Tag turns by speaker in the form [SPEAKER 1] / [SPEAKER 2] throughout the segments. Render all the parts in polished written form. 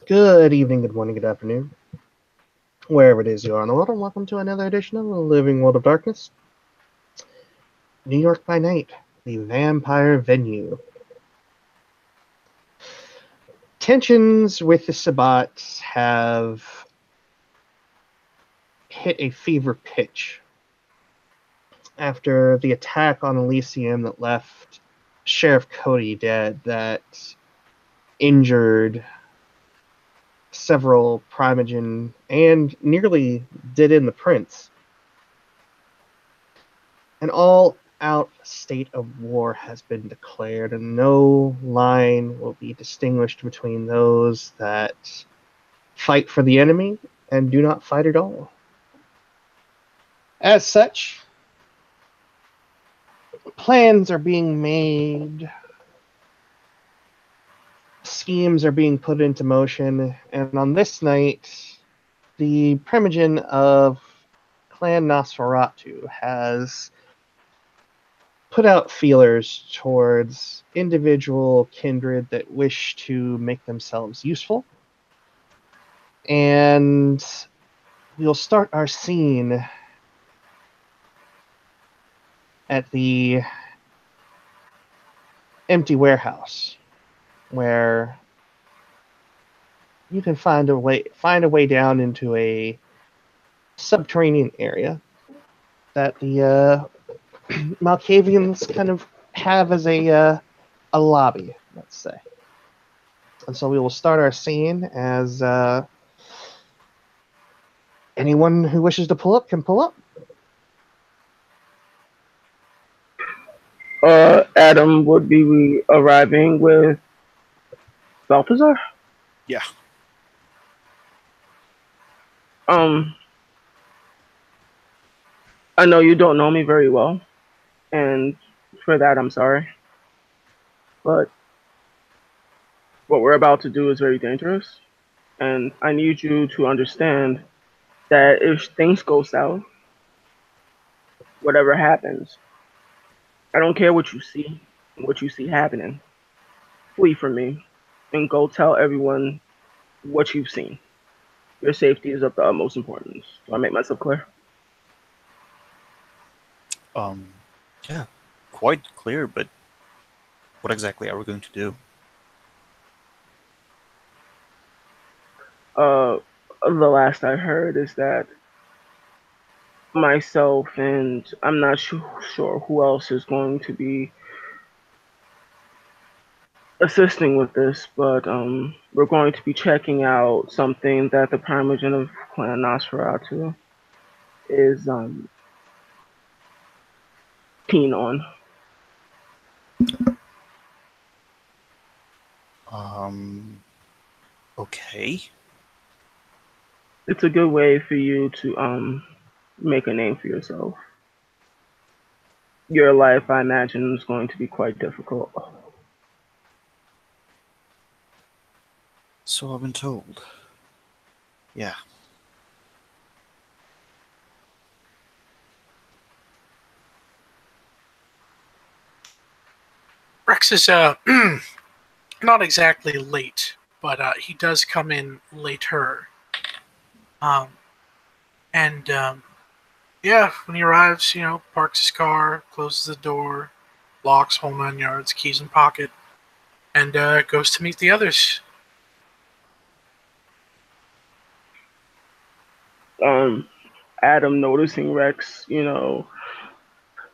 [SPEAKER 1] Good evening, good morning, good afternoon, wherever it is you are in the world, and welcome to another edition of the Living World of Darkness. New York by Night, the vampire venue. Tensions with the Sabbats have hit a fever pitch after the attack on Elysium that left Sheriff Cody dead, that injured several Primogen and nearly did in the Prince. An all-out state of war has been declared, and no line will be distinguished between those that fight for the enemy and do not fight at all. As such, plans are being made, schemes are being put into motion, and on this night, the Primogen of Clan Nosferatu has put out feelers towards individual kindred that wish to make themselves useful. And we'll start our scene at the empty warehouse, where you can find a way down into a subterranean area that the Malkavians kind of have as a lobby, let's say. And so we will start our scene as anyone who wishes to pull up can pull up.
[SPEAKER 2] Adam would be arriving with Balthazar.
[SPEAKER 3] Yeah.
[SPEAKER 2] I know you don't know me very well, and for that I'm sorry. But what we're about to do is very dangerous, and I need you to understand that if things go south, whatever happens, I don't care what you see happening. Flee from me, and go tell everyone what you've seen. Your safety is of the utmost importance. Do I make myself clear?
[SPEAKER 3] Yeah, quite clear, but what exactly are we going to do?
[SPEAKER 2] The last I heard is that myself and I'm not sure who else is going to be assisting with this, but we're going to be checking out something that the Primogen of Clan Nosferatu is keen on.
[SPEAKER 3] Okay.
[SPEAKER 2] It's a good way for you to make a name for yourself. Your life, I imagine, is going to be quite difficult.
[SPEAKER 3] So I've been told. Yeah.
[SPEAKER 4] Rex is not exactly late, but he does come in later. Yeah, when he arrives, parks his car, closes the door, locks, whole 9 yards, keys in pocket, and goes to meet the others.
[SPEAKER 2] Adam, noticing Rex,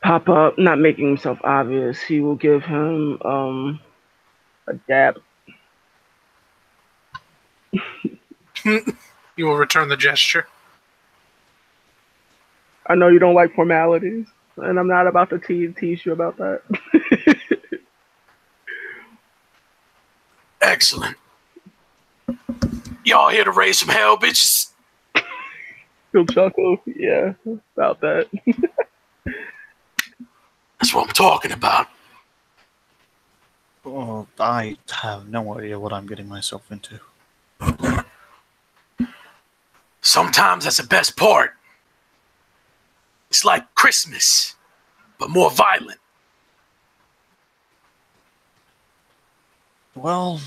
[SPEAKER 2] pop up, not making himself obvious, he will give him a dab.
[SPEAKER 4] You will return the gesture.
[SPEAKER 2] I know you don't like formalities, and I'm not about to tease you about that.
[SPEAKER 4] Excellent. Y'all here to raise some hell, bitches?
[SPEAKER 2] He'll chuckle. Yeah, about that.
[SPEAKER 4] That's what I'm talking about.
[SPEAKER 3] Well, I have no idea what I'm getting myself into.
[SPEAKER 4] Sometimes that's the best part. It's like Christmas, but more violent.
[SPEAKER 3] Well,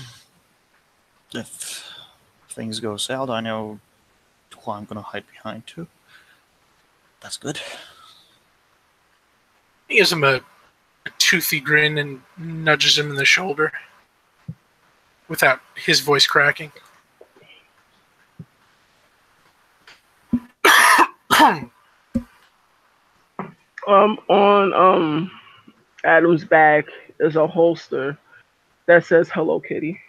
[SPEAKER 3] if If things go south, I know who I'm gonna hide behind too. That's good.
[SPEAKER 4] He gives him a toothy grin and nudges him in the shoulder without his voice cracking.
[SPEAKER 2] On Adam's back is a holster that says Hello Kitty.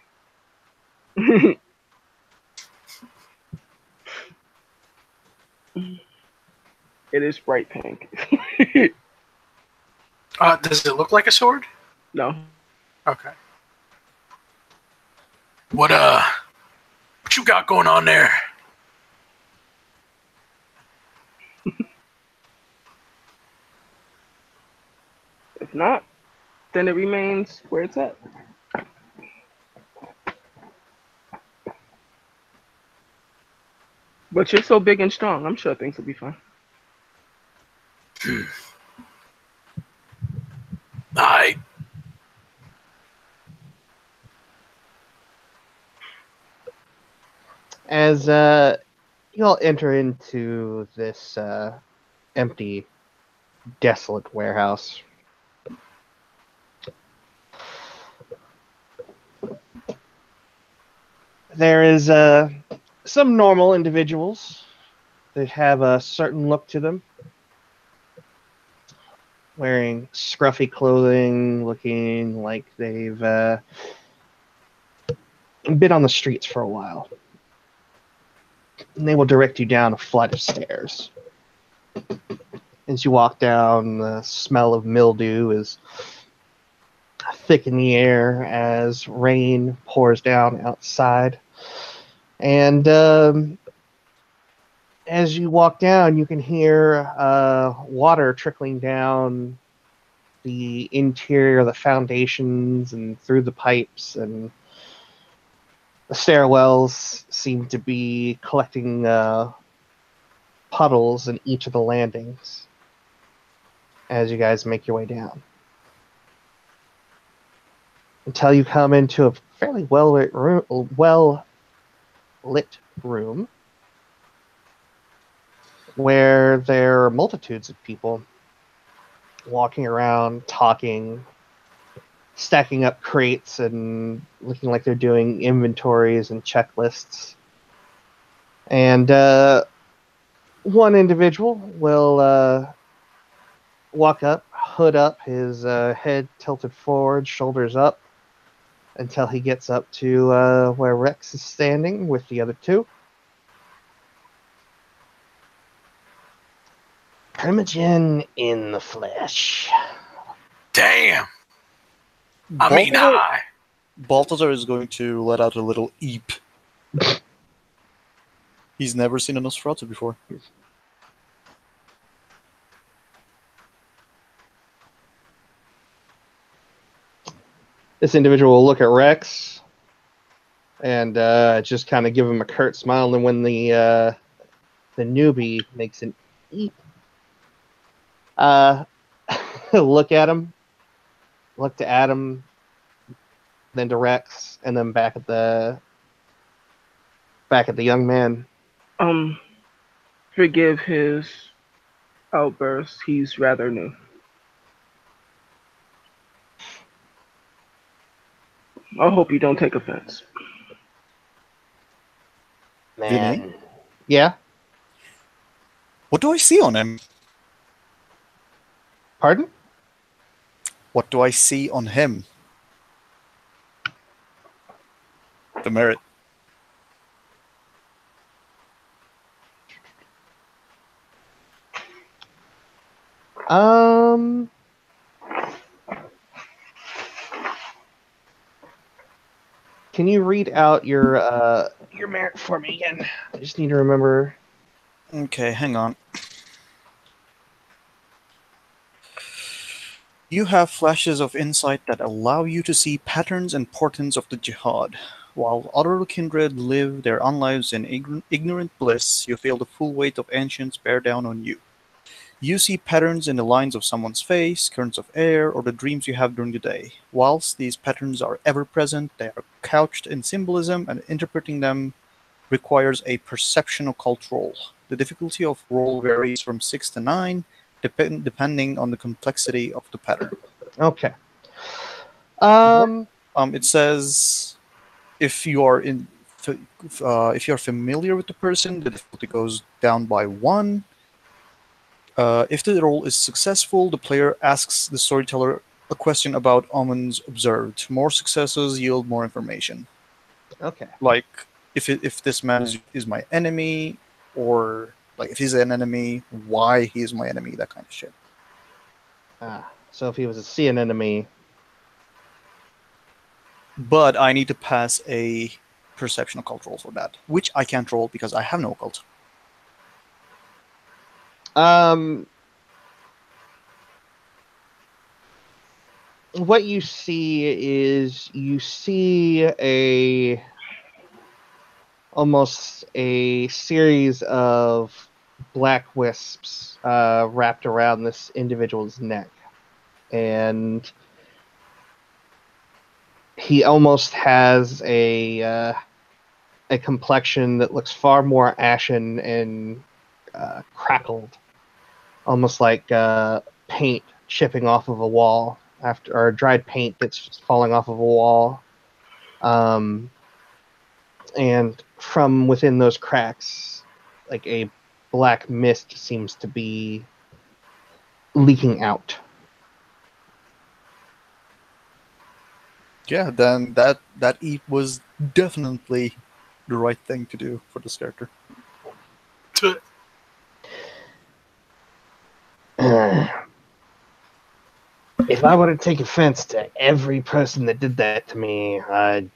[SPEAKER 2] It is bright pink.
[SPEAKER 4] Does it look like a sword?
[SPEAKER 2] No.
[SPEAKER 4] Okay. What you got going on there?
[SPEAKER 2] If not, then it remains where it's at. But you're so big and strong, I'm sure things will be fine.
[SPEAKER 4] I
[SPEAKER 1] As you all enter into this empty, desolate warehouse, there is some normal individuals that have a certain look to them, wearing scruffy clothing, looking like they've been on the streets for a while. And they will direct you down a flight of stairs. As you walk down, the smell of mildew is thick in the air as rain pours down outside. And as you walk down, you can hear water trickling down the interior, the foundations, and through the pipes. And the stairwells seem to be collecting puddles in each of the landings as you guys make your way down. Until you come into a fairly well-lit room where there are multitudes of people walking around, talking, stacking up crates and looking like they're doing inventories and checklists. And one individual will walk up, hood up, his head tilted forward, shoulders up, until he gets up to where Rex is standing with the other two. Primogen in the flesh.
[SPEAKER 4] damn. I mean,
[SPEAKER 3] Balthazar is going to let out a little eep. He's never seen a Nosferatu before.
[SPEAKER 1] This individual will look at Rex and just kind of give him a curt smile. And when the newbie makes an eep, look at him, look to Adam, then to Rex, and then back at the young man.
[SPEAKER 2] Forgive his outburst. He's rather new. I hope you don't take offense.
[SPEAKER 1] Man.
[SPEAKER 3] Vinny?
[SPEAKER 1] Yeah?
[SPEAKER 3] What do I see on him?
[SPEAKER 1] Pardon?
[SPEAKER 3] What do I see on him? The merit.
[SPEAKER 1] Can you read out your merit for me again? I just need to remember.
[SPEAKER 3] Okay, hang on. You have flashes of insight that allow you to see patterns and portents of the jihad. While other kindred live their own lives in ignorant bliss, you feel the full weight of ancients bear down on you. You see patterns in the lines of someone's face, currents of air, or the dreams you have during the day. Whilst these patterns are ever present, they are couched in symbolism, and interpreting them requires a perception occult roll. The difficulty of roll varies from 6 to 9, depending on the complexity of the pattern.
[SPEAKER 1] Okay.
[SPEAKER 3] It says if you are if you are familiar with the person, the difficulty goes down by 1. If the roll is successful, the player asks the storyteller a question about omens observed. More successes yield more information.
[SPEAKER 1] Okay.
[SPEAKER 3] Like if this man is my enemy, or like if he's an enemy, why he is my enemy, that kind of shit.
[SPEAKER 1] So if he was a sea enemy.
[SPEAKER 3] But I need to pass a perception occult roll for that, which I can't roll because I have no occult.
[SPEAKER 1] What you see is almost a series of black wisps wrapped around this individual's neck, and he almost has a complexion that looks far more ashen and crackled, almost like paint chipping off of a wall or dried paint that's falling off of a wall. And from within those cracks, like a black mist seems to be leaking out.
[SPEAKER 3] Yeah, then that eat was definitely the right thing to do for this character.
[SPEAKER 1] If I were to take offense to every person that did that to me, I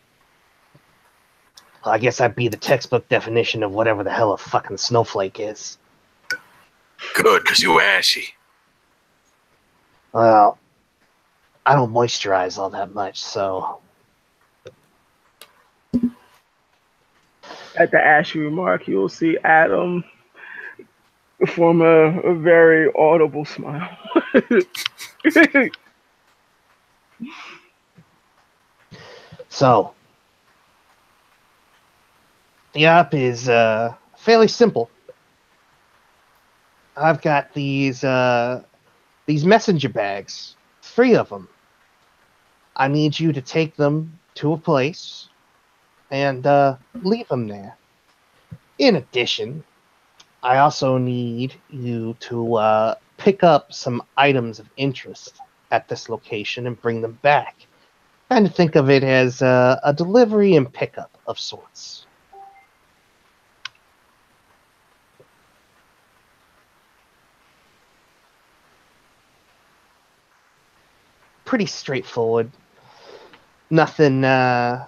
[SPEAKER 1] guess I'd be the textbook definition of whatever the hell a fucking snowflake is.
[SPEAKER 4] Good, because you ashy.
[SPEAKER 1] Well, I don't moisturize all that much, so...
[SPEAKER 2] At the ashy remark, you'll see Adam form a very audible smile.
[SPEAKER 1] So, the op is fairly simple. I've got these messenger bags, 3 of them. I need you to take them to a place and leave them there. In addition, I also need you to pick up some items of interest at this location and bring them back. Kind of think of it as a delivery and pickup of sorts. Pretty straightforward. Nothing nothing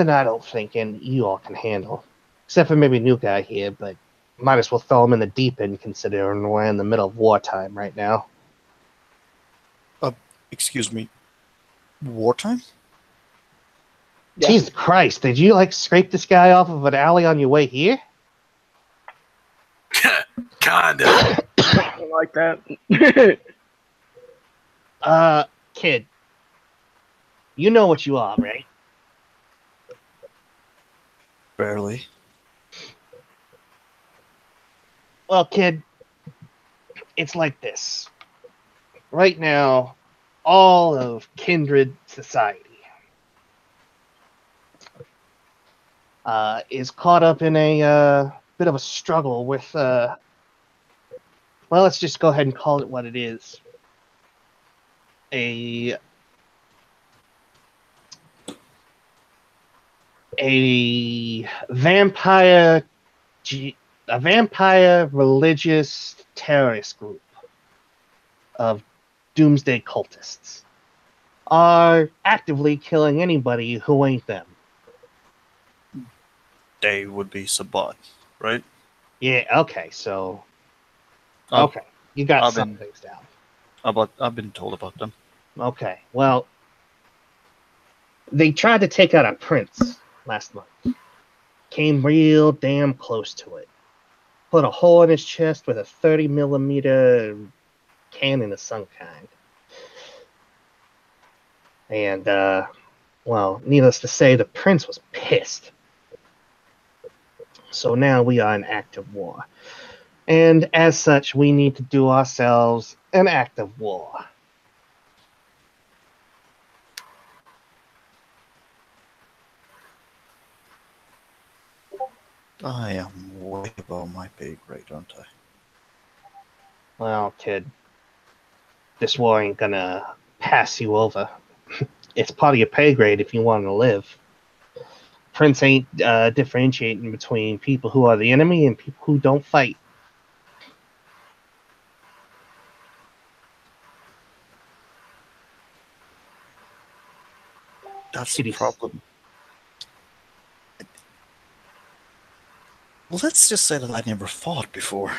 [SPEAKER 1] I don't think and you all can handle. Except for maybe new guy here, but might as well throw him in the deep end considering we're in the middle of wartime right now.
[SPEAKER 3] Excuse me. Wartime?
[SPEAKER 2] Yeah.
[SPEAKER 1] Jesus Christ, did you scrape this guy off of an alley on your way here?
[SPEAKER 4] Kinda.
[SPEAKER 2] Like that.
[SPEAKER 1] Kid. You know what you are, right?
[SPEAKER 3] Barely.
[SPEAKER 1] Well, kid, it's like this. Right now, all of kindred society is caught up in a bit of a struggle with, well, let's just go ahead and call it what it is. A vampire religious terrorist group of doomsday cultists are actively killing anybody who ain't them.
[SPEAKER 3] They would be Sabbat, right?
[SPEAKER 1] Yeah, okay, so... Okay, you got some things down.
[SPEAKER 3] I've been told about them.
[SPEAKER 1] Okay, well... They tried to take out a prince last month. Came real damn close to it. Put a hole in his chest with a 30mm cannon of some kind. And, well, needless to say, the prince was pissed. So now we are in active war. And as such, we need to do ourselves an act of war.
[SPEAKER 3] I am way above my pay grade, aren't I?
[SPEAKER 1] Well, kid, this war ain't gonna pass you over. It's part of your pay grade if you want to live. Prince ain't differentiating between people who are the enemy and people who don't fight.
[SPEAKER 3] That's the
[SPEAKER 1] Kitties.
[SPEAKER 3] problem. Let's just say that I never fought before.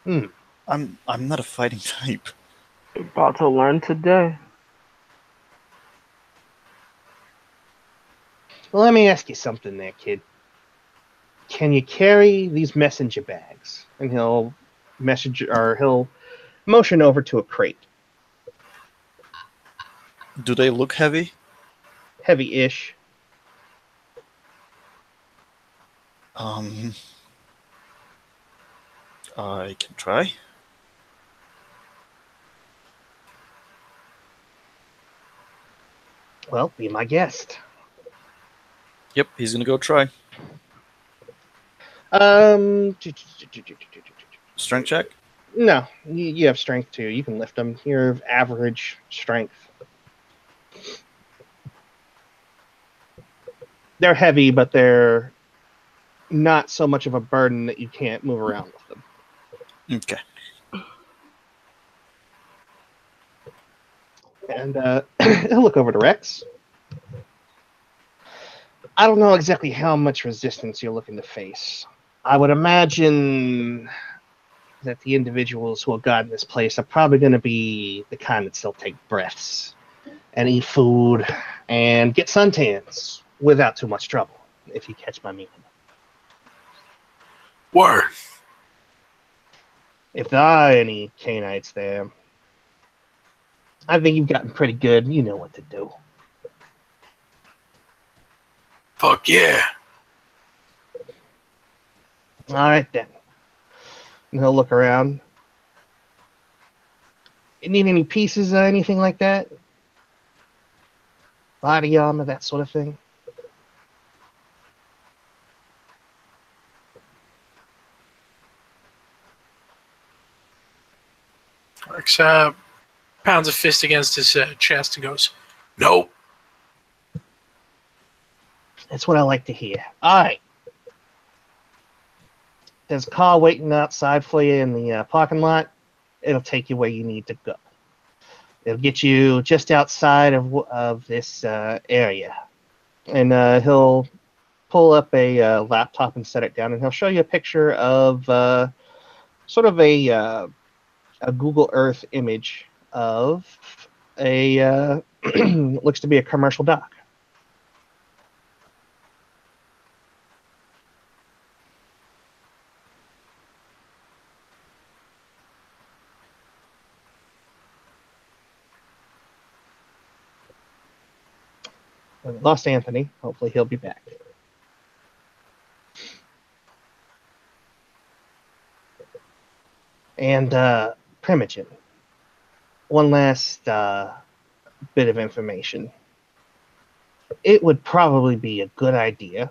[SPEAKER 1] Hmm.
[SPEAKER 3] I'm not a fighting type.
[SPEAKER 2] You're about to learn today.
[SPEAKER 1] Well, let me ask you something there, kid. Can you carry these messenger bags? And he'll motion over to a crate.
[SPEAKER 3] Do they look heavy?
[SPEAKER 1] Heavy-ish.
[SPEAKER 3] I can try.
[SPEAKER 1] Well, be my guest.
[SPEAKER 3] Yep, he's gonna go try.
[SPEAKER 1] Um,
[SPEAKER 3] Strength check?
[SPEAKER 1] No, you have strength too. You can lift them. You're of average strength. They're heavy, but they're not so much of a burden that you can't move around with them.
[SPEAKER 3] Okay.
[SPEAKER 1] And he'll look over to Rex. I don't know exactly how much resistance you're looking to face. I would imagine that the individuals who are guarding this place are probably going to be the kind that still take breaths and eat food and get suntans without too much trouble, if you catch my meaning.
[SPEAKER 4] Word.
[SPEAKER 1] If there are any Canaanites there, I think you've gotten pretty good. You know what to do.
[SPEAKER 4] Fuck yeah.
[SPEAKER 1] All right, then. And he'll look around. You need any pieces or anything like that? Body armor, that sort of thing?
[SPEAKER 4] Rex pounds a fist against his chest and goes, "Nope."
[SPEAKER 1] That's what I like to hear. All right. There's a car waiting outside for you in the parking lot. It'll take you where you need to go. It'll get you just outside of this area. And he'll pull up a laptop and set it down, and he'll show you a picture of sort of a Google Earth image of a looks to be a commercial dock. We lost Anthony. Hopefully he'll be back. And Primogen, one last bit of information. It would probably be a good idea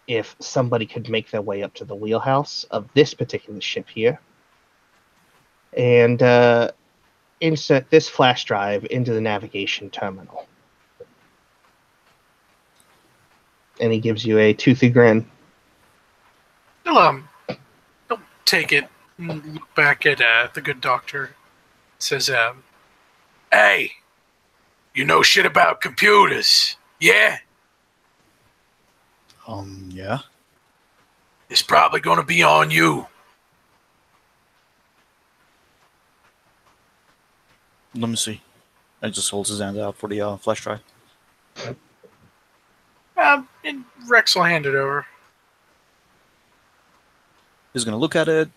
[SPEAKER 1] if somebody could make their way up to the wheelhouse of this particular ship here and insert this flash drive into the navigation terminal. And he gives you a toothy grin.
[SPEAKER 4] He'll take it and look back at the good doctor. Says, "Hey, you know shit about computers, yeah?
[SPEAKER 3] Yeah.
[SPEAKER 4] It's probably gonna be on you."
[SPEAKER 3] Let me see. I just holds his hand out for the flash drive.
[SPEAKER 4] And Rex will hand it over.
[SPEAKER 3] He's gonna look at it.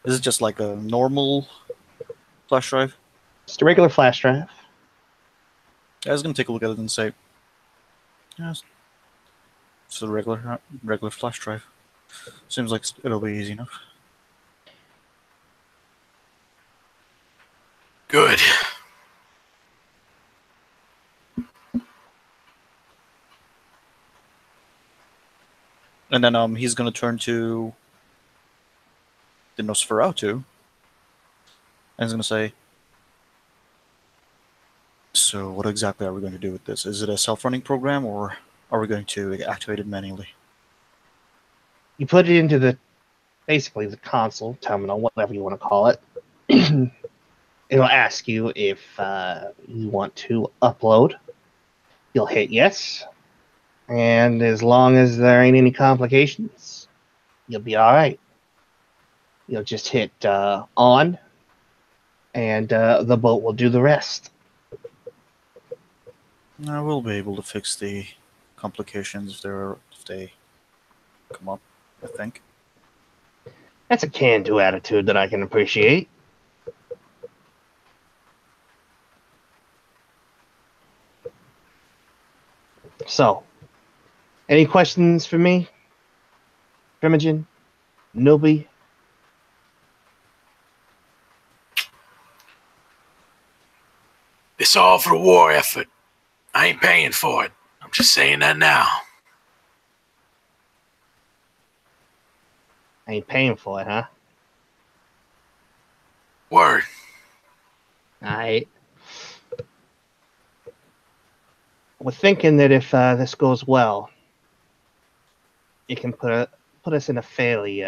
[SPEAKER 3] Is it just like a normal flash drive?
[SPEAKER 1] Just a regular flash drive.
[SPEAKER 3] I was gonna take a look at it and say, yeah, it's a regular flash drive. Seems like it'll be easy enough.
[SPEAKER 4] Good.
[SPEAKER 3] And then he's gonna turn to the Nosferatu, and he's gonna say, "So, what exactly are we going to do with this? Is it a self-running program, or are we going to activate it manually?"
[SPEAKER 1] You put it into basically the console terminal, whatever you want to call it. It'll ask you if you want to upload. You'll hit yes, and as long as there ain't any complications, you'll be all right. You'll just hit on, and the boat will do the rest.
[SPEAKER 3] I will be able to fix the complications if they come up, I think.
[SPEAKER 1] That's a can-do attitude that I can appreciate. So, any questions for me? Primogen? Nobi?
[SPEAKER 4] It's all for a war effort. I ain't paying for it. I'm just saying that now.
[SPEAKER 1] I ain't paying for it, huh?
[SPEAKER 4] Word.
[SPEAKER 1] Alright. We're thinking that if this goes well, it can put us in a fairly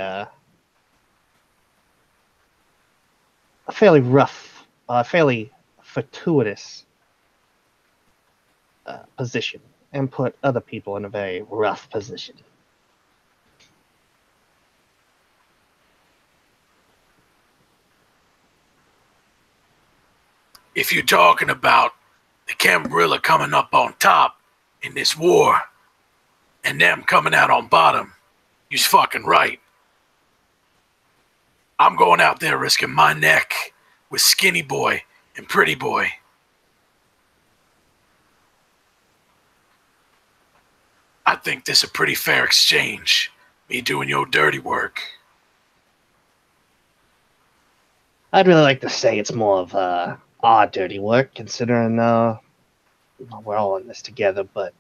[SPEAKER 1] rough, fairly fortuitous position, and put other people in a very rough position.
[SPEAKER 4] If you're talking about the Cambrilla coming up on top in this war and them coming out on bottom, you're fucking right. I'm going out there risking my neck with Skinny Boy and Pretty Boy. I think this is a pretty fair exchange. Me doing your dirty work.
[SPEAKER 1] I'd really like to say it's more of our dirty work, considering we're all in this together, but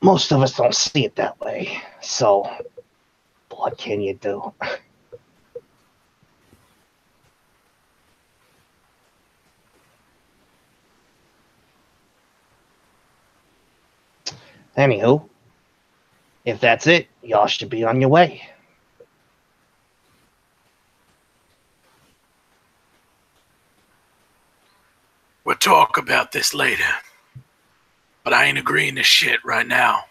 [SPEAKER 1] most of us don't see it that way. So, what can you do? Anywho, if that's it, y'all should be on your way.
[SPEAKER 4] We'll talk about this later. But I ain't agreeing to shit right now.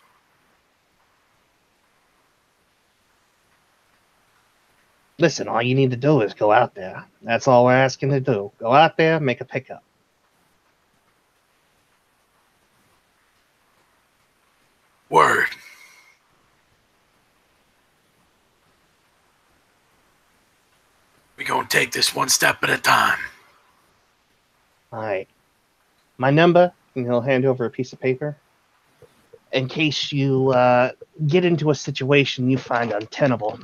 [SPEAKER 1] Listen, all you need to do is go out there. That's all we're asking to do. Go out there, make a pickup.
[SPEAKER 4] Word. We gonna take this one step at a time.
[SPEAKER 1] All right. My number, and he'll hand over a piece of paper. In case you get into a situation you find untenable,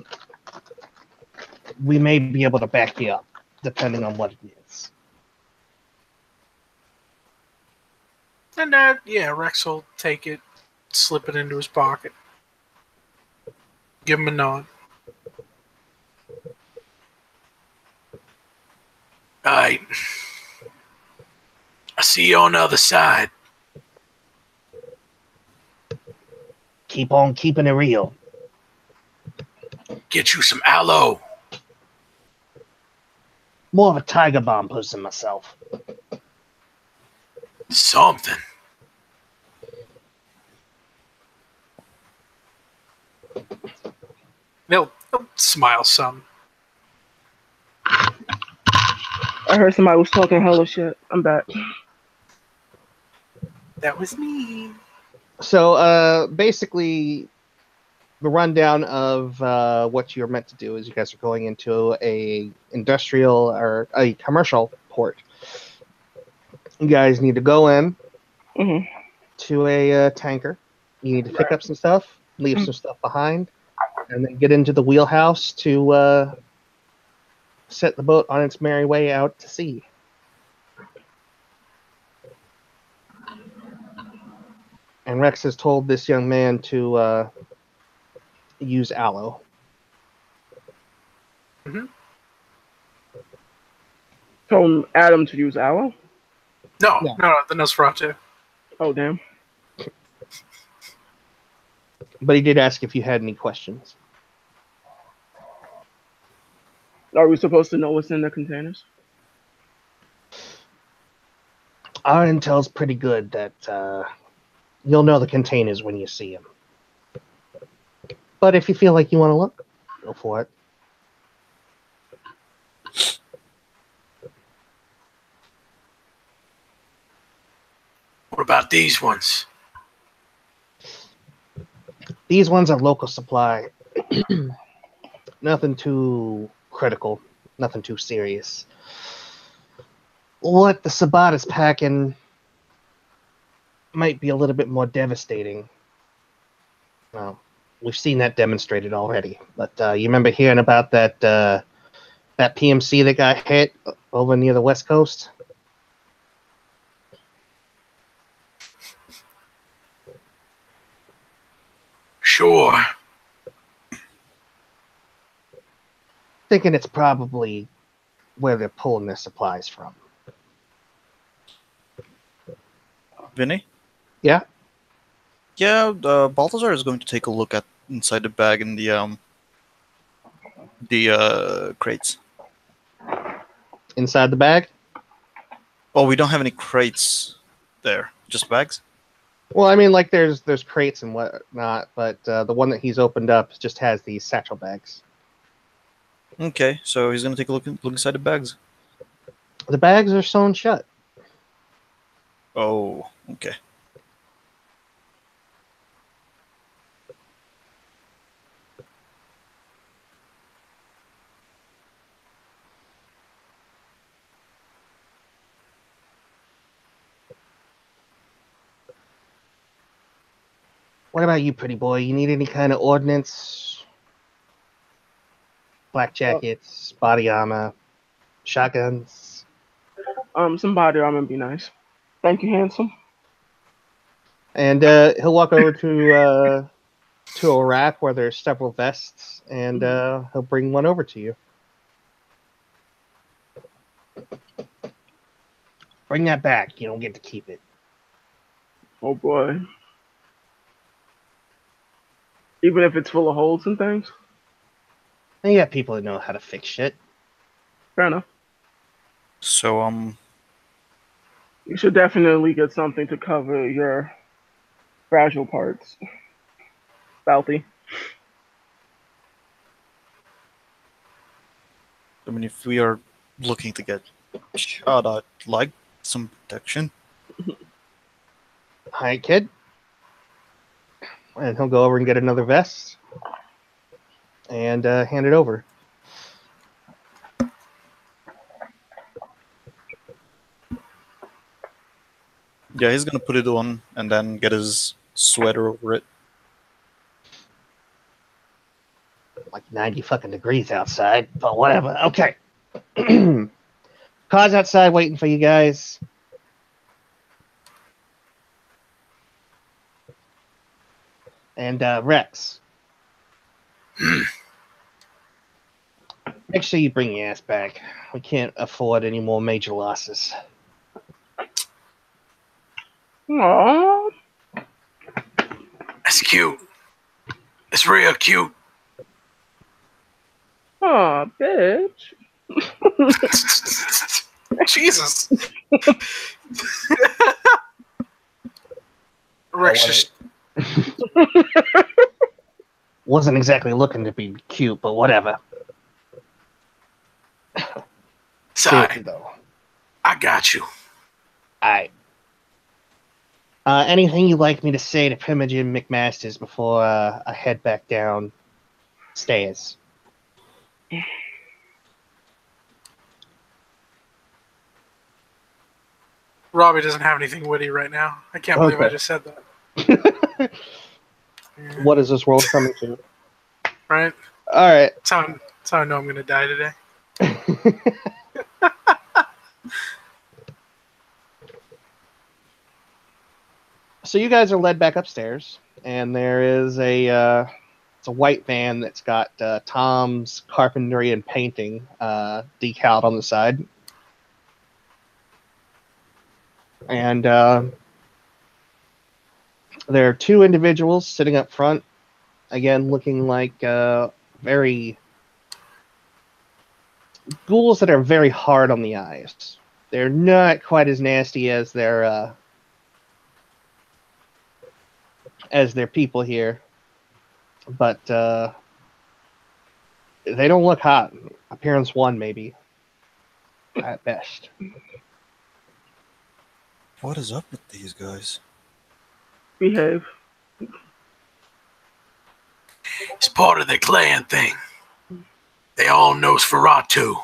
[SPEAKER 1] we may be able to back you up, depending on what it is.
[SPEAKER 4] And yeah, Rex will take it, slip it into his pocket. Give him a nod. Alright. I see you on the other side.
[SPEAKER 1] Keep on keeping it real.
[SPEAKER 4] Get you some aloe.
[SPEAKER 1] More of a Tiger Bomb person myself.
[SPEAKER 4] Something. He'll smile some.
[SPEAKER 2] I heard somebody was talking hello shit. I'm back.
[SPEAKER 4] That was me.
[SPEAKER 1] So basically, the rundown of what you're meant to do is you guys are going into a industrial or a commercial port. You guys need to go in
[SPEAKER 2] Mhm.
[SPEAKER 1] to a tanker. You need to pick up some stuff, leave some stuff behind, and then get into the wheelhouse to set the boat on its merry way out to sea. And Rex has told this young man to use aloe.
[SPEAKER 2] Told Adam to use aloe.
[SPEAKER 4] No,
[SPEAKER 1] Yeah.
[SPEAKER 4] no, the Nosferatu.
[SPEAKER 2] Oh damn.
[SPEAKER 1] But he did ask if you had any questions.
[SPEAKER 2] Are we supposed to know what's in the containers?
[SPEAKER 1] Our intel's pretty good that you'll know the containers when you see them. But if you feel like you want to look, go for it.
[SPEAKER 4] What about these ones?
[SPEAKER 1] These ones are local supply. Nothing too critical. Nothing too serious. What the Sabat is packing might be a little bit more devastating. Well, we've seen that demonstrated already. But you remember hearing about that PMC that got hit over near the West Coast?
[SPEAKER 4] Sure.
[SPEAKER 1] Thinking it's probably where they're pulling their supplies from.
[SPEAKER 3] Vinny?
[SPEAKER 1] Yeah?
[SPEAKER 3] Yeah, Balthazar is going to take a look at inside the bag in the crates.
[SPEAKER 1] Inside the bag?
[SPEAKER 3] Oh, we don't have any crates there, just bags.
[SPEAKER 1] Well, I mean, like there's crates and whatnot, but the one that he's opened up just has these satchel bags.
[SPEAKER 3] Okay, so he's gonna take a look inside the bags.
[SPEAKER 1] The bags are sewn shut.
[SPEAKER 3] Oh, okay.
[SPEAKER 1] What about you, pretty boy? You need any kind of ordnance? Black jackets, body armor, shotguns.
[SPEAKER 2] Some body armor would be nice. Thank you, handsome.
[SPEAKER 1] And he'll walk over to a rack where there's several vests, and he'll bring one over to you. Bring that back. You don't get to keep it.
[SPEAKER 2] Oh boy. Even if it's full of holes and things?
[SPEAKER 1] And you got people that know how to fix shit.
[SPEAKER 2] Fair enough.
[SPEAKER 3] So
[SPEAKER 2] You should definitely get something to cover your fragile parts. Bouthy.
[SPEAKER 3] I mean, if we are looking to get shot, I'd like some protection.
[SPEAKER 1] Hi, kid. And he'll go over and get another vest and hand it over.
[SPEAKER 3] Yeah, he's gonna put it on and then get his sweater over it.
[SPEAKER 1] Like 90 fucking degrees outside, but whatever. Okay. Car's outside waiting for you guys. And Rex. Make sure you bring your ass back. We can't afford any more major losses.
[SPEAKER 2] Aww.
[SPEAKER 4] That's cute. It's real cute.
[SPEAKER 2] Aw, bitch.
[SPEAKER 4] Jesus. Rex just
[SPEAKER 1] Wasn't exactly looking to be cute, but whatever. Seriously,
[SPEAKER 4] sigh.
[SPEAKER 1] though.
[SPEAKER 4] I got you.
[SPEAKER 1] Alright. Anything you'd like me to say to Primogen McMasters before I head back downstairs?
[SPEAKER 4] Robbie doesn't have anything witty right now. I can't believe I
[SPEAKER 1] Okay.
[SPEAKER 4] just said that. Yeah,
[SPEAKER 1] What is this world coming to?
[SPEAKER 4] right?
[SPEAKER 1] All right.
[SPEAKER 4] That's how I know I'm going to die today.
[SPEAKER 1] So you guys are led back upstairs, and there is it's a white van that's got Tom's Carpentry and Painting decaled on the side, and there are two individuals sitting up front, again looking like very ghouls that are very hard on the eyes. They're not quite as nasty as their people here, but they don't look hot. Appearance 1, maybe, at best.
[SPEAKER 3] What is up with these guys?
[SPEAKER 2] Behave.
[SPEAKER 4] It's part of the clan thing. They all know Sferatu.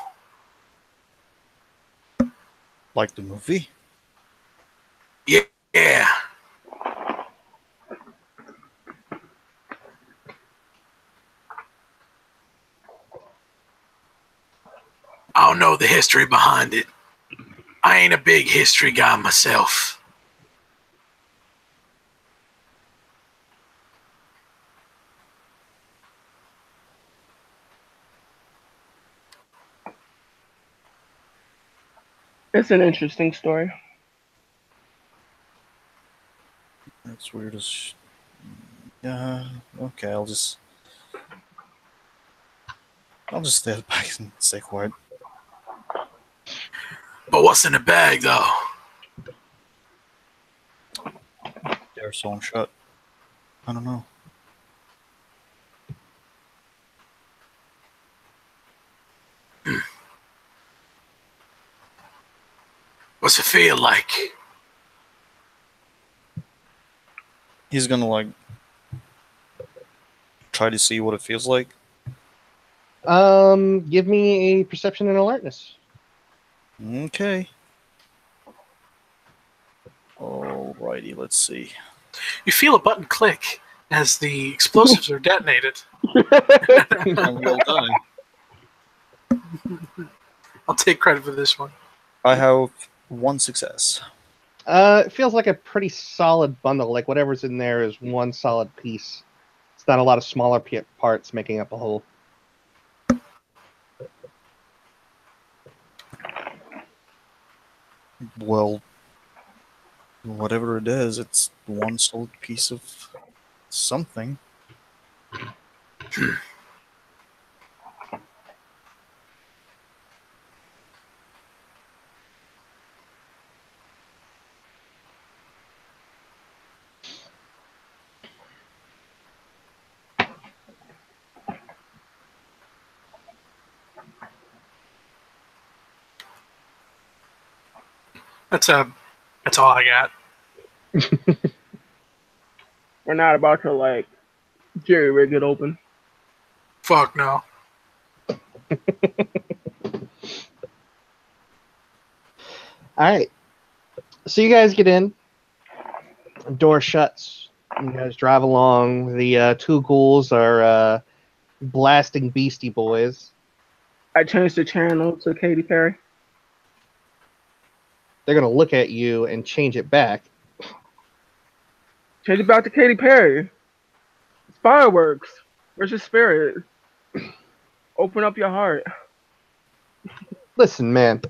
[SPEAKER 3] Like the movie?
[SPEAKER 4] Yeah. I don't know the history behind it. I ain't a big history guy myself.
[SPEAKER 2] It's an interesting story.
[SPEAKER 3] That's weird as. Yeah. Okay, I'll just stay back and stay quiet.
[SPEAKER 4] But what's in the bag, though?
[SPEAKER 3] They're sewn shut. I don't know.
[SPEAKER 4] What's it feel like?
[SPEAKER 3] He's gonna like try to see what it feels like.
[SPEAKER 1] Give me a perception and alertness.
[SPEAKER 3] Okay. Alrighty, let's see.
[SPEAKER 4] You feel a button click as the explosives are detonated.
[SPEAKER 3] And we all die.
[SPEAKER 4] I'll take credit for this one.
[SPEAKER 3] I have 1 success.
[SPEAKER 1] It feels like a pretty solid bundle. Like whatever's in there is one solid piece. It's not a lot of smaller parts making up a whole.
[SPEAKER 3] Well, whatever it is, it's one solid piece of something.
[SPEAKER 4] That's all I got.
[SPEAKER 2] We're not about to like jerry rig it open.
[SPEAKER 4] Fuck no.
[SPEAKER 1] All right. So you guys get in. Door shuts. You guys drive along. The two ghouls are blasting Beastie Boys.
[SPEAKER 2] I changed the channel to Katy Perry.
[SPEAKER 1] They're gonna look at you and change it back.
[SPEAKER 2] Change it back to Katy Perry. It's fireworks. Where's your spirit? Open up your heart.
[SPEAKER 1] Listen, man.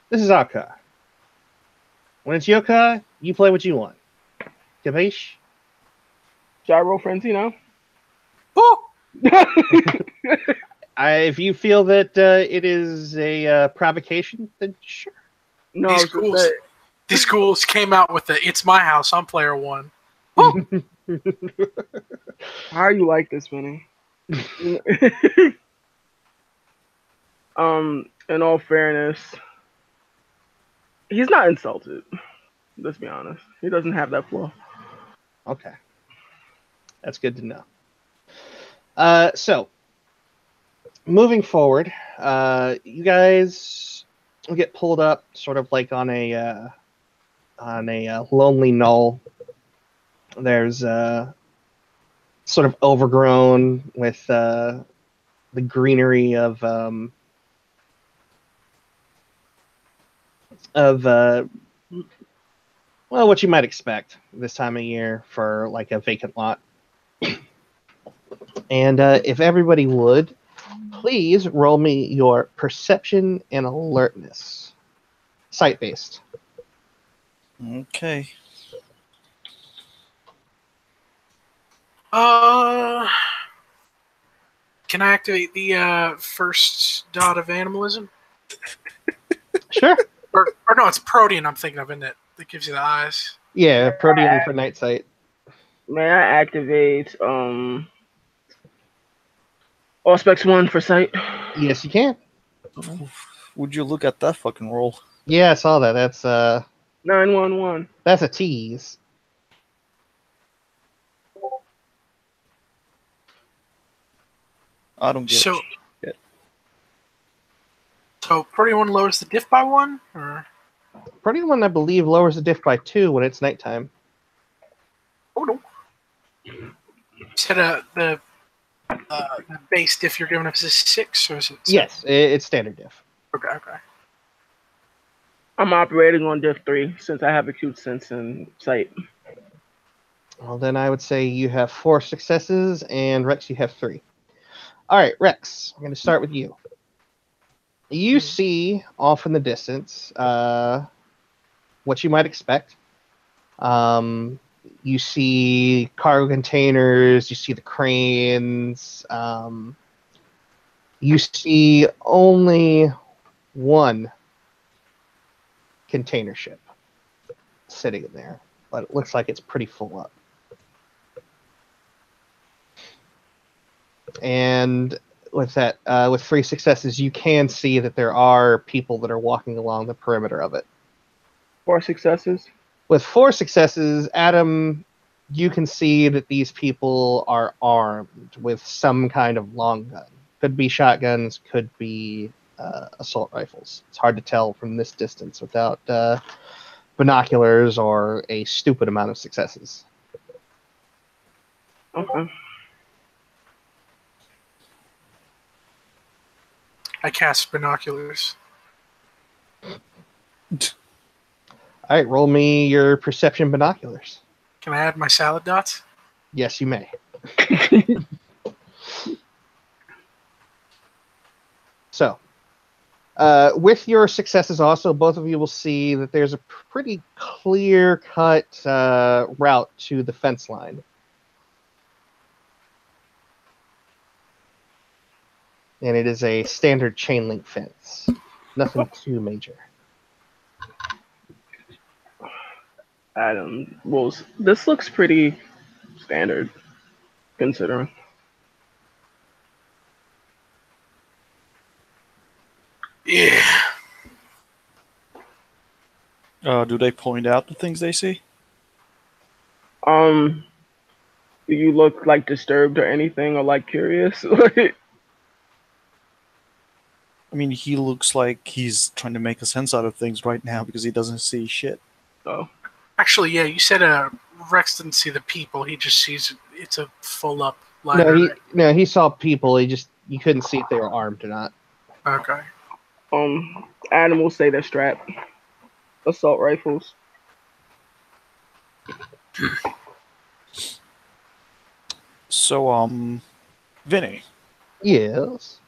[SPEAKER 1] This is our car. When it's your car, you play what you want. Capiche?
[SPEAKER 2] Gyro Frentino.
[SPEAKER 4] Woo!
[SPEAKER 1] If you feel that it is a provocation, then sure.
[SPEAKER 2] No,
[SPEAKER 4] These ghouls came out with the "It's My House" on player 1.
[SPEAKER 2] how are you like this, Vinny? In all fairness, he's not insulted. Let's be honest. He doesn't have that flaw.
[SPEAKER 1] Okay. That's good to know. So, moving forward, you guys get pulled up, sort of like on a lonely knoll. There's sort of overgrown with the greenery of well, what you might expect this time of year for like a vacant lot. And if everybody would, please roll me your perception and alertness, sight based.
[SPEAKER 3] Okay.
[SPEAKER 4] Can I activate the first dot of animalism?
[SPEAKER 1] Sure.
[SPEAKER 4] Or no, it's protean I'm thinking of, isn't it? That gives you the eyes.
[SPEAKER 1] Yeah, protean for night sight.
[SPEAKER 2] May I activate Auspex 1 for sight?
[SPEAKER 1] Yes, you can.
[SPEAKER 3] Would you look at that fucking roll?
[SPEAKER 1] Yeah, I saw that.
[SPEAKER 2] 911.
[SPEAKER 1] That's a tease.
[SPEAKER 3] I don't get
[SPEAKER 4] So,
[SPEAKER 3] it.
[SPEAKER 4] so protean one lowers the diff by 1, or
[SPEAKER 1] Protean one, I believe, lowers the diff by 2 when it's nighttime.
[SPEAKER 4] oh no. You said the base diff you're giving us is 6, or is it 7?
[SPEAKER 1] Yes, it's standard diff.
[SPEAKER 4] Okay.
[SPEAKER 2] I'm operating on diff 3 since I have acute sense and sight.
[SPEAKER 1] Well, then I would say you have 4 successes, and Rex, you have 3. All right, Rex, I'm going to start with you. You see off in the distance what you might expect. You see cargo containers, you see the cranes. You see only one container ship sitting in there, but it looks like it's pretty full up. And with that, with 3 successes, you can see that there are people that are walking along the perimeter of it.
[SPEAKER 2] 4 successes.
[SPEAKER 1] With 4 successes, Adam, you can see that these people are armed with some kind of long gun. Could be shotguns, could be assault rifles. It's hard to tell from this distance without binoculars or a stupid amount of successes.
[SPEAKER 2] Okay.
[SPEAKER 4] I cast binoculars.
[SPEAKER 1] All right, roll me your perception binoculars.
[SPEAKER 4] Can I add my salad dots?
[SPEAKER 1] Yes, you may. So, with your successes also, both of you will see that there's a pretty clear-cut route to the fence line. And it is a standard chain link fence. Nothing too major.
[SPEAKER 2] Adam, well, this looks pretty standard, considering.
[SPEAKER 4] Yeah.
[SPEAKER 3] Do they point out the things they see?
[SPEAKER 2] Do you look like disturbed or anything, or like curious?
[SPEAKER 3] I mean, he looks like he's trying to make a sense out of things right now because he doesn't see shit.
[SPEAKER 2] Oh,
[SPEAKER 4] Actually, yeah, you said Rex didn't see the people. He just sees it's a full up liner.
[SPEAKER 1] No, he saw people. You couldn't see if they were armed or not.
[SPEAKER 4] Okay.
[SPEAKER 2] animals say they're strapped. Assault rifles.
[SPEAKER 3] So, Vinny,
[SPEAKER 1] Yes.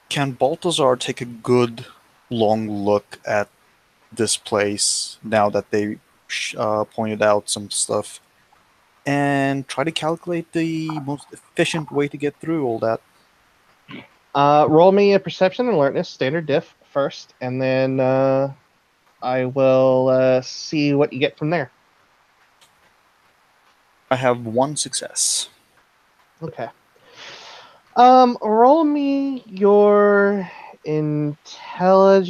[SPEAKER 3] can Baltazar take a good long look at this place now that they pointed out some stuff and try to calculate the most efficient way to get through all that?
[SPEAKER 1] Roll me a perception and alertness, standard diff first, and then I will see what you get from there.
[SPEAKER 3] I have 1 success.
[SPEAKER 1] Okay. Roll me your intelligence.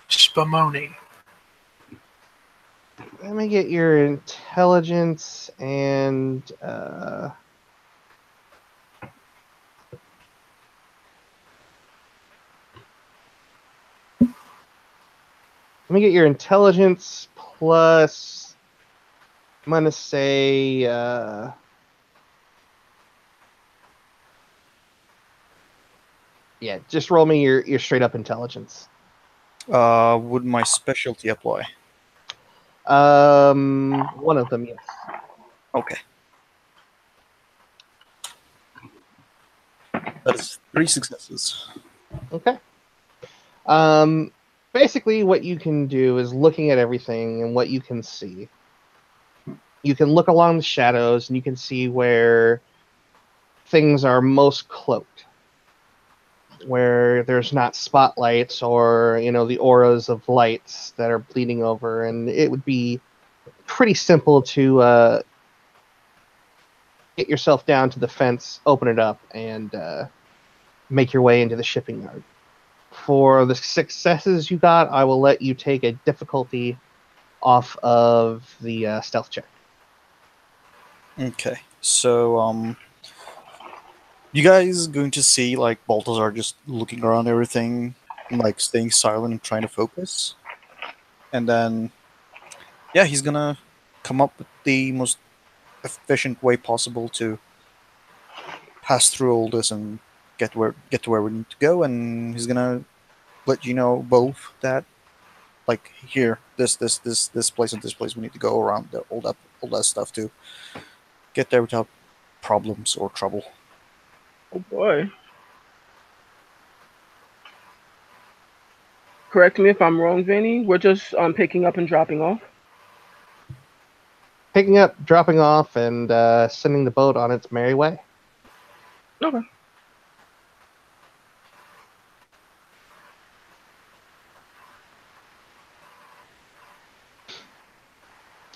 [SPEAKER 4] Spumoni.
[SPEAKER 1] Let me get your intelligence and me get your intelligence plus. I'm gonna say. Yeah, just roll me your straight up intelligence.
[SPEAKER 3] Would my specialty apply?
[SPEAKER 1] One of them, yes.
[SPEAKER 3] Okay. That is 3 successes.
[SPEAKER 1] Okay. Basically, what you can do is looking at everything and what you can see. You can look along the shadows and you can see where things are most cloaked, where there's not spotlights or the auras of lights that are bleeding over, and it would be pretty simple to get yourself down to the fence, open it up, and make your way into the shipping yard. For the successes you got, I will let you take a difficulty off of the stealth check.
[SPEAKER 3] Okay. So, you guys going to see like Baltazar just looking around everything, like staying silent and trying to focus, and then yeah, he's gonna come up with the most efficient way possible to pass through all this and get to where we need to go, and he's gonna let you know both that like here this place and this place we need to go around all that stuff to get there without problems or trouble.
[SPEAKER 2] Oh boy. Correct me if I'm wrong, Vinny. We're just picking up and dropping off.
[SPEAKER 1] Picking up, dropping off, and sending the boat on its merry way.
[SPEAKER 2] Okay.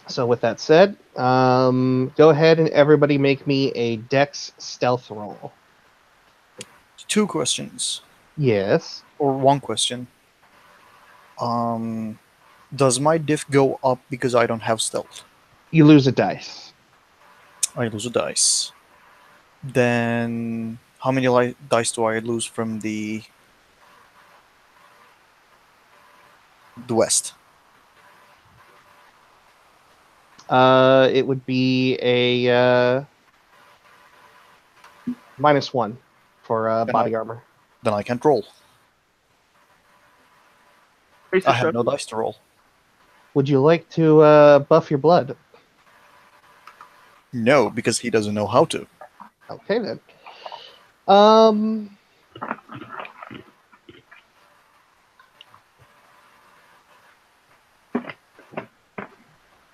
[SPEAKER 1] So with that said, go ahead and everybody make me a Dex stealth roll.
[SPEAKER 3] 2 questions
[SPEAKER 1] Yes.
[SPEAKER 3] or 1 question. Does my diff go up because I don't have stealth?
[SPEAKER 1] You lose a dice.
[SPEAKER 3] I lose a dice. Then how many dice do I lose from the west?
[SPEAKER 1] It would be a -1 for
[SPEAKER 3] Then
[SPEAKER 1] body armor.
[SPEAKER 3] Then I can't roll.
[SPEAKER 2] Very
[SPEAKER 3] I have no
[SPEAKER 2] successful.
[SPEAKER 3] dice to roll.
[SPEAKER 1] Would you like to buff your blood?
[SPEAKER 3] No, because he doesn't know how to.
[SPEAKER 1] Okay then. Um.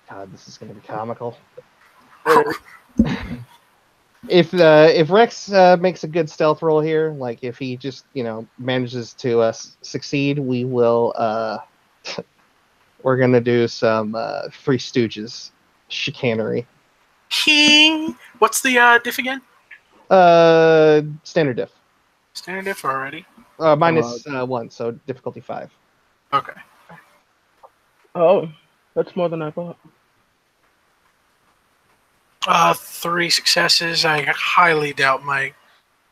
[SPEAKER 1] God, this is going to be comical. If Rex makes a good stealth roll here, like if he just manages to succeed, we will we're gonna do some Three Stooges chicanery.
[SPEAKER 4] What's the diff again?
[SPEAKER 1] Standard diff.
[SPEAKER 4] Standard diff already.
[SPEAKER 1] -1, so difficulty 5.
[SPEAKER 4] Okay.
[SPEAKER 2] Oh, that's more than I thought.
[SPEAKER 4] 3 successes. I highly doubt my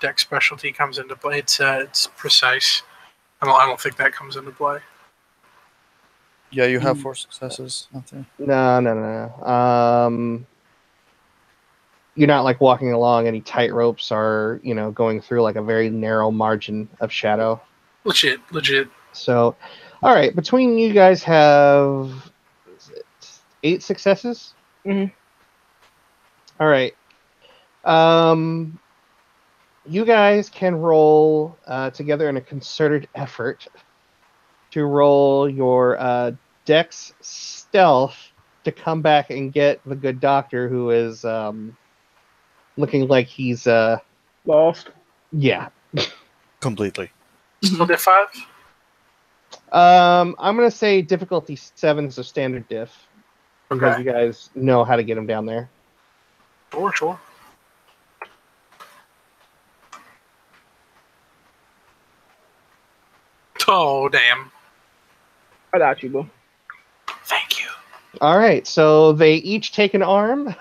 [SPEAKER 4] deck specialty comes into play. It's precise. I don't think that comes into play.
[SPEAKER 3] Yeah, you have 4 successes. Nothing.
[SPEAKER 1] No. You're not like walking along any tight ropes or going through like a very narrow margin of shadow.
[SPEAKER 4] Legit.
[SPEAKER 1] So, all right, between you guys have 8 successes.
[SPEAKER 2] Mhm.
[SPEAKER 1] All right. You guys can roll together in a concerted effort to roll your Dex stealth to come back and get the good doctor who is looking like he's
[SPEAKER 2] Lost.
[SPEAKER 1] yeah.
[SPEAKER 3] Completely.
[SPEAKER 4] Still diff 5?
[SPEAKER 1] I'm gonna say difficulty 7 is a standard diff because
[SPEAKER 4] Okay.
[SPEAKER 1] you guys know how to get him down there.
[SPEAKER 4] Sure. Oh, damn.
[SPEAKER 2] I got you, bro.
[SPEAKER 4] Thank you.
[SPEAKER 1] All right, so they each take an arm.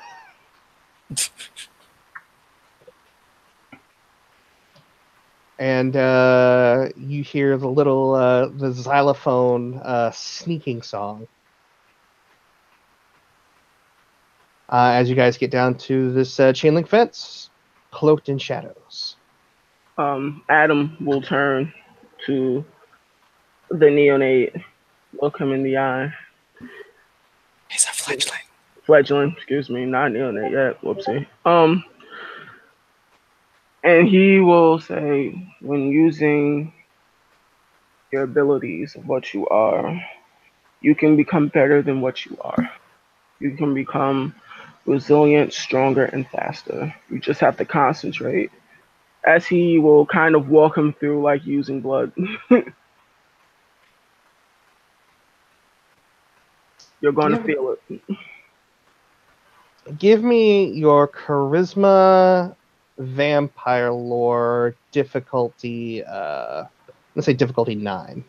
[SPEAKER 1] And you hear the little the xylophone sneaking song as you guys get down to this chain link fence, cloaked in shadows.
[SPEAKER 2] Adam will turn to the neonate, look him in the eye.
[SPEAKER 3] He's a fledgling.
[SPEAKER 2] Fledgling, excuse me, not neonate yet. Whoopsie. And he will say, when using your abilities of what you are, you can become better than what you are. You can become resilient, stronger, and faster. You just have to concentrate. As he will kind of walk him through like using blood. You're going to feel it.
[SPEAKER 1] Give me your charisma vampire lore difficulty. Let's say difficulty 9.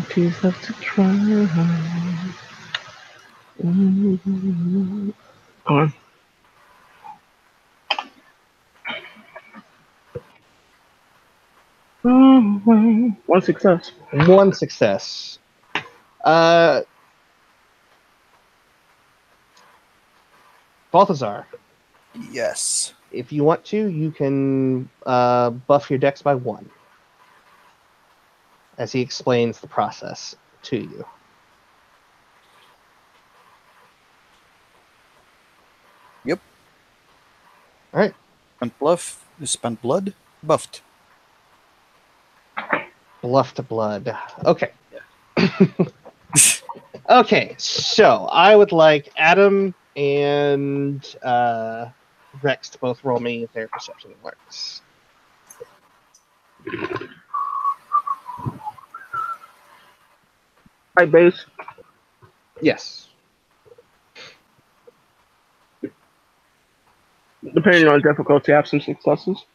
[SPEAKER 2] Tears have to cry. On. One success.
[SPEAKER 1] 1 success. Balthazar,
[SPEAKER 3] Yes.
[SPEAKER 1] if you want to, you can buff your dex by 1 as he explains the process to you.
[SPEAKER 3] Yep.
[SPEAKER 1] All right.
[SPEAKER 3] Spent blood, buffed.
[SPEAKER 1] Bluff to blood. Okay. Okay, so I would like Adam and Rex to both roll me their perception alerts.
[SPEAKER 2] High base.
[SPEAKER 1] Yes.
[SPEAKER 2] Depending on difficulty, I have some successes.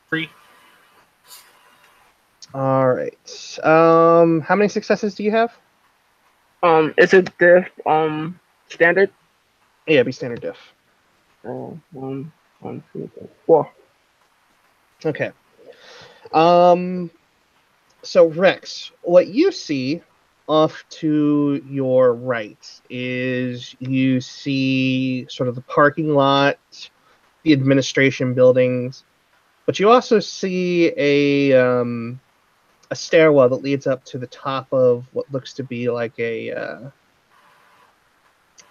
[SPEAKER 4] 3.
[SPEAKER 1] All right. How many successes do you have?
[SPEAKER 2] Is it diff standard?
[SPEAKER 1] Yeah, be standard diff.
[SPEAKER 2] One, 2, 3, 4.
[SPEAKER 1] Okay. So Rex, what you see off to your right is you see sort of the parking lot, the administration buildings, but you also see a stairwell that leads up to the top of what looks to be like a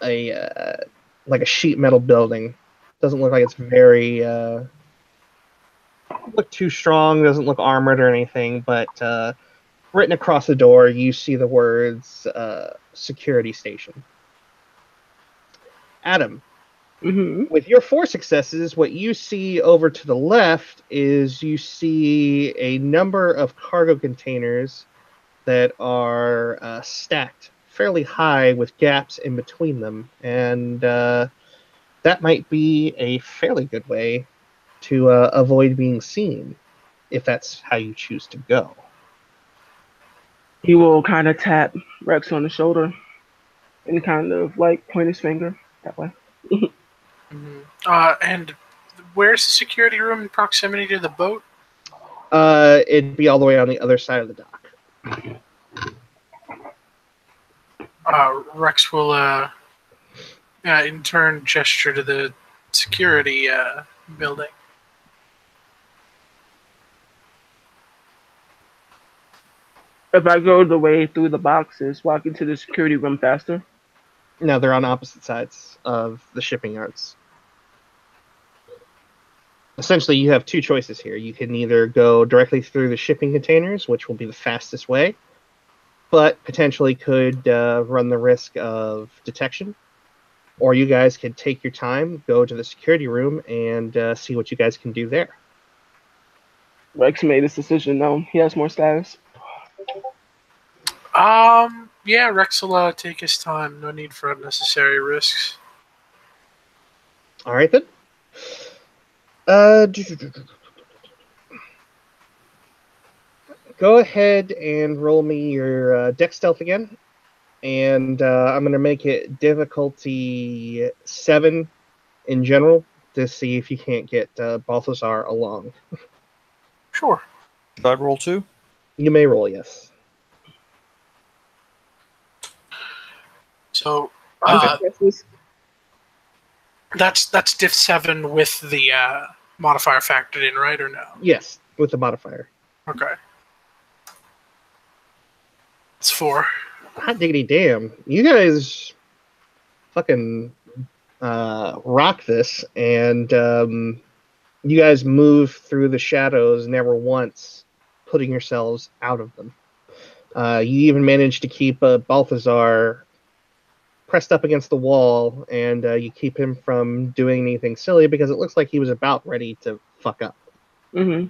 [SPEAKER 1] like a sheet metal building. Doesn't look like it's very look too strong. Doesn't look armored or anything, but written across the door, you see the words "security station." Adam, with your 4 successes, what you see over to the left is you see a number of cargo containers that are stacked fairly high with gaps in between them, and that might be a fairly good way to avoid being seen if that's how you choose to go.
[SPEAKER 2] He will kind of tap Rex on the shoulder and kind of like point his finger that way.
[SPEAKER 4] And where's the security room in proximity to the boat?
[SPEAKER 1] It'd be all the way on the other side of the dock.
[SPEAKER 4] Rex will, in turn, gesture to the security building.
[SPEAKER 2] If I go the way through the boxes, walk into the security room faster.
[SPEAKER 1] No, they're on opposite sides of the shipping yards. Essentially, you have 2 choices here. You can either go directly through the shipping containers, which will be the fastest way, but potentially could run the risk of detection. Or you guys could take your time, go to the security room, and see what you guys can do there.
[SPEAKER 2] Rex made his decision. No, he has more status.
[SPEAKER 4] Yeah, Rex will take his time. No need for unnecessary risks.
[SPEAKER 1] All right, then. Go ahead and roll me your deck stealth again. And I'm going to make it difficulty 7 in general to see if you can't get Balthazar along.
[SPEAKER 4] Sure.
[SPEAKER 3] Should I roll 2?
[SPEAKER 1] You may roll, yes.
[SPEAKER 4] So
[SPEAKER 2] Successes.
[SPEAKER 4] that's diff 7 with the modifier factored in, right, or no?
[SPEAKER 1] Yes, with the modifier.
[SPEAKER 4] Okay. It's 4.
[SPEAKER 1] Hot diggity damn. You guys fucking rock this, and you guys move through the shadows, never once putting yourselves out of them. You even managed to keep Balthazar pressed up against the wall, and you keep him from doing anything silly because it looks like he was about ready to fuck up.
[SPEAKER 2] Mm-hmm.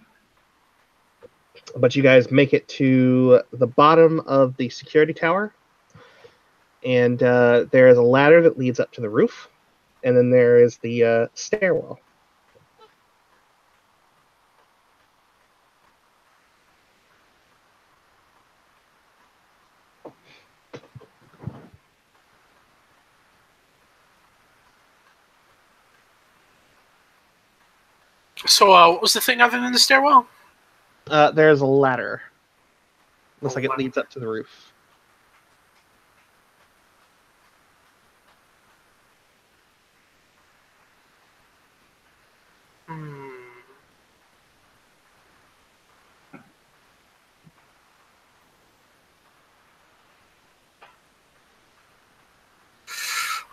[SPEAKER 1] But you guys make it to the bottom of the security tower, and there is a ladder that leads up to the roof, and then there is the stairwell.
[SPEAKER 4] So what was the thing other than the stairwell?
[SPEAKER 1] There's a ladder. Looks like it
[SPEAKER 4] ladder.
[SPEAKER 1] leads up to the roof.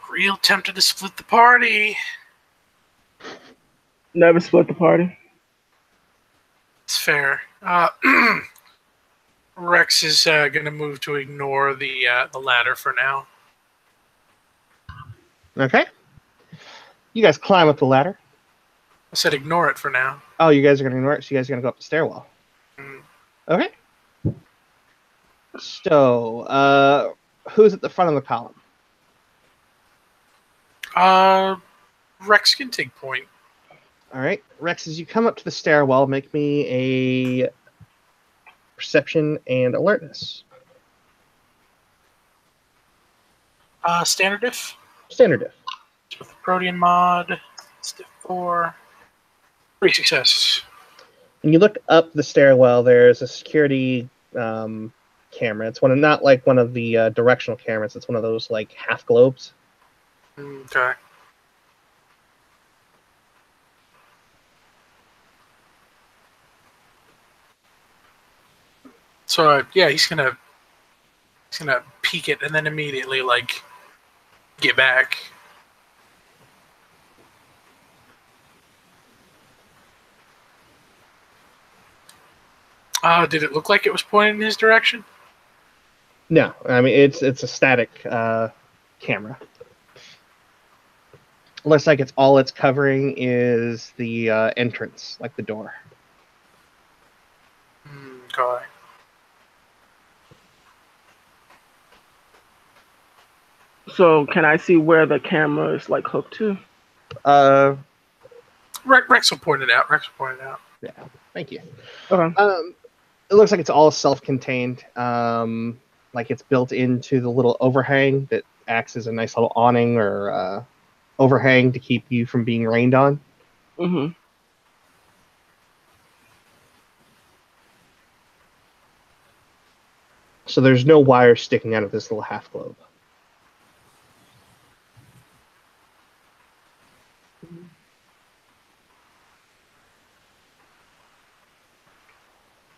[SPEAKER 4] Real tempted to split the party.
[SPEAKER 2] Never split the party.
[SPEAKER 4] It's fair. Rex is going to move to ignore the ladder for now.
[SPEAKER 1] Okay. You guys climb up the ladder.
[SPEAKER 4] I said ignore it for now.
[SPEAKER 1] Oh, you guys are going to ignore it, so you guys are going to go up the stairwell.
[SPEAKER 4] Mm.
[SPEAKER 1] Okay. So, who's at the front of the column?
[SPEAKER 4] Rex can take point.
[SPEAKER 1] All right. Rex, as you come up to the stairwell, make me a perception and alertness.
[SPEAKER 4] Standard diff.
[SPEAKER 1] Standard diff.
[SPEAKER 4] With the Protean mod. It's diff 4. 3 successes.
[SPEAKER 1] When you look up the stairwell, there's a security camera. It's not like one of the directional cameras. It's one of those like half globes.
[SPEAKER 4] Okay. So yeah, he's gonna peek it and then immediately like get back. Did it look like it was pointed in his direction?
[SPEAKER 1] No, I mean it's a static camera. Looks like all it's covering is the entrance, like the door.
[SPEAKER 4] Okay.
[SPEAKER 2] So can I see where the camera is like hooked to?
[SPEAKER 4] Rex will point it out.
[SPEAKER 1] Yeah, thank you.
[SPEAKER 2] Okay.
[SPEAKER 1] It looks like it's all self-contained. Like it's built into the little overhang that acts as a nice little awning or overhang to keep you from being rained on.
[SPEAKER 2] Mm-hmm.
[SPEAKER 1] So there's no wire sticking out of this little half globe.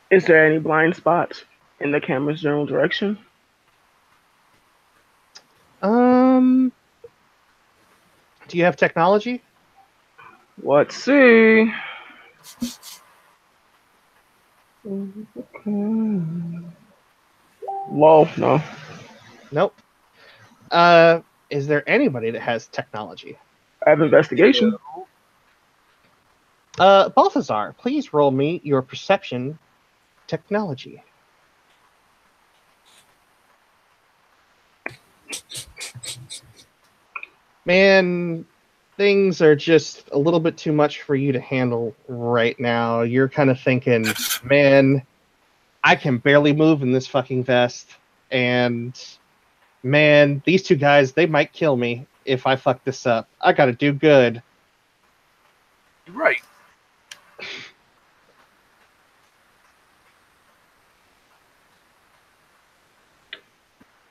[SPEAKER 2] Is there any blind spots in the camera's general direction?
[SPEAKER 1] Do you have technology?
[SPEAKER 2] Let's see. Low, no.
[SPEAKER 1] Nope. Is there anybody that has technology?
[SPEAKER 2] I have investigation.
[SPEAKER 1] Balthazar, please roll me your perception technology. Man, things are just a little bit too much for you to handle right now. You're kind of thinking, man, I can barely move in this fucking vest, and man, these two guys, they might kill me if I fuck this up. I gotta do good.
[SPEAKER 4] You're right.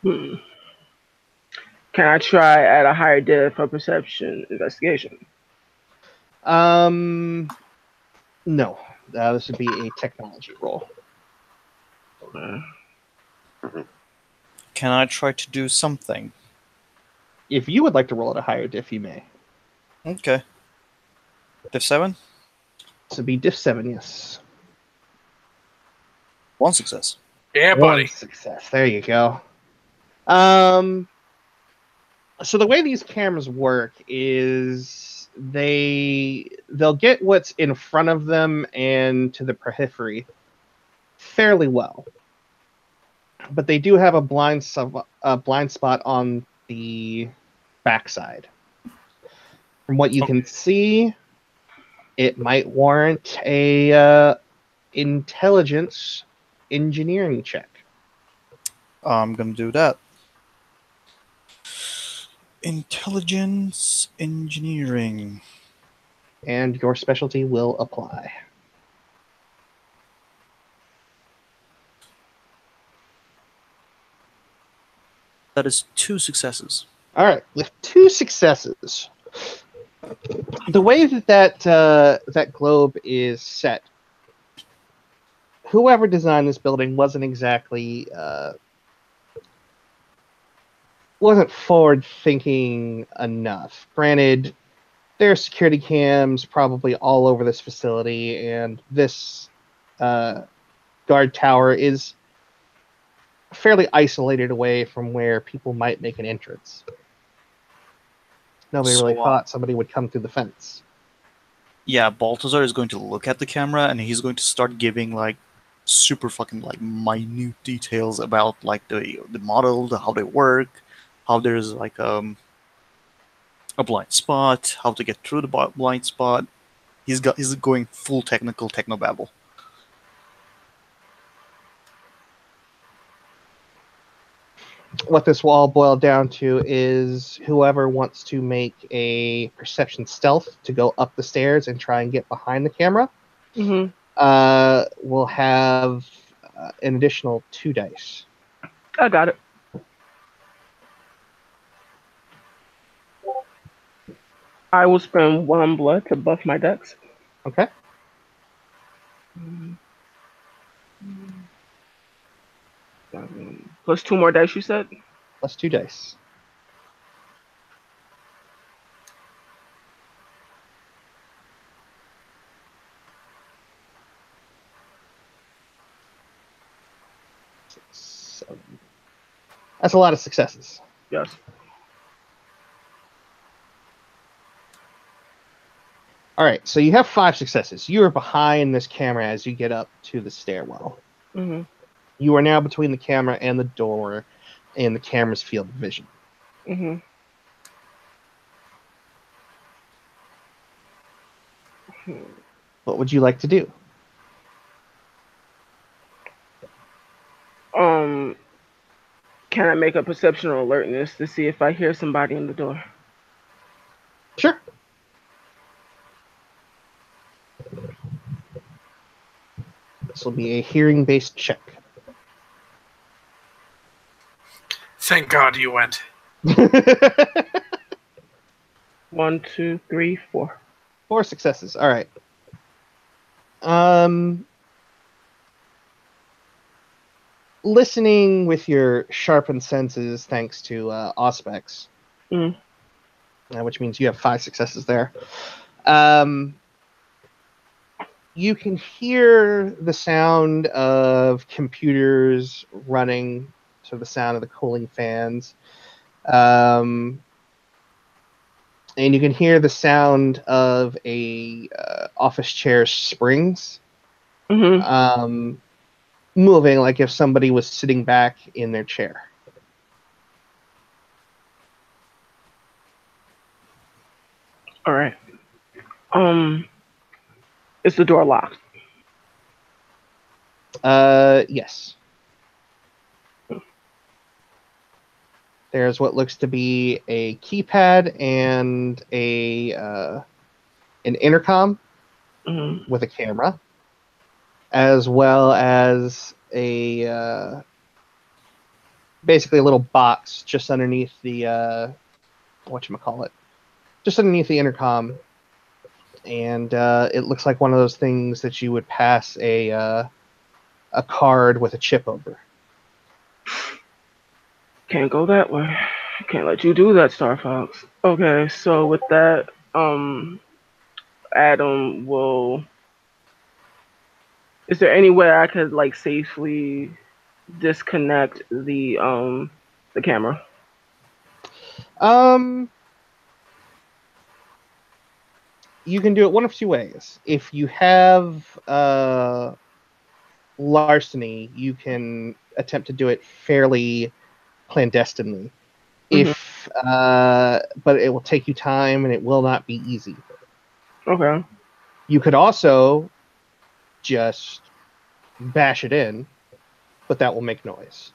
[SPEAKER 2] Hmm. Can I try at a higher diff for perception investigation?
[SPEAKER 1] No. This would be a technology roll.
[SPEAKER 2] Okay.
[SPEAKER 3] Can I try to do something?
[SPEAKER 1] If you would like to roll at a higher diff, you may.
[SPEAKER 3] Okay. Diff 7?
[SPEAKER 1] This would be diff 7, yes.
[SPEAKER 3] 1 success.
[SPEAKER 4] Yeah,
[SPEAKER 1] One
[SPEAKER 4] buddy.
[SPEAKER 1] success. There you go. So the way these cameras work is they'll get what's in front of them and to the periphery fairly well, but they do have a blind spot on the backside. From what you can see, it might warrant a intelligence engineering check.
[SPEAKER 3] I'm gonna do that. Intelligence engineering.
[SPEAKER 1] And your specialty will apply.
[SPEAKER 3] That is 2 successes.
[SPEAKER 1] All right, with 2 successes, the way that globe is set, whoever designed this building wasn't exactly wasn't forward thinking enough. Granted, there are security cams probably all over this facility, and this guard tower is fairly isolated away from where people might make an entrance. Nobody really
[SPEAKER 3] So,
[SPEAKER 1] thought somebody would come through the fence.
[SPEAKER 3] yeah, Baltazar is going to look at the camera and he's going to start giving like super fucking like minute details about like the model, how they work, how there's like a blind spot, how to get through the blind spot. He's going full technical technobabble.
[SPEAKER 1] What this will all boil down to is whoever wants to make a perception stealth to go up the stairs and try and get behind the camera
[SPEAKER 2] Mm-hmm.
[SPEAKER 1] will have an additional 2 dice.
[SPEAKER 2] I got it. I will spend 1 blood to buff my dex.
[SPEAKER 1] Okay.
[SPEAKER 2] Plus 2 more dice, you said?
[SPEAKER 1] Plus 2 dice. Six, 7. That's a lot of successes.
[SPEAKER 2] Yes.
[SPEAKER 1] All right, so you have 5 successes. You are behind this camera as you get up to the stairwell.
[SPEAKER 2] Mm-hmm.
[SPEAKER 1] You are now between the camera and the door in the camera's field of vision.
[SPEAKER 2] Mm-hmm.
[SPEAKER 1] What would you like to do?
[SPEAKER 2] Can I make a perception or alertness to see if I hear somebody in the door?
[SPEAKER 1] Sure. This will be a hearing-based check.
[SPEAKER 4] Thank God you went.
[SPEAKER 2] 1, 2, 3, 4.
[SPEAKER 1] 4 successes. All right. Listening with your sharpened senses, thanks to Auspex, which means you have 5 successes there. You can hear the sound of computers running, so the sound of the cooling fans. And you can hear the sound of a office chair springs moving, like if somebody was sitting back in their chair.
[SPEAKER 2] All right. Is the door locked?
[SPEAKER 1] Yes. There's what looks to be a keypad and an intercom
[SPEAKER 2] Mm-hmm.
[SPEAKER 1] with a camera, as well as basically a little box just underneath the whatchamacallit, just underneath the intercom, and it looks like one of those things that you would pass a card with a chip over.
[SPEAKER 2] Can't go that way. Can't let you do that, Star Fox. Okay, so with that, Adam will. Is there any way I could like safely disconnect the camera?
[SPEAKER 1] Um, you can do it one of two ways. If you have larceny, you can attempt to do it fairly clandestinely.
[SPEAKER 2] Mm-hmm.
[SPEAKER 1] But it will take you time and it will not be easy.
[SPEAKER 2] Okay.
[SPEAKER 1] You could also just bash it in, but that will make noise.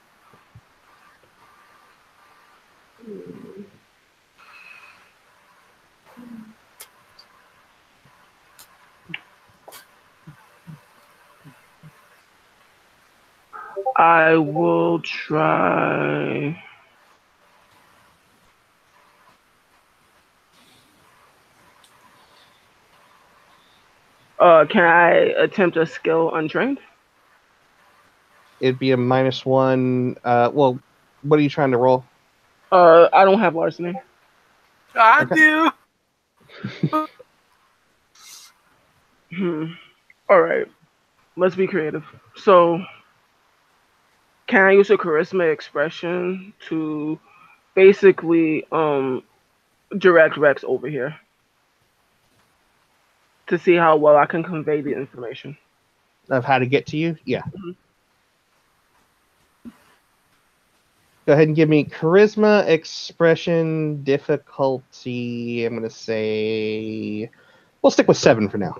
[SPEAKER 2] I will try. Can I attempt a skill untrained?
[SPEAKER 1] It'd be a -1. Well, what are you trying to roll?
[SPEAKER 2] I don't have larceny.
[SPEAKER 4] I
[SPEAKER 1] Okay.
[SPEAKER 4] do.
[SPEAKER 2] All right. Let's be creative. So, can I use a charisma expression to basically direct Rex over here to see how well I can convey the information?
[SPEAKER 1] Of how to get to you? Yeah. Go ahead and give me charisma expression difficulty. I'm going to say we'll stick with 7 for now.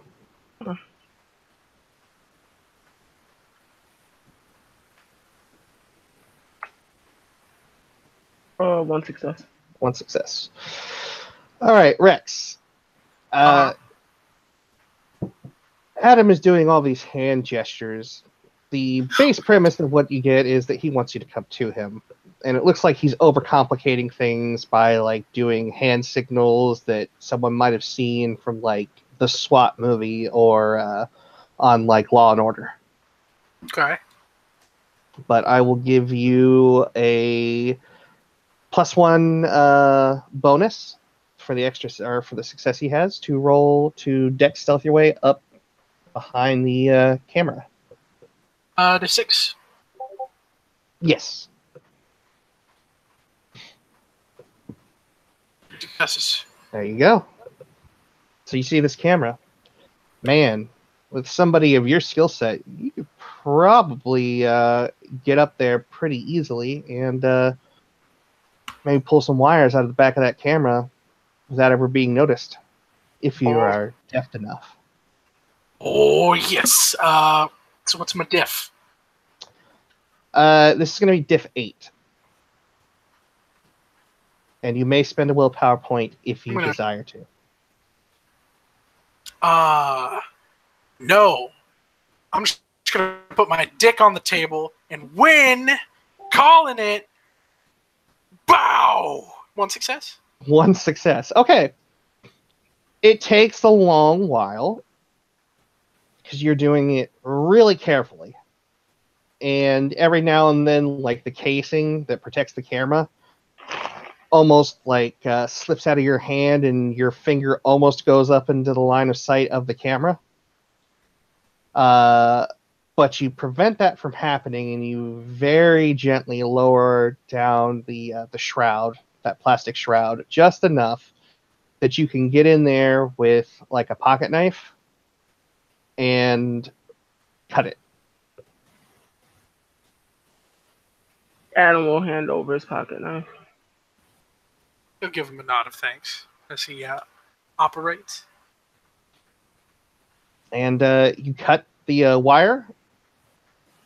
[SPEAKER 2] One success.
[SPEAKER 1] One success. All right, Rex. Adam is doing all these hand gestures. The base premise of what you get is that he wants you to come to him. And it looks like he's overcomplicating things by like doing hand signals that someone might have seen from like the SWAT movie or on like Law and Order.
[SPEAKER 4] Okay.
[SPEAKER 1] But I will give you a +1 bonus for the extra or for the success he has to roll to dex stealth your way up behind the camera.
[SPEAKER 4] The 6.
[SPEAKER 1] Yes.
[SPEAKER 4] Successes.
[SPEAKER 1] There you go. So you see this camera. Man, with somebody of your skill set, you could probably get up there pretty easily and maybe pull some wires out of the back of that camera without ever being noticed, if you are deft enough.
[SPEAKER 4] Oh, yes. So what's my diff?
[SPEAKER 1] This is going to be diff 8. And you may spend a willpower point if you desire to.
[SPEAKER 4] No. I'm just going to put my dick on the table and win, calling it, bow. 1 success?
[SPEAKER 1] 1 success. Okay. It takes a long while because you're doing it really carefully. And every now and then, like the casing that protects the camera almost like slips out of your hand and your finger almost goes up into the line of sight of the camera. But you prevent that from happening and you very gently lower down the shroud, that plastic shroud, just enough that you can get in there with like a pocket knife and cut it.
[SPEAKER 2] Adam will hand over his pocket knife.
[SPEAKER 4] He'll give him a nod of thanks as he operates.
[SPEAKER 1] And you cut the wire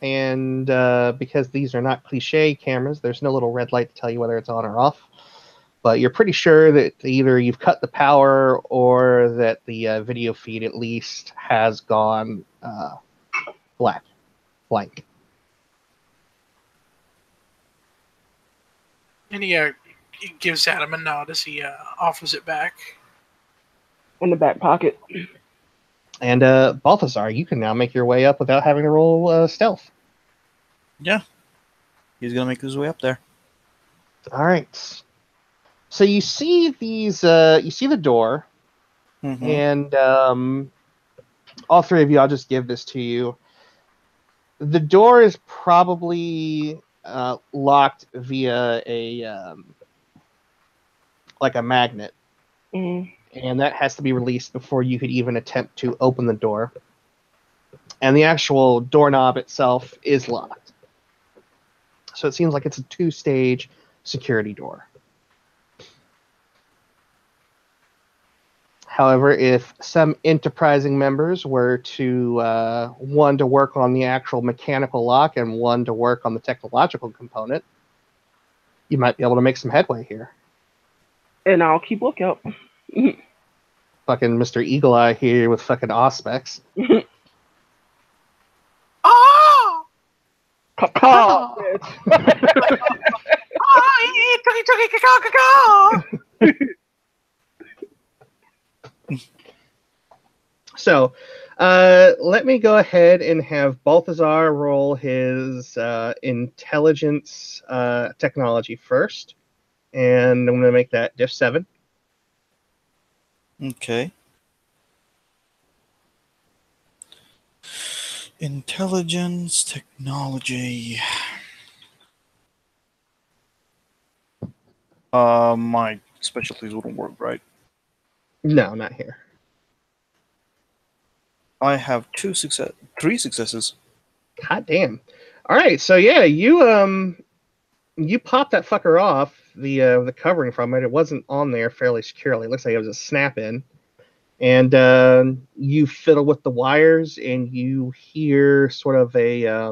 [SPEAKER 1] and because these are not cliche cameras, there's no little red light to tell you whether it's on or off. But you're pretty sure that either you've cut the power or that the video feed at least has gone blank.
[SPEAKER 4] And he gives Adam a nod as he offers it back.
[SPEAKER 2] In the back pocket.
[SPEAKER 1] And Balthazar, you can now make your way up without having to roll stealth.
[SPEAKER 3] Yeah. He's gonna make his way up there.
[SPEAKER 1] All right. So you see these. You see the door,
[SPEAKER 3] Mm-hmm.
[SPEAKER 1] and all three of you. I'll just give this to you. The door is probably locked via a like a magnet,
[SPEAKER 2] Mm-hmm.
[SPEAKER 1] and that has to be released before you could even attempt to open the door. And the actual doorknob itself is locked. So it seems like it's a two-stage security door. However, if some enterprising members were to one to work on the actual mechanical lock and one to work on the technological component, you might be able to make some headway here.
[SPEAKER 2] And I'll keep lookout.
[SPEAKER 1] Fucking Mr. Eagle Eye here with fucking Auspex.
[SPEAKER 4] Oh!
[SPEAKER 2] Caw, bitch.
[SPEAKER 1] So, let me go ahead and have Balthazar roll his intelligence technology first. And I'm going to make that diff 7.
[SPEAKER 3] Okay. Intelligence, technology. My specialties wouldn't work, right?
[SPEAKER 1] No, not here.
[SPEAKER 3] I have 3 successes.
[SPEAKER 1] God damn. All right, so yeah, you popped that fucker off the covering from it. It wasn't on there fairly securely. It looks like it was a snap in, and you fiddle with the wires, and you hear sort of a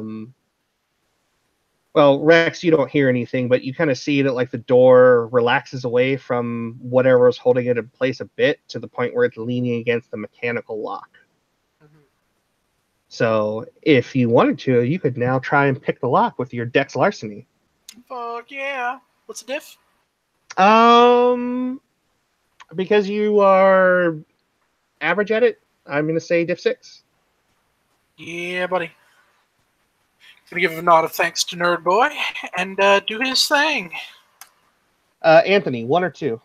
[SPEAKER 1] well, Rex, you don't hear anything, but you kind of see that like the door relaxes away from whatever is holding it in place a bit to the point where it's leaning against the mechanical lock. So if you wanted to, you could now try and pick the lock with your Dex Larceny.
[SPEAKER 4] Fuck yeah. What's the diff?
[SPEAKER 1] Because you are average at it, I'm going to say diff 6.
[SPEAKER 4] Yeah, buddy. Gonna give him a nod of thanks to Nerd Boy and do his thing.
[SPEAKER 1] Anthony, 1 or 2?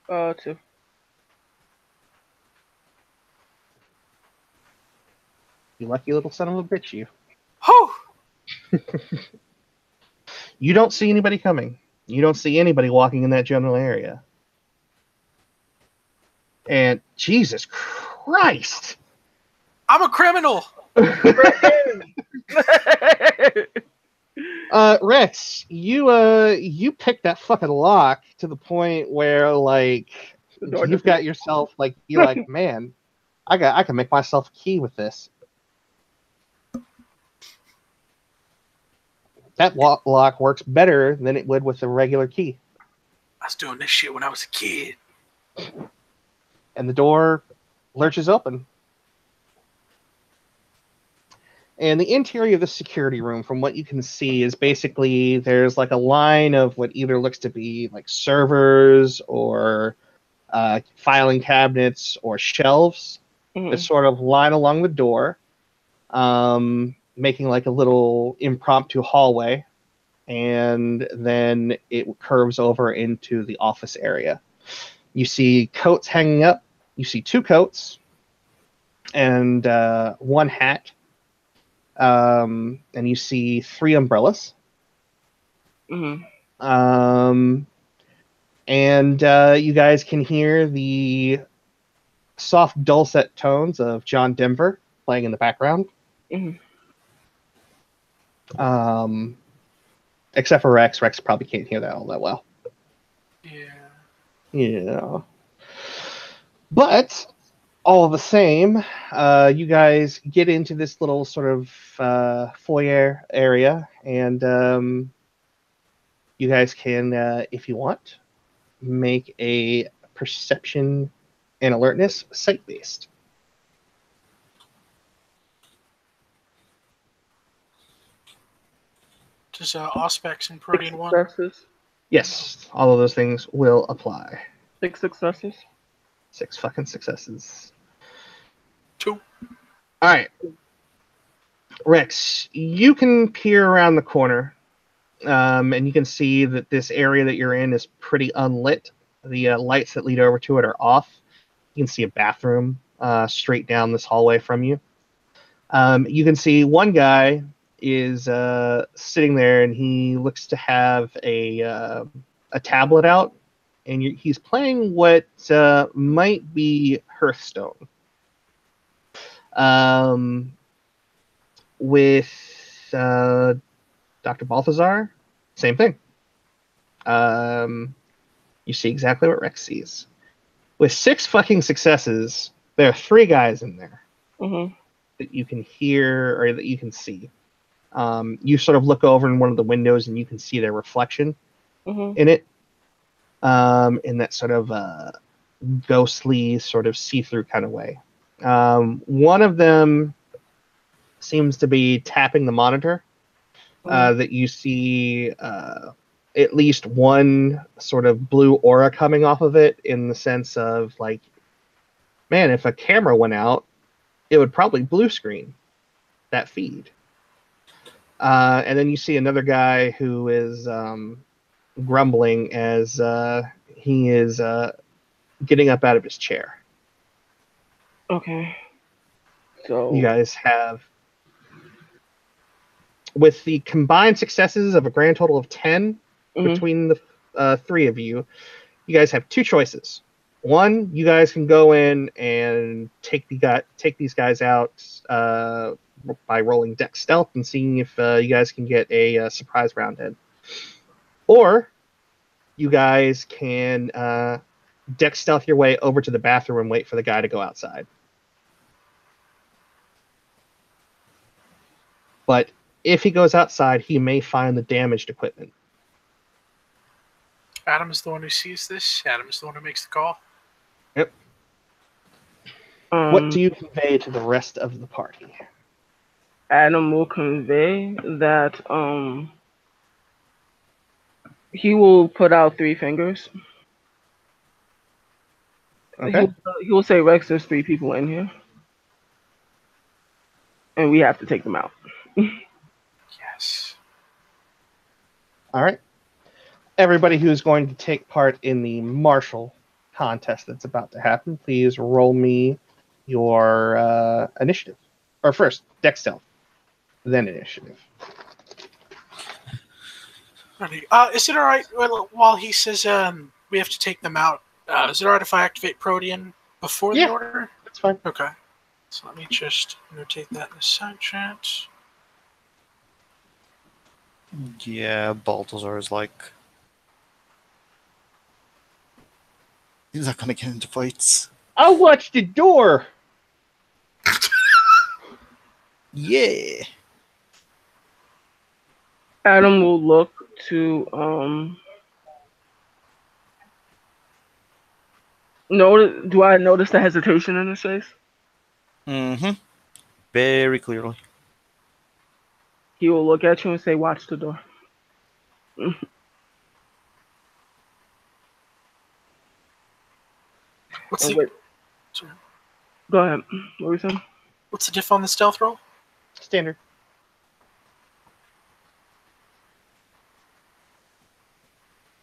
[SPEAKER 2] 2.
[SPEAKER 1] You lucky little son of a bitch, you.
[SPEAKER 4] Whew!
[SPEAKER 1] You don't see anybody coming. You don't see anybody walking in that general area. And Jesus Christ!
[SPEAKER 4] I'm a criminal!
[SPEAKER 1] Rex, you picked that fucking lock to the point where like you've got yourself like you're like, man, I can make myself a key with this. That lock works better than it would with a regular key.
[SPEAKER 4] I was doing this shit when I was a kid.
[SPEAKER 1] And the door lurches open. And the interior of the security room, from what you can see, is basically there's like a line of what either looks to be like servers or filing cabinets or shelves that sort of line along the door, making like a little impromptu hallway. And then it curves over into the office area. You see coats hanging up. You see 2 coats and 1 hat. And you see 3 umbrellas.
[SPEAKER 2] Mm-hmm.
[SPEAKER 1] And you guys can hear the soft dulcet tones of John Denver playing in the background.
[SPEAKER 2] Mm-hmm.
[SPEAKER 1] Except for Rex. Rex probably can't hear that all that well.
[SPEAKER 4] Yeah.
[SPEAKER 1] Yeah. But All the same, you guys get into this little sort of foyer area, and you guys can, if you want, make a perception and alertness site based.
[SPEAKER 4] Does Auspex and
[SPEAKER 2] 6
[SPEAKER 4] Protean one?
[SPEAKER 2] successes.
[SPEAKER 1] Yes, all of those things will apply.
[SPEAKER 2] 6 successes.
[SPEAKER 1] 6 fucking successes.
[SPEAKER 4] 2.
[SPEAKER 1] All right, Rex, you can peer around the corner, and you can see that this area that you're in is pretty unlit. The lights that lead over to it are off. You can see a bathroom straight down this hallway from you. You can see one guy is sitting there, and he looks to have a tablet out, and he's playing what might be Hearthstone. With Dr. Balthazar, same thing. You see exactly what Rex sees. With 6 fucking successes, there are 3 guys in there
[SPEAKER 2] Mm-hmm.
[SPEAKER 1] that you can hear or that you can see. You sort of look over in one of the windows and you can see their reflection
[SPEAKER 2] Mm-hmm.
[SPEAKER 1] in it, in that sort of ghostly, sort of see-through kind of way. One of them seems to be tapping the monitor. That you see at least one sort of blue aura coming off of it, in the sense of like, man, if a camera went out, it would probably blue screen that feed. And then you see another guy who is grumbling as he is getting up out of his chair.
[SPEAKER 2] Okay. So
[SPEAKER 1] You guys have, with the combined successes of a grand total of 10 between the 3 of you, you guys have 2 choices. One, you guys can go in and take these guys out by rolling dex stealth and seeing if you guys can get a surprise round in. Or you guys can dex stealth your way over to the bathroom and wait for the guy to go outside. But if he goes outside, he may find the damaged equipment.
[SPEAKER 4] Adam is the one who sees this. Adam is the one who makes the call.
[SPEAKER 1] Yep. What do you convey to the rest of the party?
[SPEAKER 2] Adam will convey that he will put out 3 fingers.
[SPEAKER 1] Okay.
[SPEAKER 2] He will say, Rex, there's 3 people in here, and we have to take them out.
[SPEAKER 4] Yes.
[SPEAKER 1] All right. Everybody who's going to take part in the martial contest that's about to happen, please roll me your initiative. Or first, dex stealth, then initiative.
[SPEAKER 4] Ready. Is it all right while he says we have to take them out? Is it all right if I activate Protean before the order?
[SPEAKER 1] That's fine.
[SPEAKER 4] Okay. So let me just notate that in the side chat.
[SPEAKER 3] Yeah, Balthazar is like, he's not gonna get into fights.
[SPEAKER 1] I'll watch the door.
[SPEAKER 3] Yeah.
[SPEAKER 2] Adam will look to do I notice the hesitation in his face?
[SPEAKER 3] Mm-hmm. Very clearly.
[SPEAKER 2] He will look at you and say, watch the door.
[SPEAKER 4] What's
[SPEAKER 2] And
[SPEAKER 4] the
[SPEAKER 2] wait. Go ahead. What were you saying?
[SPEAKER 4] what's the diff on the stealth roll?
[SPEAKER 1] Standard.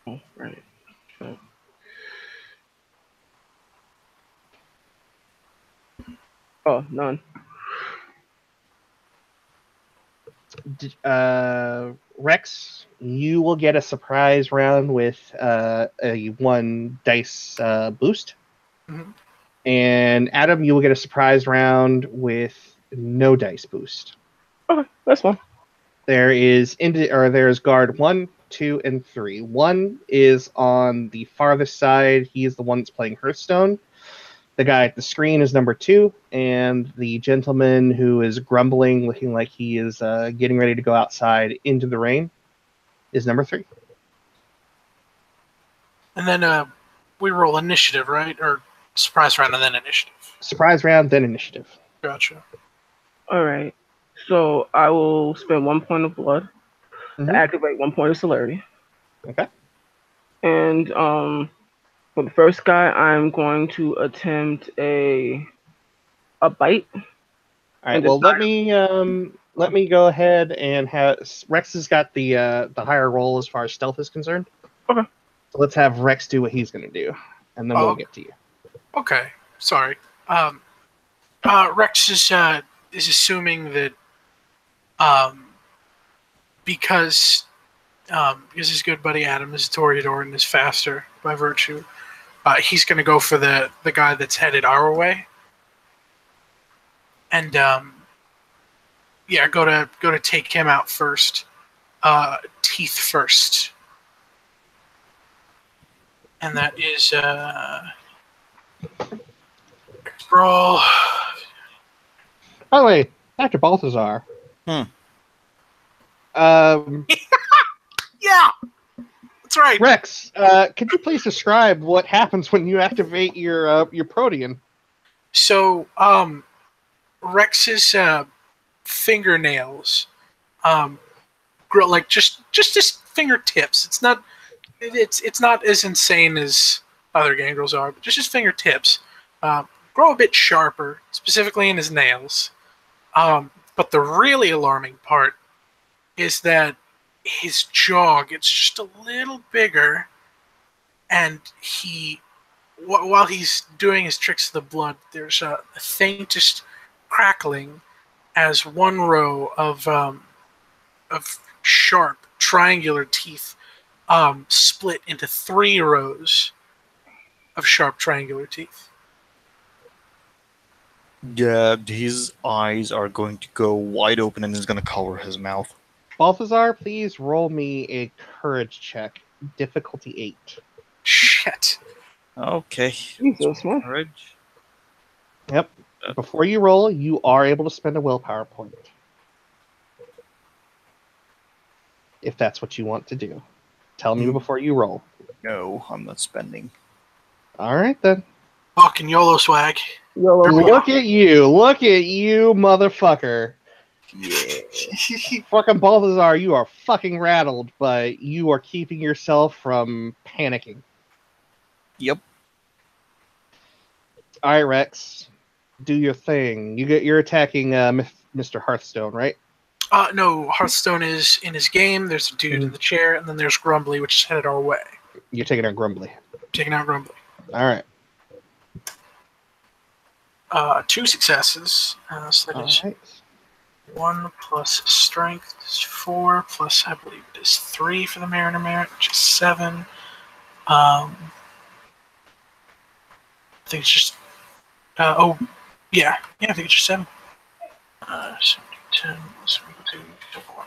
[SPEAKER 2] Oh, right. So. Oh, none.
[SPEAKER 1] Rex, you will get a surprise round with a 1 dice boost.
[SPEAKER 4] Mhm.
[SPEAKER 1] And Adam, you will get a surprise round with no dice boost.
[SPEAKER 2] Okay, that's fine.
[SPEAKER 1] There's guard 1, 2, and 3. 1 is on the farthest side. He is the one that's playing Hearthstone. The guy at the screen is number 2, and the gentleman who is grumbling, looking like he is getting ready to go outside into the rain, is number 3.
[SPEAKER 4] And then we roll initiative, right? Or surprise round and then initiative.
[SPEAKER 1] Surprise round, then initiative.
[SPEAKER 4] Gotcha.
[SPEAKER 2] All right. So I will spend 1 point of blood
[SPEAKER 1] Mhm.
[SPEAKER 2] to activate 1 point of celerity.
[SPEAKER 1] Okay.
[SPEAKER 2] And for the first guy, I'm going to attempt a bite.
[SPEAKER 1] All right.
[SPEAKER 2] And
[SPEAKER 1] Well,
[SPEAKER 2] this
[SPEAKER 1] let me go ahead and have Rex has got the higher roll as far as stealth is concerned.
[SPEAKER 2] Okay.
[SPEAKER 1] So let's have Rex do what he's going to do, and then we'll get to you.
[SPEAKER 4] Okay. Sorry. Rex is assuming that because his good buddy Adam is a Toreador and is faster by virtue, he's going to go for the guy that's headed our way. And go to take him out first. Teeth first. And that is roll.
[SPEAKER 1] By the way, Dr. Balthazar.
[SPEAKER 3] Hmm.
[SPEAKER 4] Yeah, that's right.
[SPEAKER 1] Rex, could you please describe what happens when you activate your protean?
[SPEAKER 4] So, Rex's fingernails, grow like just his fingertips. It's not as insane as other gangrels are, but just his fingertips grow a bit sharper, specifically in his nails. But the really alarming part is that his jaw gets just a little bigger, and while he's doing his tricks of the blood, there's a faintest crackling as one row of sharp triangular teeth split into 3 rows of sharp triangular teeth.
[SPEAKER 3] Yeah, his eyes are going to go wide open and is going to cover his mouth.
[SPEAKER 1] Balthazar, please roll me a courage check. Difficulty 8.
[SPEAKER 4] Shit.
[SPEAKER 3] Okay.
[SPEAKER 2] Jesus, man.
[SPEAKER 3] Courage.
[SPEAKER 1] Yep. Before you roll, you are able to spend a willpower point. If that's what you want to do. Tell me before you roll.
[SPEAKER 3] No, I'm not spending.
[SPEAKER 1] All right, then.
[SPEAKER 4] Fucking YOLO swag.
[SPEAKER 2] YOLO.
[SPEAKER 1] Look at you, motherfucker.
[SPEAKER 3] Yeah.
[SPEAKER 1] Fucking Balthazar, you are fucking rattled, but you are keeping yourself from panicking.
[SPEAKER 3] Yep.
[SPEAKER 1] All right, Rex, do your thing. You're attacking Mr. Hearthstone, right?
[SPEAKER 4] No, Hearthstone is in his game. There's a dude in the chair, and then there's Grumbly, which is headed our way.
[SPEAKER 1] You're taking out Grumbly.
[SPEAKER 4] Taking out Grumbly.
[SPEAKER 1] All right.
[SPEAKER 4] 2 successes. So that is
[SPEAKER 1] All right.
[SPEAKER 4] 1 plus strength is 4, plus I believe it is 3 for the Mariner Merit, which is 7. I think it's just. I think it's just 7. 10, 2, 1.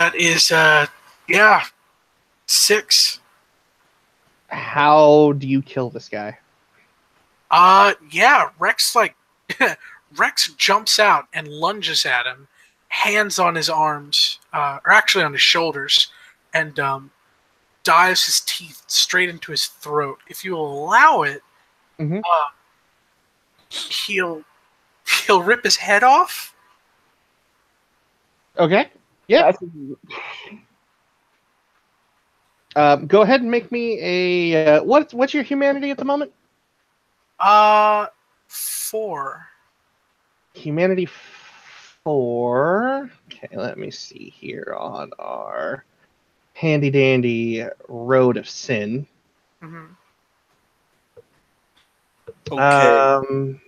[SPEAKER 4] That is, 6.
[SPEAKER 1] How do you kill this guy?
[SPEAKER 4] Rex Rex jumps out and lunges at him, hands on his arms, or actually on his shoulders, and dives his teeth straight into his throat. If you allow it,
[SPEAKER 1] Mhm.
[SPEAKER 4] He'll rip his head off.
[SPEAKER 1] Okay. Yeah. Go ahead and make me a. What's your humanity at the moment?
[SPEAKER 4] 4.
[SPEAKER 1] Humanity 4. Okay, let me see here on our handy dandy road of sin.
[SPEAKER 4] Mm-hmm.
[SPEAKER 3] Okay.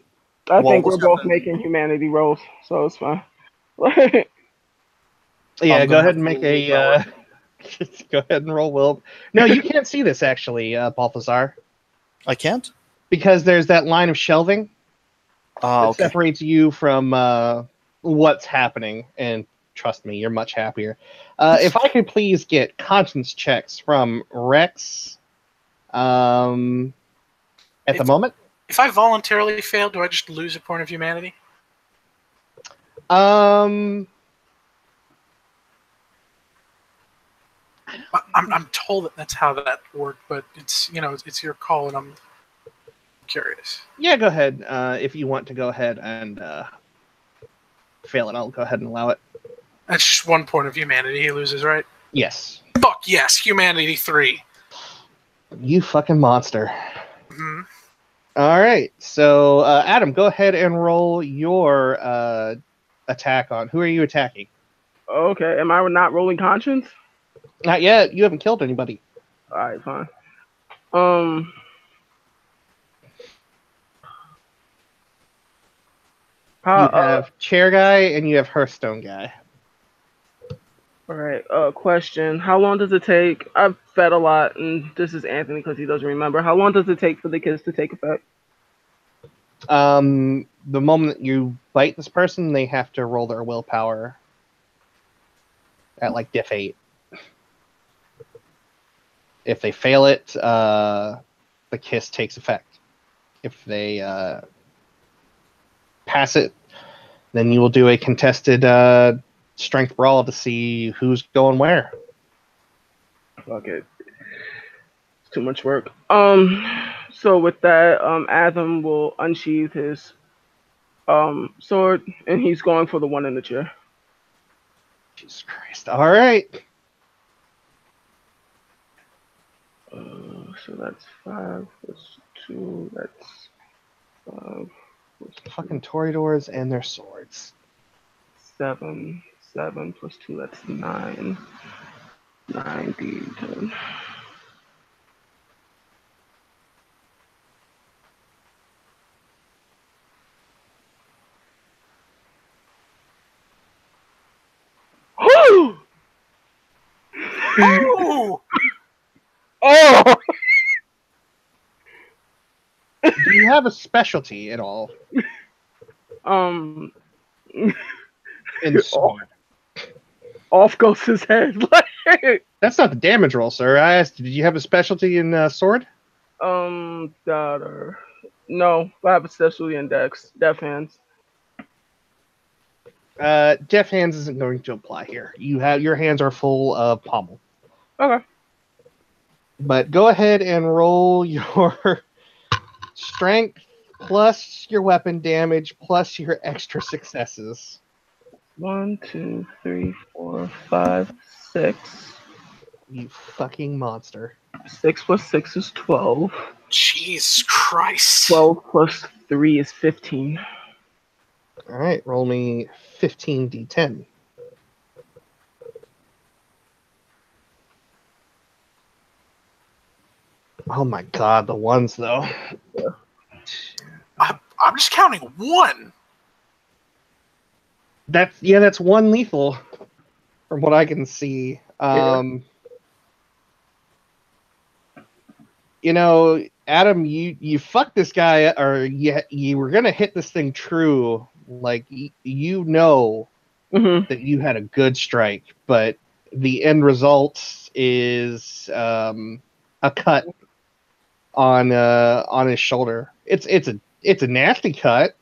[SPEAKER 2] I think we're
[SPEAKER 3] what's
[SPEAKER 2] both
[SPEAKER 3] happening?
[SPEAKER 2] making humanity rolls, so it's fine.
[SPEAKER 1] Yeah,
[SPEAKER 3] I'm
[SPEAKER 1] go
[SPEAKER 3] gonna
[SPEAKER 1] ahead
[SPEAKER 3] have
[SPEAKER 1] and make
[SPEAKER 3] to
[SPEAKER 1] a.
[SPEAKER 3] willpower.
[SPEAKER 1] Go ahead and roll will. No, you can't see this actually, Balthazar,
[SPEAKER 3] I can't?
[SPEAKER 1] because there's that line of shelving that
[SPEAKER 3] Okay.
[SPEAKER 1] separates you from what's happening. And trust me, you're much happier. If I could please get conscience checks from Rex, At the moment,
[SPEAKER 4] If I voluntarily fail, do I just lose a point of humanity?
[SPEAKER 1] um,
[SPEAKER 4] I'm told that that's how that worked, but it's it's your call, and I'm curious.
[SPEAKER 1] yeah, go ahead. If you want to go ahead and fail it, I'll go ahead and allow it.
[SPEAKER 4] That's just 1 point of humanity he loses, right?
[SPEAKER 1] Yes.
[SPEAKER 4] Fuck yes, humanity 3.
[SPEAKER 1] You fucking monster.
[SPEAKER 4] Mm-hmm.
[SPEAKER 1] All right, so Adam, go ahead and roll your attack on. Who are you attacking?
[SPEAKER 2] Okay, am I not rolling conscience?
[SPEAKER 1] Not yet. You haven't killed anybody.
[SPEAKER 2] All right, fine.
[SPEAKER 1] You have chair guy and you have Hearthstone guy.
[SPEAKER 2] All right. Question: how long does it take? I've fed a lot, and this is Anthony because he doesn't remember. How long does it take for the kiss to take effect?
[SPEAKER 1] The moment you bite this person, they have to roll their willpower at like diff 8. If they fail it, the kiss takes effect. If they pass it, then you will do a contested strength brawl to see who's going where.
[SPEAKER 2] Fuck it. It's too much work. So with that, Adam will unsheath his sword, and he's going for the one in the chair.
[SPEAKER 1] Jesus Christ! All right.
[SPEAKER 2] So that's 5 plus 2. That's 5 plus 2.
[SPEAKER 1] Fucking Toreadors and their swords.
[SPEAKER 2] 7. 7 plus 2. That's 9. 9d10.
[SPEAKER 4] Oh!
[SPEAKER 2] Oh!
[SPEAKER 1] Do you have a specialty at all
[SPEAKER 2] Um,
[SPEAKER 1] in sword?
[SPEAKER 2] off goes his head.
[SPEAKER 1] That's not the damage roll, sir. I asked, did you have a specialty in sword?
[SPEAKER 2] Daughter. No, I have a specialty in Dex. Death hands.
[SPEAKER 1] Deaf hands isn't going to apply here. Your hands are full of pommel.
[SPEAKER 2] Okay.
[SPEAKER 1] But go ahead and roll your strength plus your weapon damage plus your extra successes.
[SPEAKER 2] 1, 2, 3, 4, 5, 6.
[SPEAKER 1] You fucking monster.
[SPEAKER 2] 6 plus 6 is 12.
[SPEAKER 4] Jesus Christ.
[SPEAKER 2] 12 plus 3 is 15.
[SPEAKER 1] All right, roll me 15d10. Oh my god, the ones though.
[SPEAKER 2] Yeah.
[SPEAKER 4] I'm just counting 1.
[SPEAKER 1] That's one lethal from what I can see. You know, Adam, you fucked this guy, or you were gonna hit this thing true. Like you know that you had a good strike, but the end result is a cut on his shoulder. It's a nasty cut.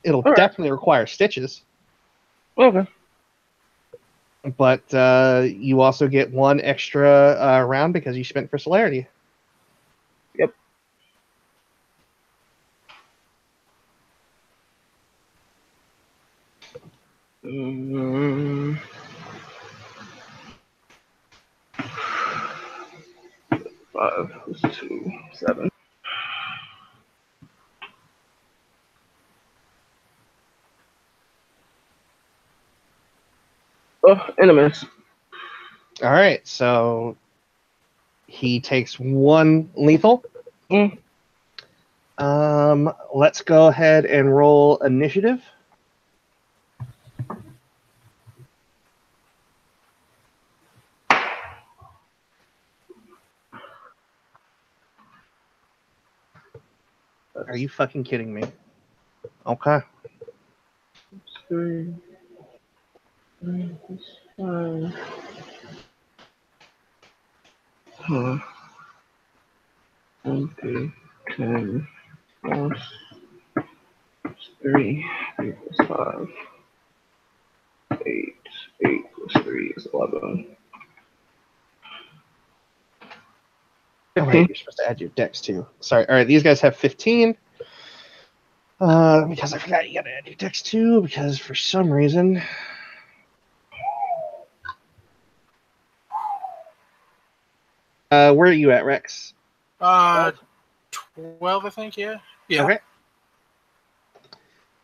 [SPEAKER 1] It'll definitely require stitches.
[SPEAKER 2] Okay.
[SPEAKER 1] But you also get one extra round because you spent for celerity.
[SPEAKER 2] Yep. Mm-hmm. 5 plus 2, 7. Oh, and a miss.
[SPEAKER 1] All right, so he takes one lethal. Let's go ahead and roll initiative. Are you fucking kidding me? Okay.
[SPEAKER 2] 3, 5. 20, 10 plus 3, 3 plus 5, 8, 8 plus 3 is 11.
[SPEAKER 1] Oh,
[SPEAKER 2] 15.
[SPEAKER 1] wait, you're supposed to add your dex too. Sorry. All right, these guys have 15. Because I forgot you got to add your dex too. Because for some reason, where are you at, Rex?
[SPEAKER 4] 12, I think. Yeah. Yeah.
[SPEAKER 1] Okay.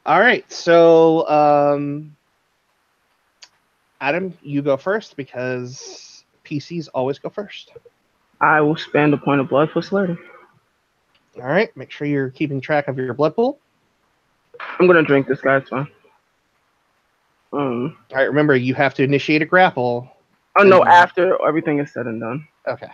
[SPEAKER 1] All right. So, Adam, you go first because PCs always go first.
[SPEAKER 2] I will spend a point of blood for Slater.
[SPEAKER 1] All right. Make sure you're keeping track of your blood pool.
[SPEAKER 2] I'm gonna drink this, guys. Fine.
[SPEAKER 1] All right. Remember, you have to initiate a grapple.
[SPEAKER 2] Oh no! After everything is said and done.
[SPEAKER 1] Okay.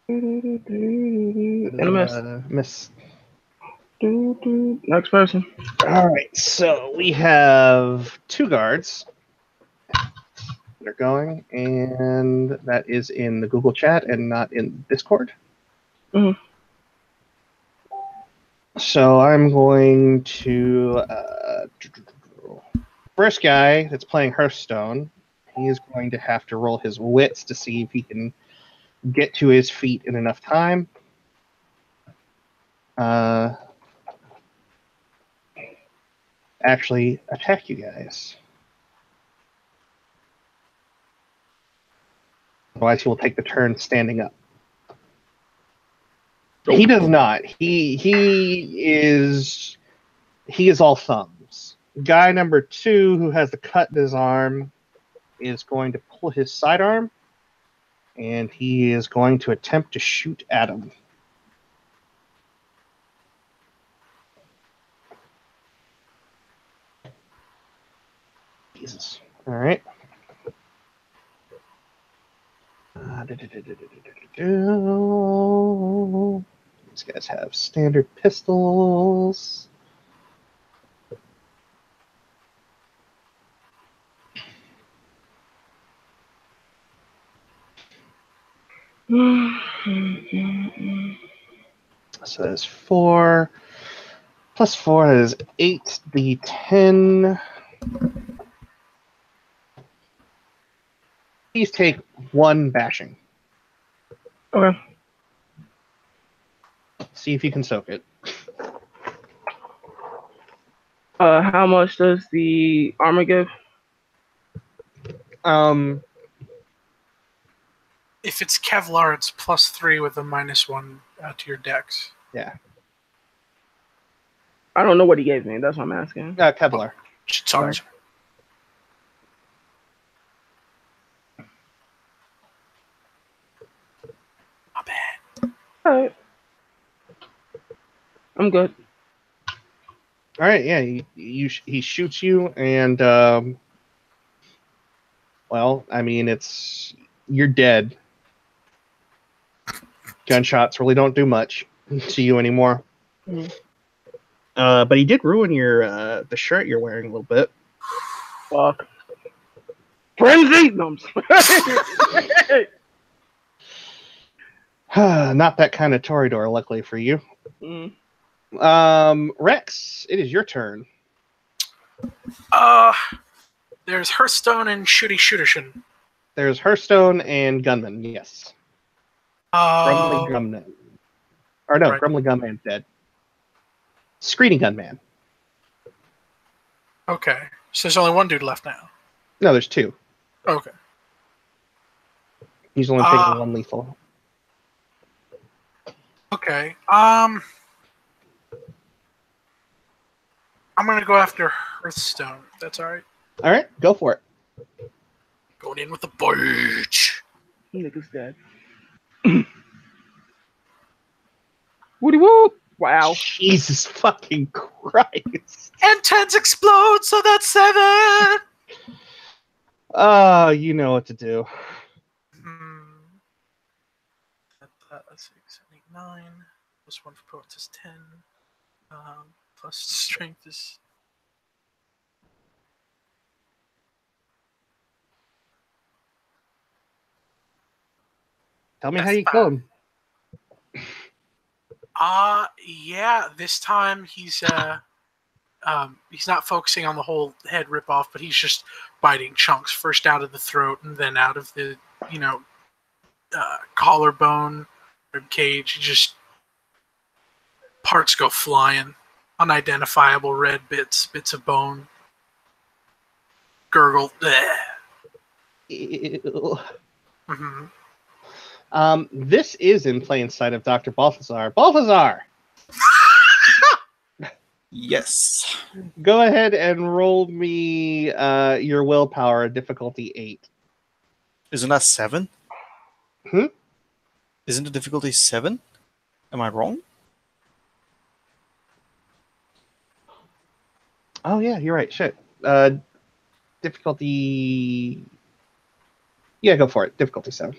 [SPEAKER 2] And a miss.
[SPEAKER 1] Miss.
[SPEAKER 2] Next person.
[SPEAKER 1] All right. So we have 2 guards. They're going, and that is in the Google chat and not in Discord.
[SPEAKER 2] Mhm.
[SPEAKER 1] So I'm going to first guy that's playing Hearthstone. He is going to have to roll his wits to see if he can get to his feet in enough time. Actually, attack you guys. Otherwise, he will take the turn standing up. He does not. He is all thumbs. Guy number 2, who has the cut in his arm, is going to pull his sidearm, and he is going to attempt to shoot at him. Jesus. All right. These guys have standard pistols. So that's 4. Plus 4 is 8d10. Please take 1 bashing.
[SPEAKER 2] Okay.
[SPEAKER 1] See if you can soak it.
[SPEAKER 2] How much does the armor give?
[SPEAKER 4] If it's Kevlar, it's +3 with a -1 to your dex.
[SPEAKER 1] Yeah.
[SPEAKER 2] I don't know what he gave me. That's what I'm asking.
[SPEAKER 1] Kevlar.
[SPEAKER 4] Sorry. My bad.
[SPEAKER 2] Alright. I'm good.
[SPEAKER 1] All right, yeah, he shoots you, and well, I mean, you're dead. Gunshots really don't do much to you anymore.
[SPEAKER 2] Mhm.
[SPEAKER 1] But he did ruin your the shirt you're wearing a little bit.
[SPEAKER 2] Fuck. Frenzy! No, I'm sorry.
[SPEAKER 1] Not that kind of Toreador, luckily for you. Rex, it is your turn.
[SPEAKER 4] There's Hearthstone and Shooty Shooterson.
[SPEAKER 1] There's Hearthstone and Gunman, yes. Grumbly Gunman. Or no,
[SPEAKER 4] right.
[SPEAKER 1] Grumbly Gunman's dead. Screeny Gunman.
[SPEAKER 4] Okay, so there's only 1 dude left now.
[SPEAKER 1] No, there's 2.
[SPEAKER 4] Okay.
[SPEAKER 1] He's only taking 1 lethal.
[SPEAKER 4] Okay. I'm gonna go after Hearthstone. That's all right.
[SPEAKER 1] All right, go for it.
[SPEAKER 4] Going in with the bitch.
[SPEAKER 2] Nigga's dead. Woody whoop! Wow.
[SPEAKER 1] Jesus fucking Christ.
[SPEAKER 4] And 10s explode, so that's 7.
[SPEAKER 1] Oh, you know what to do.
[SPEAKER 4] Let's see, 7, 8, 9. Plus 1 for points is 10. Plus strength is
[SPEAKER 1] Tell me how
[SPEAKER 4] That's
[SPEAKER 1] you kill him.
[SPEAKER 4] Yeah. This time he's not focusing on the whole head rip off, but he's just biting chunks first out of the throat and then out of the collarbone, rib cage. Just parts go flying, unidentifiable red bits of bone. Gurgle.
[SPEAKER 1] Ew.
[SPEAKER 4] Mm-hmm.
[SPEAKER 1] This is in plain sight of Dr. Balthazar. Balthazar,
[SPEAKER 3] Yes.
[SPEAKER 1] go ahead and roll me your willpower, difficulty 8.
[SPEAKER 3] Isn't that 7?
[SPEAKER 1] Hmm?
[SPEAKER 3] Isn't the difficulty 7? Am I wrong?
[SPEAKER 1] Oh yeah, you're right. Shit. Difficulty. Yeah, go for it. Difficulty 7.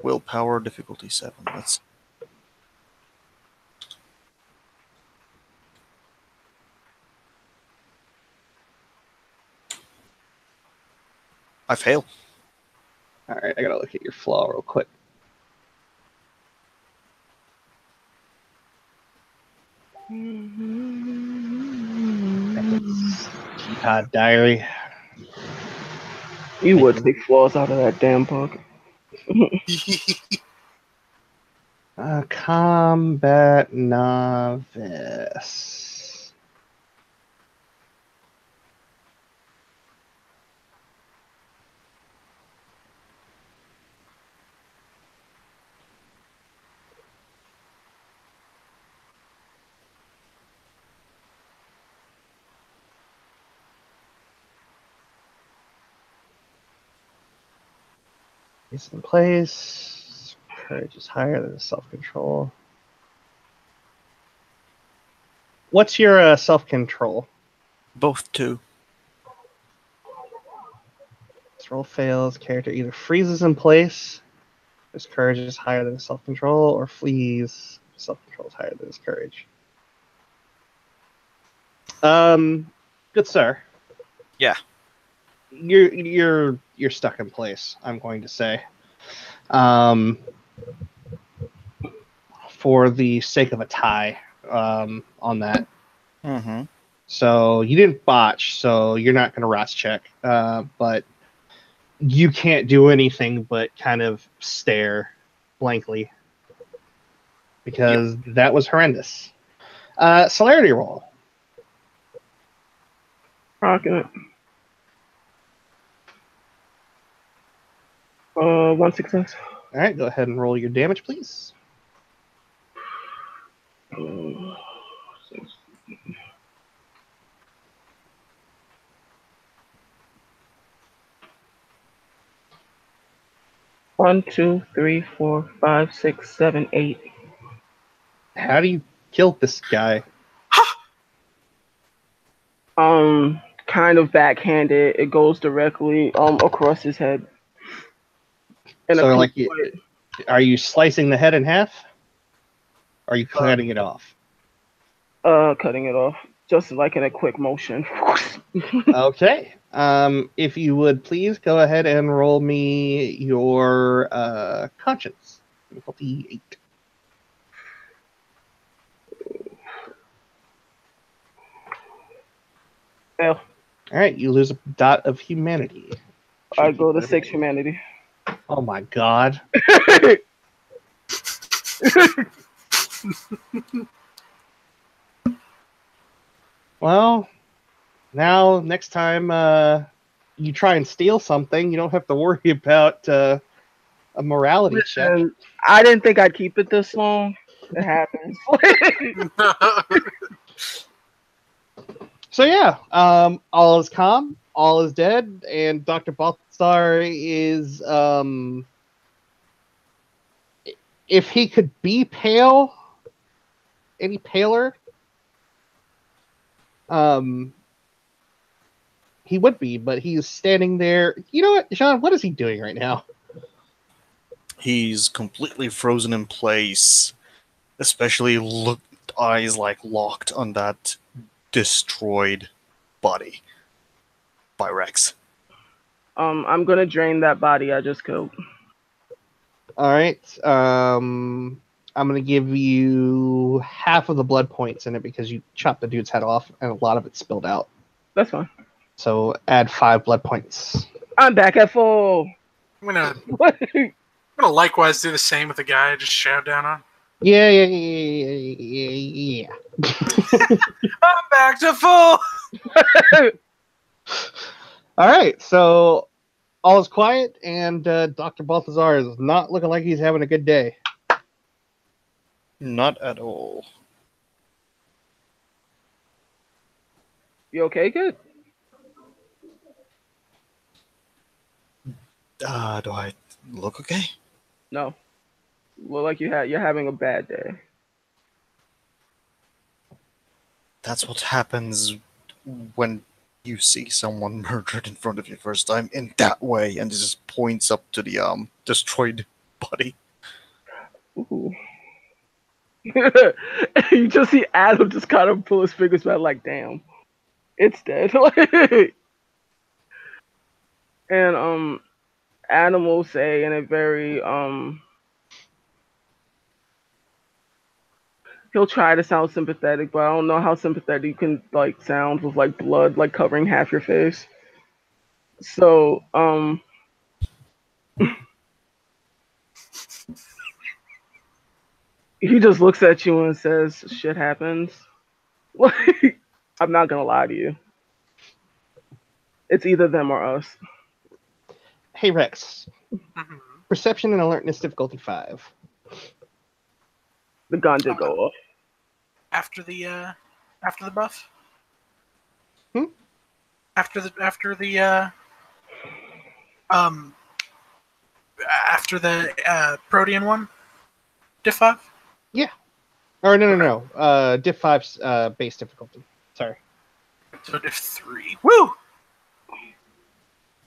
[SPEAKER 3] Willpower difficulty 7. That's I fail.
[SPEAKER 1] All right, I gotta look at your flaw real quick. Jihad Diary.
[SPEAKER 2] You would take flaws out of that damn book.
[SPEAKER 1] Combat novice. Is in place. Courage is higher than self-control. What's your self-control?
[SPEAKER 3] Both 2.
[SPEAKER 1] This roll fails. Character either freezes in place. His courage is higher than his self-control, or flees. Self-control is higher than his courage. Good sir.
[SPEAKER 3] Yeah.
[SPEAKER 1] You're stuck in place, I'm going to say. For the sake of a tie, on that.
[SPEAKER 3] Mm-hmm.
[SPEAKER 1] So you didn't botch, so you're not going to ROS check. But you can't do anything but kind of stare blankly because that was horrendous. Celerity roll.
[SPEAKER 2] Rocking it. 1 success.
[SPEAKER 1] All right, go ahead and roll your damage, please.
[SPEAKER 2] Uh, 1, 2, 3, 4, 5, 6, 7, 8.
[SPEAKER 1] How do you kill this guy?
[SPEAKER 2] Kind of backhanded. It goes directly across his head.
[SPEAKER 1] So, like, are you slicing the head in half? Or are you cutting it off?
[SPEAKER 2] Cutting it off, just like in a quick motion.
[SPEAKER 1] Okay. If you would please go ahead and roll me your conscience. Difficulty 8.
[SPEAKER 2] Fail.
[SPEAKER 1] All right, you lose a dot of humanity.
[SPEAKER 2] I go to 6 humanity.
[SPEAKER 1] Oh my god. Well, now next time you try and steal something, you don't have to worry about a morality check.
[SPEAKER 2] I didn't think I'd keep it this long. It happens.
[SPEAKER 1] So yeah, all is calm, all is dead, and Dr. Balthazar is if he could be pale, any paler, he would be, but he's standing there. You know what, Sean? What is he doing right now?
[SPEAKER 3] He's completely frozen in place, especially eyes like locked on that destroyed body by Rex.
[SPEAKER 2] I'm gonna drain that body I just killed.
[SPEAKER 1] All right. I'm gonna give you half of the blood points in it because you chopped the dude's head off and a lot of it spilled out.
[SPEAKER 2] That's fine.
[SPEAKER 1] So add 5 blood points.
[SPEAKER 2] I'm back at full.
[SPEAKER 4] I'm gonna likewise do the same with the guy I just shouted down on.
[SPEAKER 1] Yeah, yeah, yeah, yeah, yeah.
[SPEAKER 4] I'm back to full.
[SPEAKER 1] All right. So all is quiet, and Dr. Balthazar is not looking like he's having a good day.
[SPEAKER 3] Not at all.
[SPEAKER 2] You okay, kid?
[SPEAKER 3] Do I look okay?
[SPEAKER 2] No. Look like you're having a bad day.
[SPEAKER 3] That's what happens when you see someone murdered in front of you first time in that way, and it just points up to the destroyed body.
[SPEAKER 2] Ooh. You just see Adam just kind of pull his fingers back, like, damn, it's dead. And Adam will say in a very he'll try to sound sympathetic, but I don't know how sympathetic you can like sound with like blood like covering half your face. So he just looks at you and says, "Shit happens." Like, I'm not gonna lie to you. It's either them or us.
[SPEAKER 1] Hey, Rex.
[SPEAKER 4] Mhm.
[SPEAKER 1] Perception and alertness difficulty 5.
[SPEAKER 2] The gun did go off.
[SPEAKER 4] After the buff.
[SPEAKER 1] Hmm?
[SPEAKER 4] After the Protean one. Diff 5.
[SPEAKER 1] Yeah. Or no. Diff 5's base difficulty. Sorry.
[SPEAKER 4] So diff 3. Woo!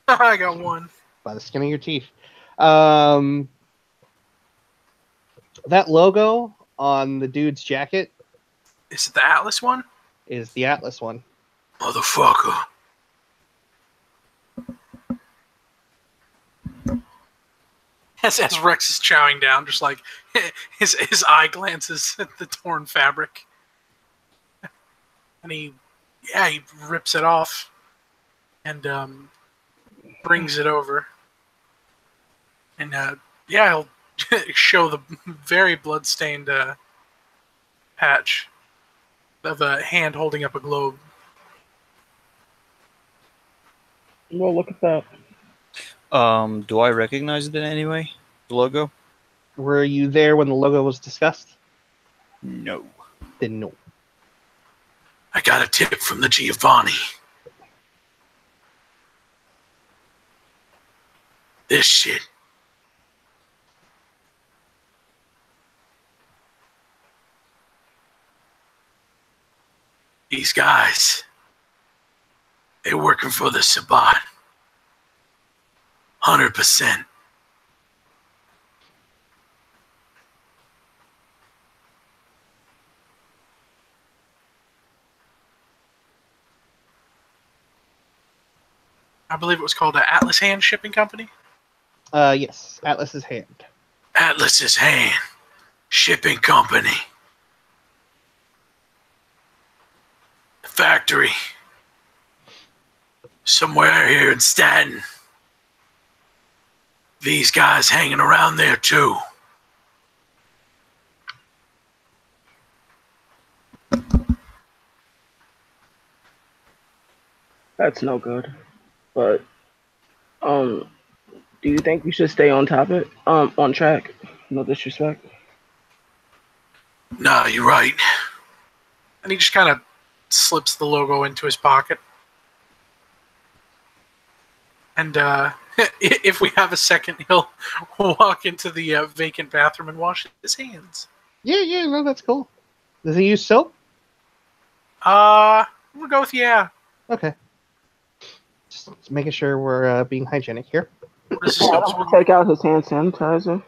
[SPEAKER 4] I got 1.
[SPEAKER 1] By the skin of your teeth. That logo on the dude's jacket
[SPEAKER 4] Is it the Atlas one?
[SPEAKER 1] is the Atlas one.
[SPEAKER 4] Motherfucker. As Rex is chowing down, just like his eye glances at the torn fabric. And he rips it off and brings it over. And he'll show the very blood-stained patch of a hand holding up a globe.
[SPEAKER 2] Well, look at that.
[SPEAKER 3] Do I recognize it in any way? The logo?
[SPEAKER 1] Were you there when the logo was discussed?
[SPEAKER 3] No.
[SPEAKER 1] Then no.
[SPEAKER 4] I got a tip from the Giovanni. This shit. These guys, they're working for the Sabbat. 100%. I believe it was called the Atlas Hand Shipping Company.
[SPEAKER 1] Yes. Atlas's hand.
[SPEAKER 4] Atlas's Hand Shipping Company. The factory. Somewhere here in Staten. These guys hanging around there too.
[SPEAKER 2] That's no good. But do you think we should stay on topic? On track? No disrespect.
[SPEAKER 4] No, you're right. And he just kind of slips the logo into his pocket. And if we have a second, he'll walk into the vacant bathroom and wash his hands.
[SPEAKER 1] Yeah, no, that's cool. Does he use soap?
[SPEAKER 4] We'll go with yeah.
[SPEAKER 1] Okay. Just making sure we're being hygienic here.
[SPEAKER 4] What is this?
[SPEAKER 2] Adam will take out his hand sanitizer.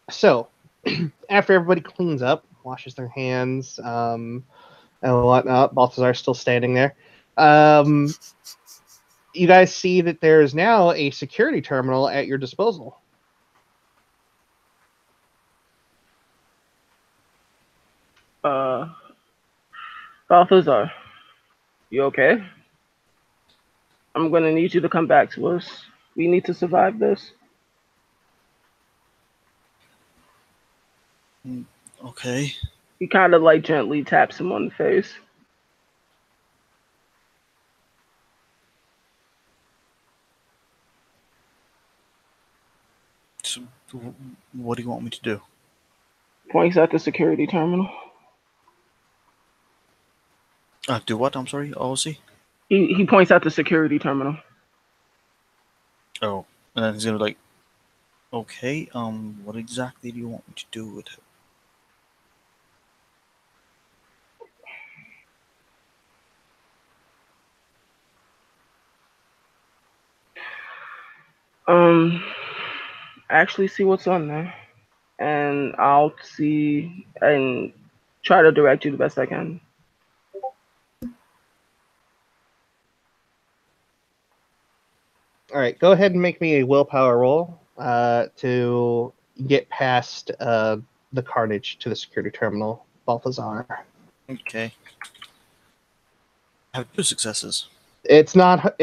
[SPEAKER 1] So after everybody cleans up, washes their hands, and whatnot. Balthazar's still standing there. You guys see that there is now a security terminal at your disposal.
[SPEAKER 2] Balthazar, you okay? I'm gonna need you to come back to us. We need to survive this.
[SPEAKER 3] Okay.
[SPEAKER 2] He kind of like gently taps him on the face.
[SPEAKER 3] So, what do you want me to do?
[SPEAKER 2] Points at the security terminal.
[SPEAKER 3] Do what? I'm sorry, OC?
[SPEAKER 2] He points at the security terminal.
[SPEAKER 3] Oh, and then he's gonna be like, okay, what exactly do you want me to do with it?
[SPEAKER 2] Actually see what's on there, and I'll see and try to direct you the best I can.
[SPEAKER 1] All right, go ahead and make me a willpower roll to get past the carnage to the security terminal, Balthazar.
[SPEAKER 3] Okay. I have 2 successes.
[SPEAKER 1] It's not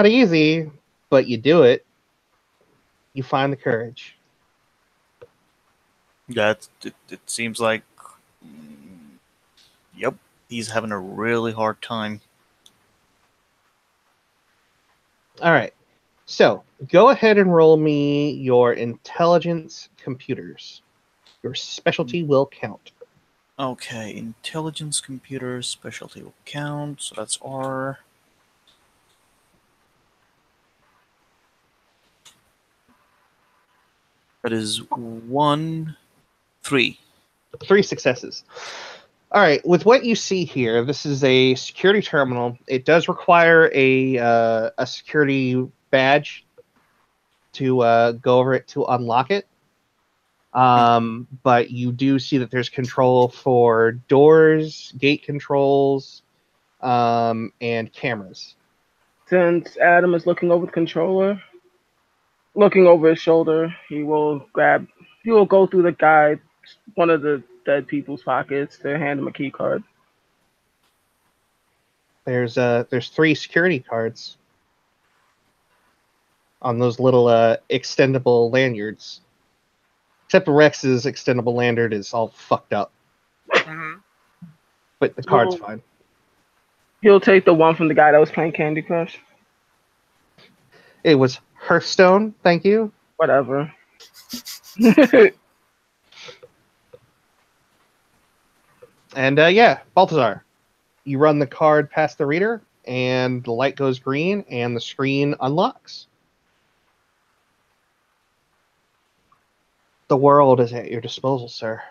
[SPEAKER 1] easy, but you do it. You find the courage.
[SPEAKER 3] Yeah, it seems like. Yep, he's having a really hard time.
[SPEAKER 1] All right. So go ahead and roll me your intelligence computers. Your specialty will count.
[SPEAKER 3] Okay, intelligence computer specialty will count, so that's R. That is 1, 3.
[SPEAKER 1] 3 successes. All right. With what you see here, this is a security terminal. It does require a security badge to go over it to unlock it. But you do see that there's control for doors, gate controls, and cameras.
[SPEAKER 2] Since Adam is looking over the controller, looking over his shoulder, he will go through the guide, one of the dead people's pockets to hand him a key card.
[SPEAKER 1] There's 3 security cards on those little extendable lanyards. Except Rex's extendable lanyard is all fucked up.
[SPEAKER 4] Mm-hmm.
[SPEAKER 1] But the card's fine.
[SPEAKER 2] He'll take the one from the guy that was playing Candy Crush.
[SPEAKER 1] It was Hearthstone, thank you.
[SPEAKER 2] Whatever.
[SPEAKER 1] And yeah, Balthazar, you run the card past the reader, and the light goes green, and the screen unlocks. The world is at your disposal, sir.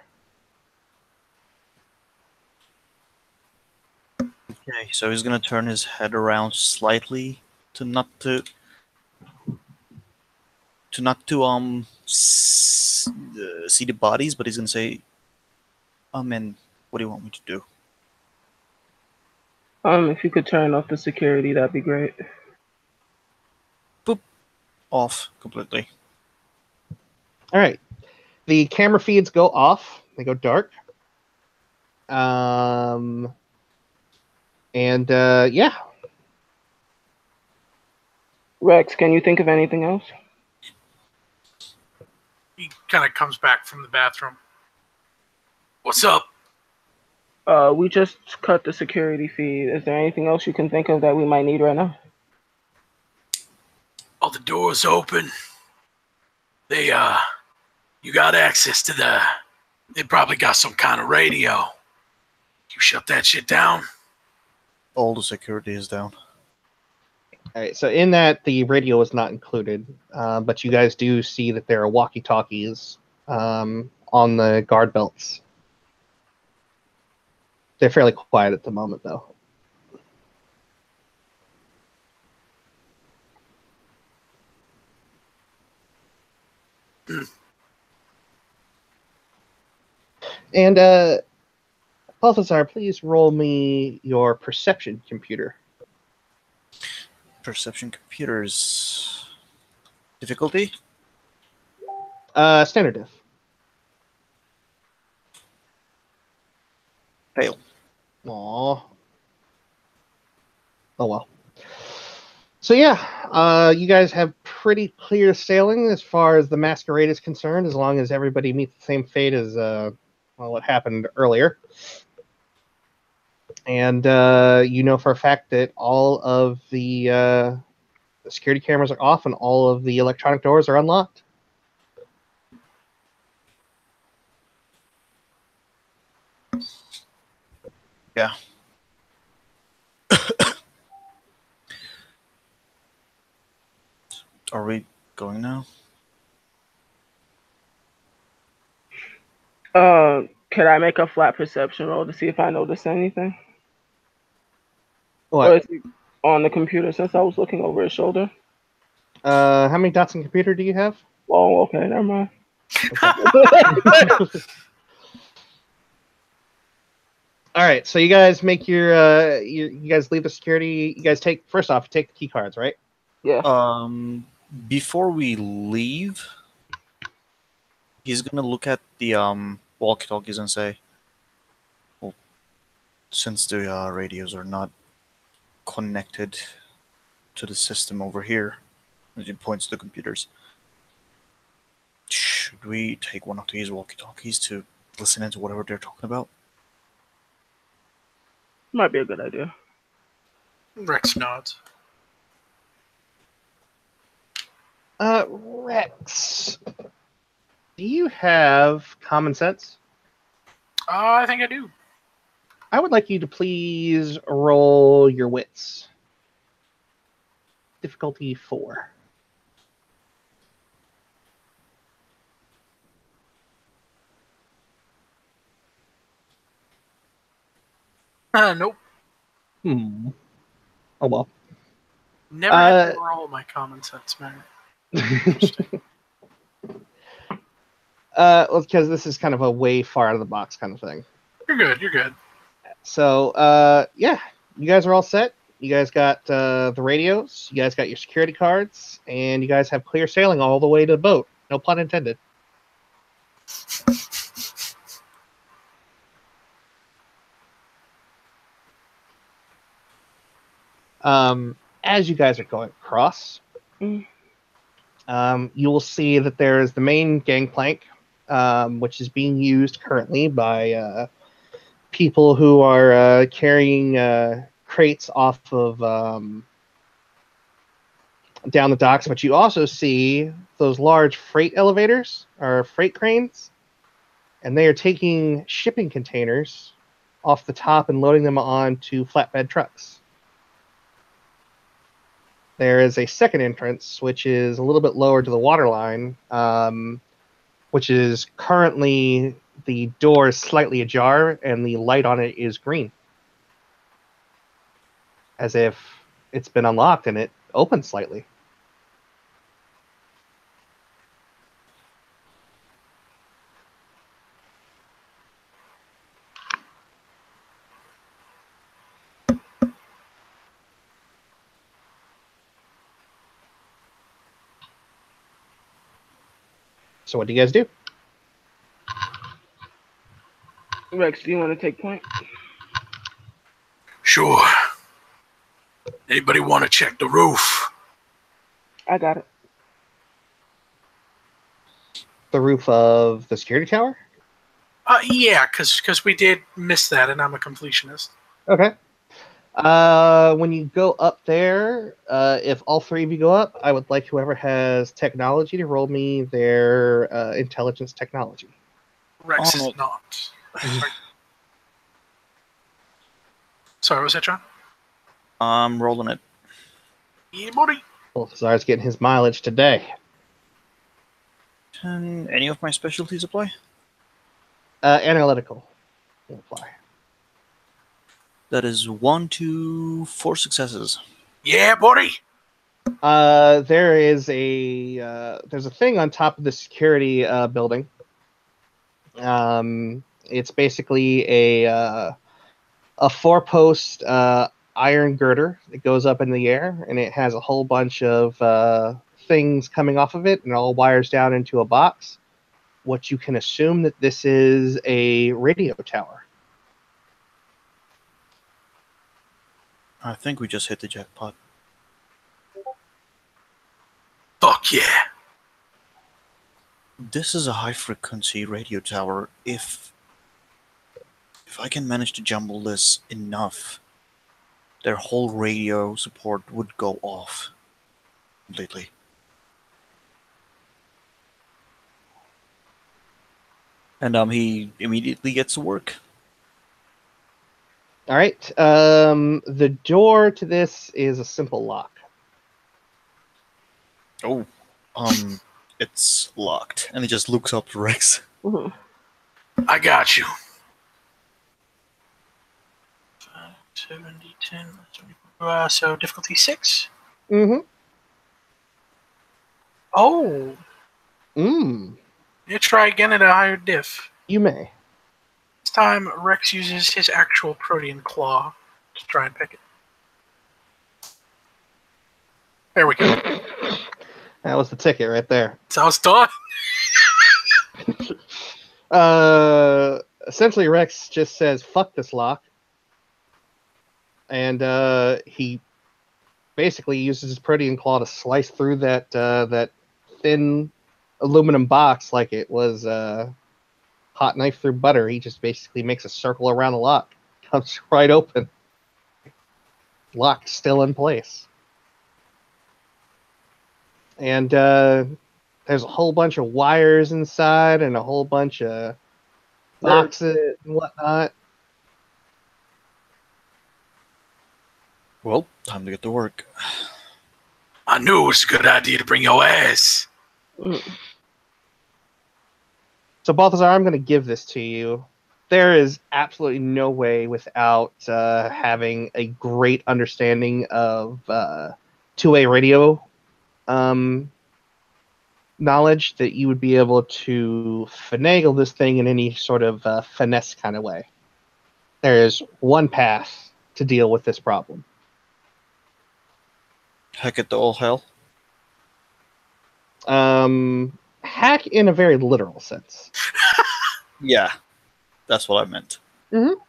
[SPEAKER 3] Okay, so he's gonna turn his head around slightly to not to see the bodies, but he's gonna say, and what do you want me to do?
[SPEAKER 2] If you could turn off the security, that'd be great.
[SPEAKER 3] Boop, off completely.
[SPEAKER 1] All right. The camera feeds go off. They go dark. And yeah.
[SPEAKER 2] Rex, can you think of anything else?
[SPEAKER 4] He kind of comes back from the bathroom. What's up?
[SPEAKER 2] We just cut the security feed. Is there anything else you can think of that we might need right now?
[SPEAKER 5] All the doors open. You got access to they probably got some kind of radio. You shut that shit down?
[SPEAKER 3] All the security is down.
[SPEAKER 1] All right. So in that, the radio is not included, but you guys do see that there are walkie-talkies on the guard belts. They're fairly quiet at the moment, though. And Balthazar, please roll me your perception computer.
[SPEAKER 3] Perception computers. Difficulty?
[SPEAKER 1] Standard diff.
[SPEAKER 3] Fail.
[SPEAKER 1] Aw. Oh well. So yeah, you guys have pretty clear sailing as far as the masquerade is concerned, as long as everybody meets the same fate as what happened earlier. And you know for a fact that all of the security cameras are off and all of the electronic doors are unlocked.
[SPEAKER 3] Yeah. Are we going now?
[SPEAKER 2] Could I make a flat perception roll to see if I notice anything? Or
[SPEAKER 1] What?
[SPEAKER 2] is he on the computer since I was looking over his shoulder?
[SPEAKER 1] How many dots on computer do you have?
[SPEAKER 2] Oh, okay, never mind.
[SPEAKER 1] All right, so you guys make you guys leave the security. You guys take first off, take the key cards, right?
[SPEAKER 2] Yeah.
[SPEAKER 3] Before we leave, he's gonna look at the walkie-talkies and say, "Well, since the radios are not connected to the system over here," as he points to the computers, should we take one of these walkie-talkies to listen into whatever they're talking about?
[SPEAKER 2] Might be a good idea.
[SPEAKER 4] Rex nods.
[SPEAKER 1] Rex, do you have common sense?
[SPEAKER 4] I think I do.
[SPEAKER 1] I would like you to please roll your wits. Difficulty 4.
[SPEAKER 4] Nope.
[SPEAKER 1] Oh well.
[SPEAKER 4] Never had to roll my common sense, man.
[SPEAKER 1] Well, because this is kind of a way far out of the box kind of thing.
[SPEAKER 4] You're good. You're good.
[SPEAKER 1] So, yeah, you guys are all set. You guys got the radios. You guys got your security cards, and you guys have clear sailing all the way to the boat. No pun intended. As you guys are going across, you will see that there is the main gangplank, which is being used currently by people who are carrying crates off of down the docks. But you also see those large freight elevators or freight cranes, and they are taking shipping containers off the top and loading them onto flatbed trucks. There is a second entrance, which is a little bit lower to the waterline, which is currently the door is slightly ajar and the light on it is green, as if it's been unlocked and it opened slightly. So what do you guys do?
[SPEAKER 2] Rex, do you want to take point?
[SPEAKER 5] Sure. Anybody want to check the roof?
[SPEAKER 2] I got it.
[SPEAKER 1] The roof of the security tower?
[SPEAKER 4] Yeah, because we did miss that, and I'm a completionist.
[SPEAKER 1] Okay. When you go up there, if all three of you go up, I would like whoever has technology to roll me their intelligence technology.
[SPEAKER 4] Rex is not. Sorry, was that John?
[SPEAKER 3] I'm rolling it.
[SPEAKER 4] Yeah, buddy.
[SPEAKER 1] Balthazar's getting his mileage today.
[SPEAKER 3] Can any of my specialties apply?
[SPEAKER 1] Analytical will apply.
[SPEAKER 3] That is 1, 2, 4 successes.
[SPEAKER 5] Yeah, buddy.
[SPEAKER 1] There is there's a thing on top of the security building. It's basically a four-post iron girder that goes up in the air, and it has a whole bunch of things coming off of it, and it all wires down into a box. What you can assume that this is a radio tower.
[SPEAKER 3] I think we just hit the jackpot.
[SPEAKER 5] Fuck yeah.
[SPEAKER 3] This is a high-frequency radio tower. If I can manage to jumble this enough, their whole radio support would go off completely. And he immediately gets to work.
[SPEAKER 1] All right. The door to this is a simple lock.
[SPEAKER 3] Oh, it's locked, and he just looks up to Rex.
[SPEAKER 2] Mhm.
[SPEAKER 5] I got you.
[SPEAKER 4] 70, 10, so difficulty 6.
[SPEAKER 1] Mm-hmm.
[SPEAKER 4] Oh, you try again at a higher diff.
[SPEAKER 1] You may.
[SPEAKER 4] This time, Rex uses his actual protean claw to try and pick it. There we go.
[SPEAKER 1] That was the ticket right there.
[SPEAKER 4] So it's done.
[SPEAKER 1] Essentially, Rex just says, fuck this lock. And he basically uses his protean claw to slice through that thin aluminum box like it was hot knife through butter. He just basically makes a circle around the lock. Comes right open. Lock still in place. And there's a whole bunch of wires inside and a whole bunch of boxes and whatnot.
[SPEAKER 3] Well, time to get to work.
[SPEAKER 5] I knew it was a good idea to bring your ass.
[SPEAKER 1] So, Balthazar, I'm going to give this to you. There is absolutely no way without having a great understanding of two-way radio knowledge that you would be able to finagle this thing in any sort of finesse kind of way. There is one path to deal with this problem.
[SPEAKER 3] Heck it to all hell.
[SPEAKER 1] Hack in a very literal sense.
[SPEAKER 3] Yeah, that's what I meant.
[SPEAKER 1] Mhm.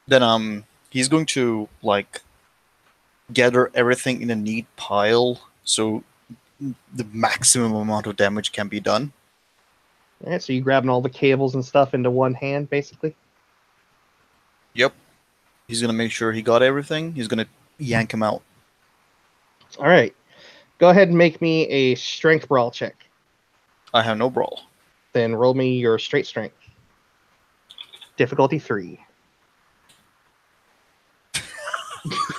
[SPEAKER 3] Then he's going to gather everything in a neat pile so the maximum amount of damage can be done.
[SPEAKER 1] All right, so you're grabbing all the cables and stuff into one hand, basically.
[SPEAKER 3] Yep. He's gonna make sure he got everything. He's gonna yank him out.
[SPEAKER 1] All right. Go ahead and make me a strength brawl check.
[SPEAKER 3] I have no brawl.
[SPEAKER 1] Then roll me your straight strength. Difficulty 3.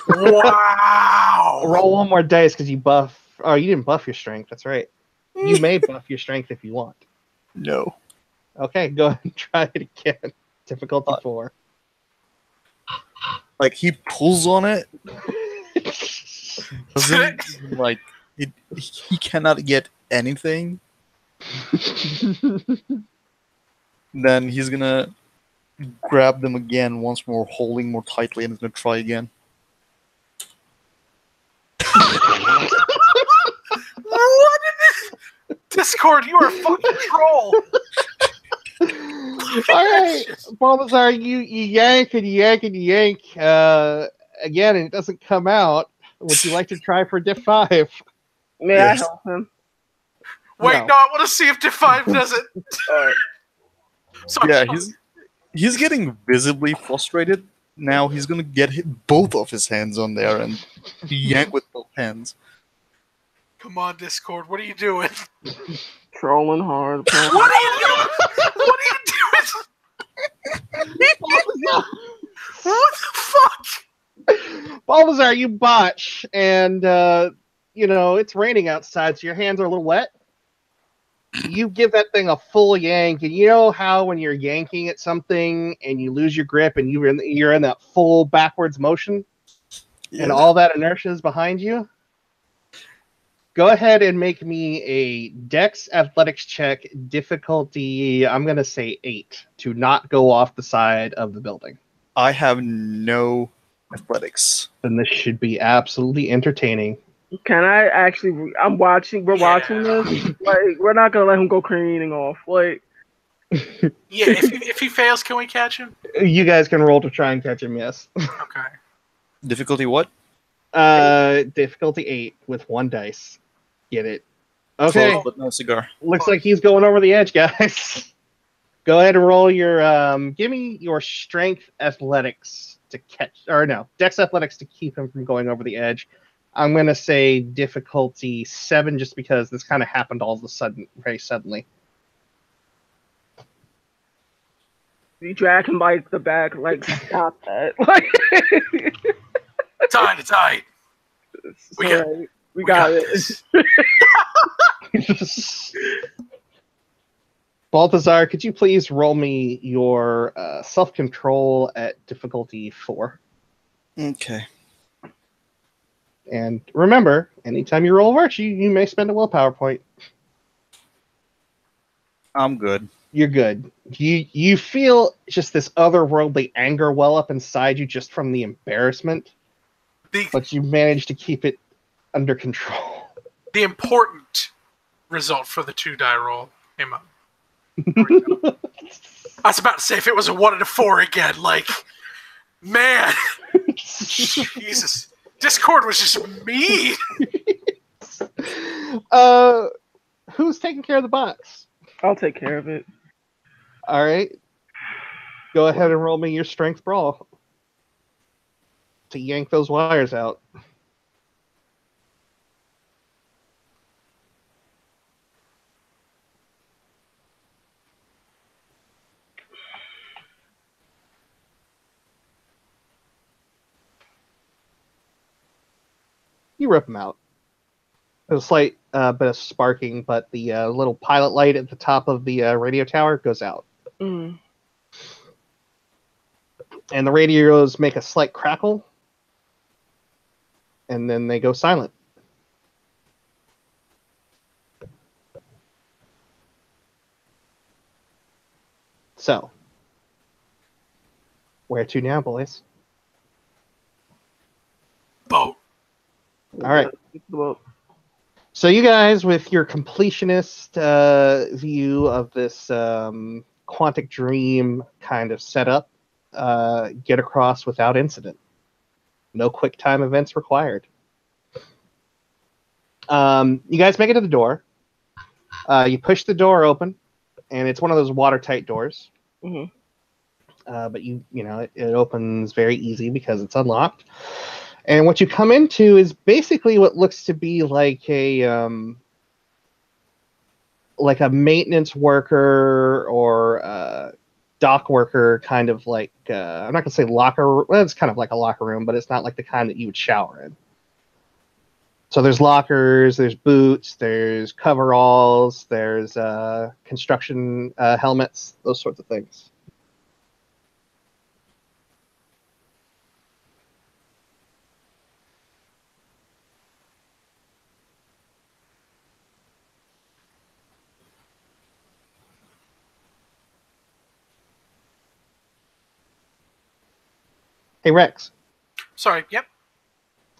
[SPEAKER 5] Wow.
[SPEAKER 1] Roll one more dice because you buff. Oh, you didn't buff your strength. That's right. You may buff your strength if you want.
[SPEAKER 3] No.
[SPEAKER 1] Okay, go ahead and try it again. Difficulty 4.
[SPEAKER 3] He pulls on it. Doesn't he cannot get anything. Then he's gonna grab them again once more, holding more tightly, and he's gonna try again.
[SPEAKER 4] What in this? Discord, you are a fucking troll.
[SPEAKER 1] All right, Balthazar, you yank and you yank and you yank again, and it doesn't come out. Would you like to try for diff 5?
[SPEAKER 2] May
[SPEAKER 3] Yes.
[SPEAKER 2] I help him?
[SPEAKER 4] Wait,
[SPEAKER 1] No.
[SPEAKER 4] no, I want to see if Diff 5 does it.
[SPEAKER 2] Alright.
[SPEAKER 4] Sorry,
[SPEAKER 3] Yeah,
[SPEAKER 4] sorry.
[SPEAKER 3] he's getting visibly frustrated. Now he's gonna get both of his hands on there and yank with both hands.
[SPEAKER 4] Come on, Discord, what are you doing?
[SPEAKER 2] Trolling hard. apparently.
[SPEAKER 4] What are you doing? What are you doing? What the fuck?
[SPEAKER 1] Balthazar, you botch, and it's raining outside, so your hands are a little wet. You give that thing a full yank, and you know how when you're yanking at something and you lose your grip and you're in that full backwards motion, and all that inertia is behind you. Go ahead and make me a Dex Athletics check, difficulty, I'm going to say 8, to not go off the side of the building.
[SPEAKER 3] I have no athletics.
[SPEAKER 1] Then this should be absolutely entertaining.
[SPEAKER 2] Can I actually? I'm watching. We're watching this. Like, we're not gonna let him go careening off. Like,
[SPEAKER 4] Yeah, if he fails, can we catch him?
[SPEAKER 1] You guys can roll to try and catch him, yes.
[SPEAKER 4] Okay.
[SPEAKER 3] Difficulty what?
[SPEAKER 1] Difficulty 8 with 1 dice. Get it. Okay.
[SPEAKER 3] Close, but no cigar.
[SPEAKER 1] Looks like he's going over the edge, guys. Go ahead and roll your give me your strength athletics to catch, or no, Dex athletics to keep him from going over the edge. I'm going to say difficulty 7 just because this kind of happened all of a sudden, very suddenly.
[SPEAKER 2] you drag him by the back. Like, stop that. Like,
[SPEAKER 5] It's all right.
[SPEAKER 2] we got it.
[SPEAKER 5] this.
[SPEAKER 1] Balthazar, could you please roll me your self-control at difficulty 4?
[SPEAKER 3] Okay.
[SPEAKER 1] And remember, anytime you roll virtue, you may spend a willpower point.
[SPEAKER 3] I'm good.
[SPEAKER 1] You're good. You feel just this otherworldly anger well up inside you just from the embarrassment, but you manage to keep it under control.
[SPEAKER 4] The important result for the 2-die roll came up.
[SPEAKER 5] I was about to say, if it was a 1 and a 4 again, like, man, Jesus, Discord was just mean.
[SPEAKER 1] Who's taking care of the box?
[SPEAKER 2] I'll take care of it.
[SPEAKER 1] All right. Go ahead and roll me your strength brawl to yank those wires out. You rip them out. There's a slight bit of sparking, but the little pilot light at the top of the radio tower goes out.
[SPEAKER 2] Mm.
[SPEAKER 1] And the radios make a slight crackle, and then they go silent. So, where to now, boys?
[SPEAKER 5] Boat.
[SPEAKER 1] All right.
[SPEAKER 2] Well,
[SPEAKER 1] So you guys, with your completionist view of this Quantic Dream kind of setup, get across without incident. No quick time events required. You guys make it to the door. You push the door open, and it's one of those watertight doors.
[SPEAKER 2] mhm.
[SPEAKER 1] But you know it opens very easy because it's unlocked. And what you come into is basically what looks to be like a maintenance worker or dock worker, kind of like I'm not gonna say locker. Well, it's kind of like a locker room, but it's not like the kind that you would shower in. So there's lockers, there's boots, there's coveralls, there's construction helmets, those sorts of things. Hey Rex,
[SPEAKER 4] Sorry, yep.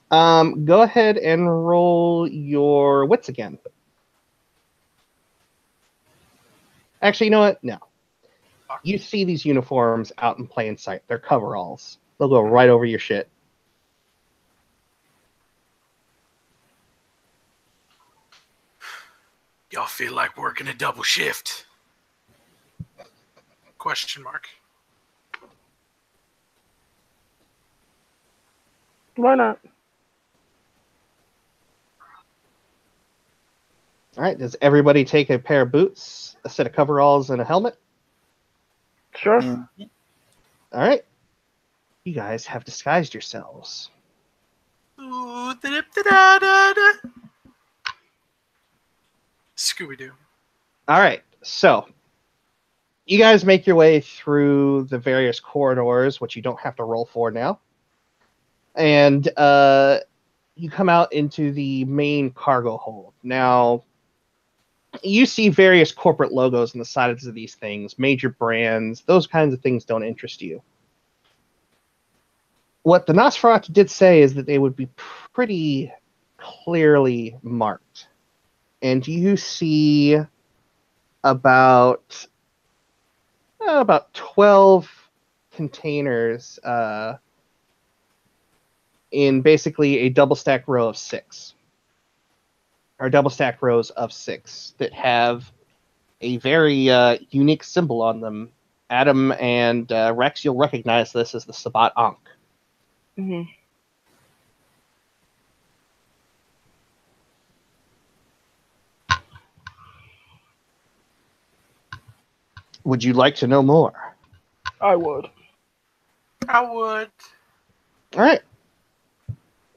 [SPEAKER 1] go ahead and roll your wits again. Actually, you know what? No. You see these uniforms out in plain sight. They're coveralls. They'll go right over your shit.
[SPEAKER 5] Y'all feel like working a double shift.
[SPEAKER 4] Question mark.
[SPEAKER 2] Why not?
[SPEAKER 1] All right. Does everybody take a pair of boots, a set of coveralls, and a helmet?
[SPEAKER 2] Sure.
[SPEAKER 3] Mm.
[SPEAKER 1] All right. You guys have disguised yourselves.
[SPEAKER 4] Scooby-Doo.
[SPEAKER 1] All right. So you guys make your way through the various corridors, which you don't have to roll for now. And you come out into the main cargo hold. Now, you see various corporate logos on the sides of these things, major brands. Those kinds of things don't interest you. What the Nosferatu did say is that they would be pretty clearly marked. And you see about 12 containers in basically a double stack row of 6. Or double stack rows of 6 that have a very unique symbol on them. Adam and Rex, you'll recognize this as the Sabat Ankh.
[SPEAKER 2] Mm-hmm.
[SPEAKER 1] Would you like to know more?
[SPEAKER 2] I would.
[SPEAKER 5] I would.
[SPEAKER 1] All right.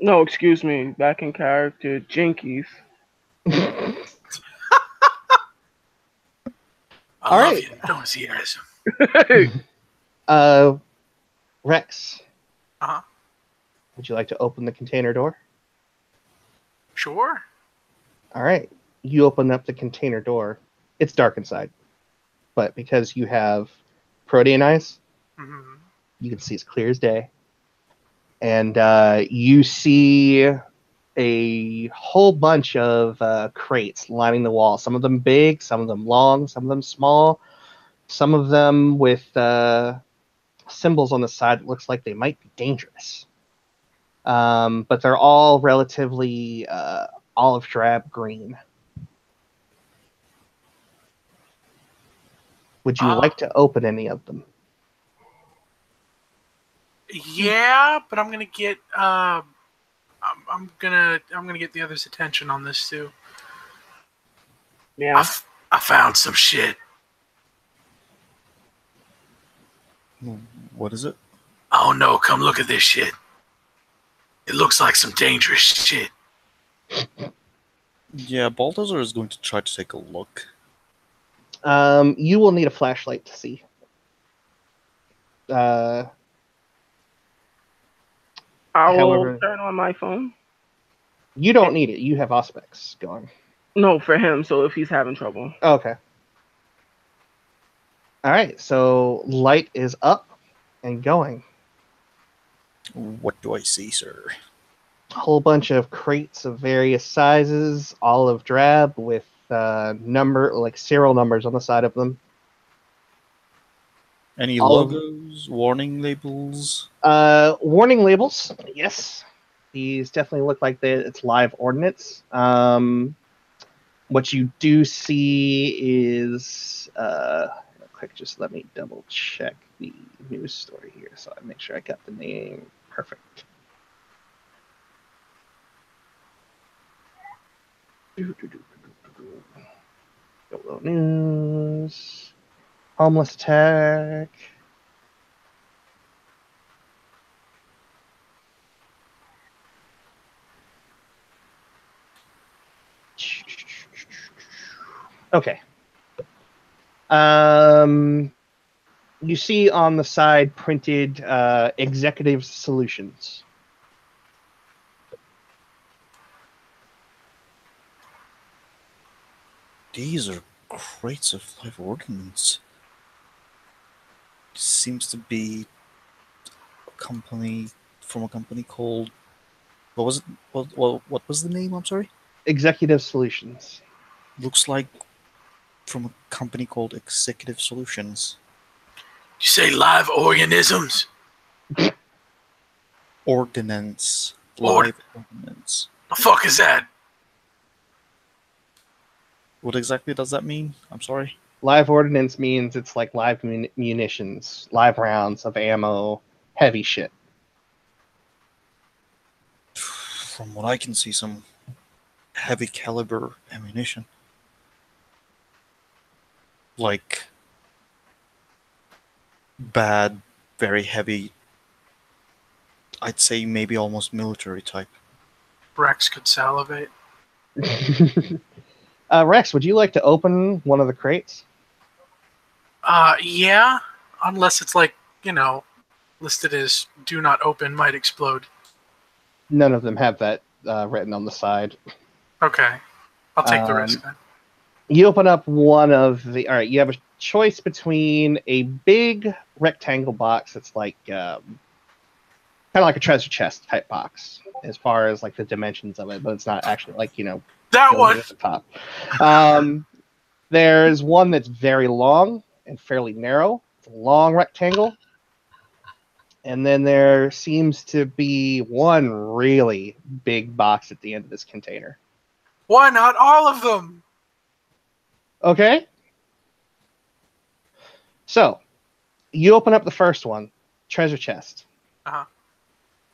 [SPEAKER 2] No, excuse me. Back in character, Jinkies.
[SPEAKER 5] I
[SPEAKER 1] All
[SPEAKER 5] love
[SPEAKER 1] right.
[SPEAKER 5] your enthusiasm.
[SPEAKER 1] Rex,
[SPEAKER 5] Uh-huh.
[SPEAKER 1] would you like to open the container door?
[SPEAKER 5] Sure.
[SPEAKER 1] All right. You open up the container door. It's dark inside, but because you have protean eyes,
[SPEAKER 5] Mm-hmm.
[SPEAKER 1] you can see as clear as day. And you see a whole bunch of crates lining the wall. Some of them big, some of them long, some of them small, some of them with symbols on the side that looks like they might be dangerous. But they're all relatively olive drab green. Would you like to open any of them?
[SPEAKER 5] Yeah, but I'm gonna get I'm gonna get the others' attention on this too.
[SPEAKER 2] Yeah.
[SPEAKER 5] I found some shit.
[SPEAKER 3] What is it?
[SPEAKER 5] Oh no, come look at this shit. It looks like some dangerous shit.
[SPEAKER 3] Yeah, Balthazar is going to try to take a look.
[SPEAKER 1] You will need a flashlight to see.
[SPEAKER 2] I
[SPEAKER 1] However-
[SPEAKER 2] will turn on my phone.
[SPEAKER 1] You don't need it. You have Auspex going.
[SPEAKER 2] No, for him. So if he's having trouble.
[SPEAKER 1] Okay. All right. So light is up and going.
[SPEAKER 3] What do I see, sir?
[SPEAKER 1] A whole bunch of crates of various sizes, olive drab with serial numbers on the side of them.
[SPEAKER 3] Any
[SPEAKER 1] All of-
[SPEAKER 3] logos, warning labels?
[SPEAKER 1] Warning labels. Yes, these definitely look like it's live ordnance. What you do see is real quick. Just let me double check the news story here, so I make sure I got the name perfect. YOLO News. Homeless attack. Okay. You see on the side printed executive solutions.
[SPEAKER 3] These are crates of live ordnance. Seems to be a company from a company called. What was it? What was the name? I'm sorry.
[SPEAKER 1] Executive solutions.
[SPEAKER 3] Looks like from a company called Executive Solutions.
[SPEAKER 5] You say live organisms?
[SPEAKER 3] Ordnance.
[SPEAKER 5] Ord-
[SPEAKER 3] Live ordnance.
[SPEAKER 5] The fuck is that?
[SPEAKER 3] What exactly does that mean? I'm sorry.
[SPEAKER 1] Live ordnance means it's like live munitions, live rounds of ammo, heavy shit.
[SPEAKER 3] From what I can see, some heavy caliber ammunition. Like bad, very heavy. I'd say maybe almost military type.
[SPEAKER 5] Rex could salivate.
[SPEAKER 1] Rex, would you like to open one of the crates?
[SPEAKER 5] Yeah, unless it's like, listed as do not open, might explode.
[SPEAKER 1] None of them have that written on the side.
[SPEAKER 4] Okay. I'll take the risk then.
[SPEAKER 1] You open up one of the. All right, you have a choice between a big rectangle box that's like kind of like a treasure chest type box as far as like the dimensions of it, but it's not actually like
[SPEAKER 4] That
[SPEAKER 1] building
[SPEAKER 4] one.
[SPEAKER 1] at the top. There's one that's very long and fairly narrow. It's a long rectangle. And then there seems to be one really big box at the end of this container.
[SPEAKER 4] Why not all of them?
[SPEAKER 1] Okay. So, you open up the first one, treasure chest.
[SPEAKER 4] Uh-huh.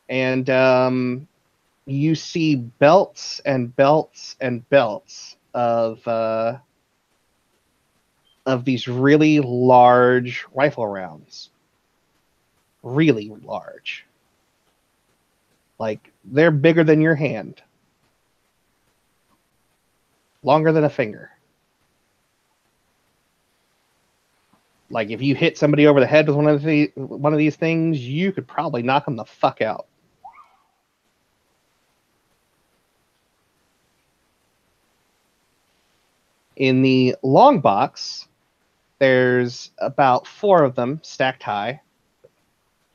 [SPEAKER 1] And you see belts and belts and belts of these really large rifle rounds. Really large. Like, they're bigger than your hand. Longer than a finger. Like, if you hit somebody over the head with one of these things, you could probably knock them the fuck out. In the long box, there's about 4 of them stacked high.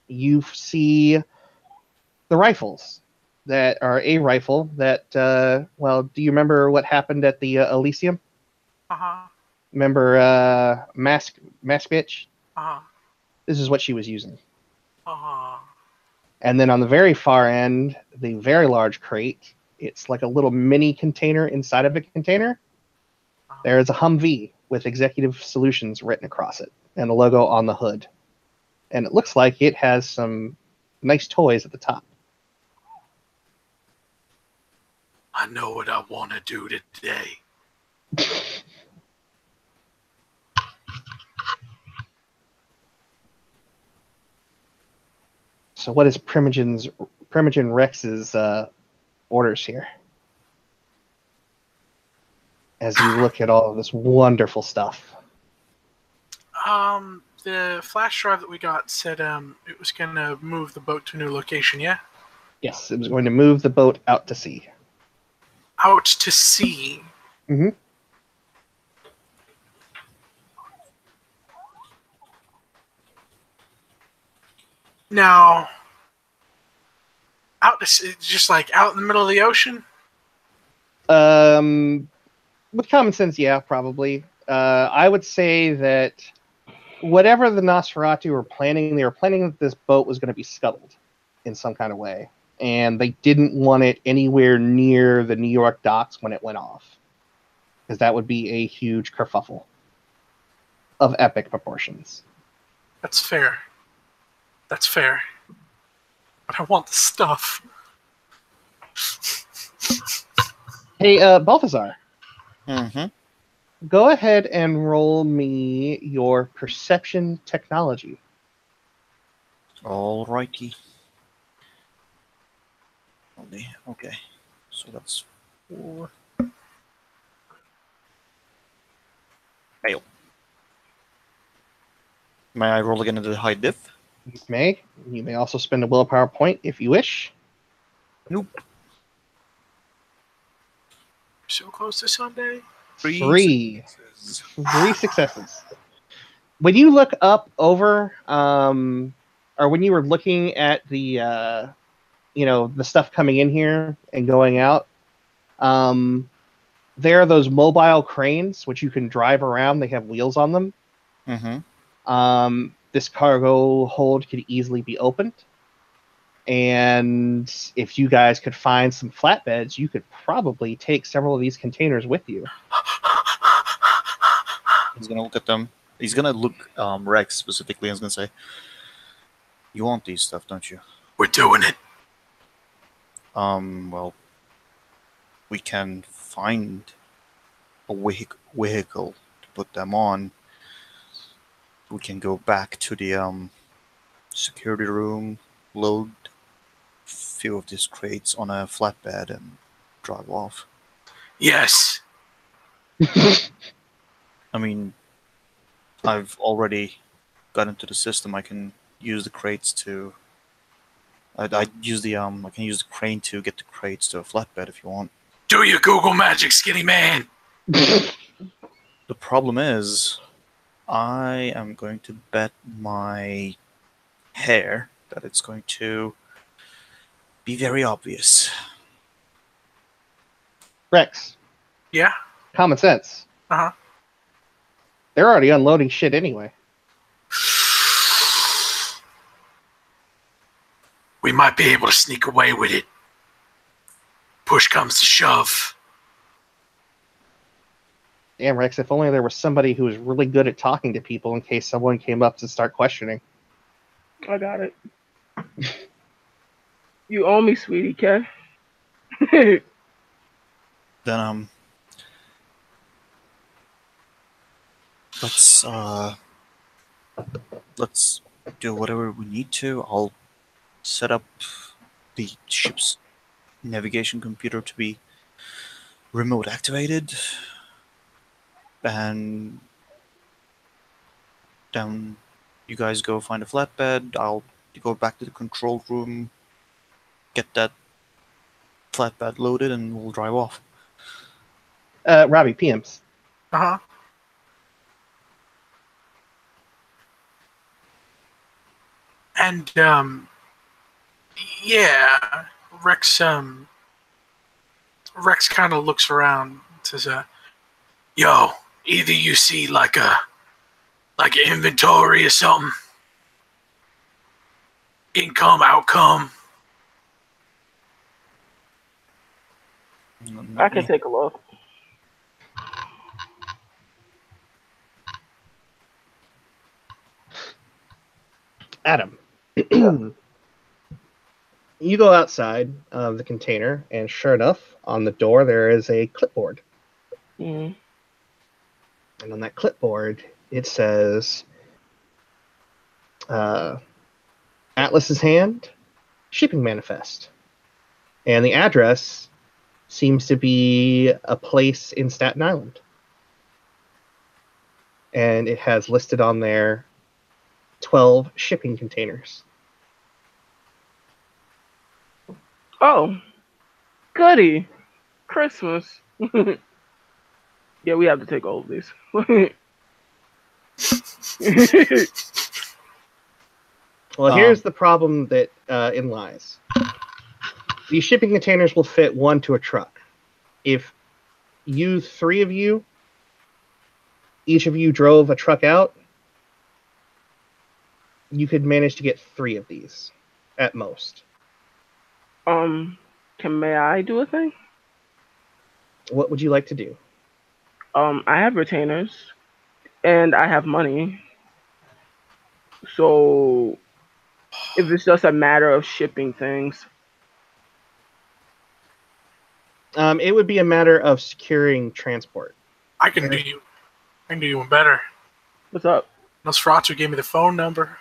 [SPEAKER 1] You see the rifles that are a rifle that, well, do you remember what happened at the Elysium?
[SPEAKER 4] Uh-huh.
[SPEAKER 1] Remember Mask Bitch?
[SPEAKER 4] Uh-huh.
[SPEAKER 1] This is what she was using.
[SPEAKER 4] Uh-huh.
[SPEAKER 1] And then on the very far end, the very large crate, it's like a little mini container inside of a container. There is a Humvee with Executive Solutions written across it and the logo on the hood. And it looks like it has some nice toys at the top.
[SPEAKER 5] I know what I want to do today.
[SPEAKER 1] So what is Primogen Rex's orders here? As you look at all of this wonderful stuff.
[SPEAKER 4] The flash drive that we got said it was gonna move the boat to a new location, yeah?
[SPEAKER 1] Yes, it was going to move the boat out to sea.
[SPEAKER 4] Out to sea.
[SPEAKER 1] Mm-hmm.
[SPEAKER 4] Now, out to sea, just like out in the middle of the ocean?
[SPEAKER 1] With common sense, yeah, probably. I would say that whatever the Nosferatu were planning, they were planning that this boat was going to be scuttled in some kind of way. And they didn't want it anywhere near the New York docks when it went off. Because that would be a huge kerfuffle of epic proportions.
[SPEAKER 4] That's fair. That's fair. But I want the stuff.
[SPEAKER 1] Hey, Balthazar.
[SPEAKER 3] Mm-hmm.
[SPEAKER 1] Go ahead and roll me your perception technology.
[SPEAKER 3] Alrighty. Okay. So that's 4. Fail. May I roll again into the high diff?
[SPEAKER 1] You may. You may also spend a willpower point if you wish.
[SPEAKER 3] Nope.
[SPEAKER 4] So close to Sunday.
[SPEAKER 1] 3 successes. When you look up over, or when you were looking at the, the stuff coming in here and going out, there are those mobile cranes which you can drive around. They have wheels on them.
[SPEAKER 3] Mm-hmm.
[SPEAKER 1] This cargo hold could easily be opened. And if you guys could find some flatbeds, you could probably take several of these containers with you.
[SPEAKER 3] He's gonna look at them. He's gonna look Rex specifically and he's gonna say, "You want these stuff, don't you?"
[SPEAKER 5] We're doing it.
[SPEAKER 3] Well, we can find a vehicle to put them on. We can go back to the security room, load a few of these crates on a flatbed and drive off.
[SPEAKER 5] Yes.
[SPEAKER 3] I mean, I've already got into the system. I can use the crates to I use the I can use the crane to get the crates to a flatbed if you want.
[SPEAKER 5] Do your Google magic, skinny man.
[SPEAKER 3] The problem is, I am going to bet my hair that it's going to be very obvious.
[SPEAKER 1] Rex,
[SPEAKER 4] Yeah.
[SPEAKER 1] common sense.
[SPEAKER 4] Uh
[SPEAKER 1] They're already unloading shit anyway.
[SPEAKER 5] huh. We might be able to sneak away with it. Push comes to shove.
[SPEAKER 1] Damn, Rex, if only there was somebody who was really good at talking to people in case someone came up to start questioning.
[SPEAKER 2] I got it. You owe me, sweetie, K.
[SPEAKER 3] Then let's do whatever we need to. I'll set up the ship's navigation computer to be remote activated, and then you guys go find a flatbed. I'll go back to the control room, get that flatbed loaded, and we'll drive off.
[SPEAKER 1] Robbie, PMs.
[SPEAKER 4] huh. And yeah, Rex Rex kind of looks around and says,
[SPEAKER 5] Yo, either you see like an inventory or something. Income, outcome.
[SPEAKER 2] I can take a look.
[SPEAKER 1] Adam. You go outside of the container, and sure enough, on the door there is a clipboard.
[SPEAKER 2] Mm.
[SPEAKER 1] And on that clipboard, it says Atlas's Hand, shipping manifest. And the address seems to be a place in Staten Island. And it has listed on there 12 shipping containers.
[SPEAKER 2] Oh, goody. Christmas. Yeah, we have to take all of these.
[SPEAKER 1] Well, here's the problem that in lies. These shipping containers will fit one to a truck. If you three of you, each of you drove a truck out, you could manage to get 3 of these at most.
[SPEAKER 2] May I do a thing?
[SPEAKER 1] What would you like to do?
[SPEAKER 2] I have retainers, and I have money. So, if it's just a matter of shipping things,
[SPEAKER 1] It would be a matter of securing transport.
[SPEAKER 4] I can do you one better.
[SPEAKER 2] what's up?
[SPEAKER 4] Nosferatu gave me the phone number.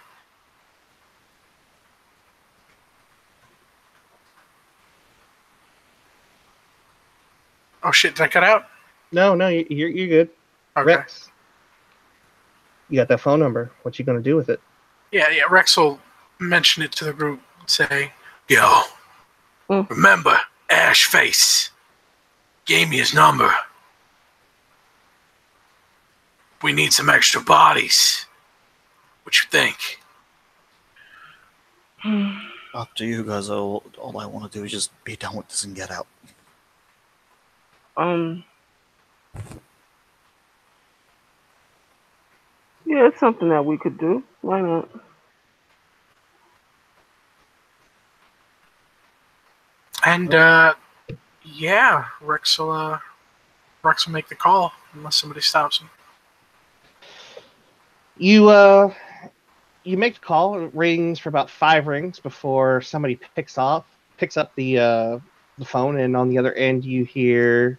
[SPEAKER 4] Oh shit, did I cut out?
[SPEAKER 1] No, you're good.
[SPEAKER 4] Okay.
[SPEAKER 1] Rex, you got that phone number. What you gonna do with it?
[SPEAKER 4] Yeah, Rex will mention it to the group and say,
[SPEAKER 5] Yo, remember Ash Face gave me his number. We need some extra bodies. What you think?
[SPEAKER 3] Up to you guys. All I want to do is just be done with this and get out.
[SPEAKER 2] Yeah, it's something that we could do. Why not?
[SPEAKER 4] and yeah, Rex will make the call unless somebody stops him.
[SPEAKER 1] You make the call. It rings for about 5 rings before somebody picks up the phone, and on the other end you hear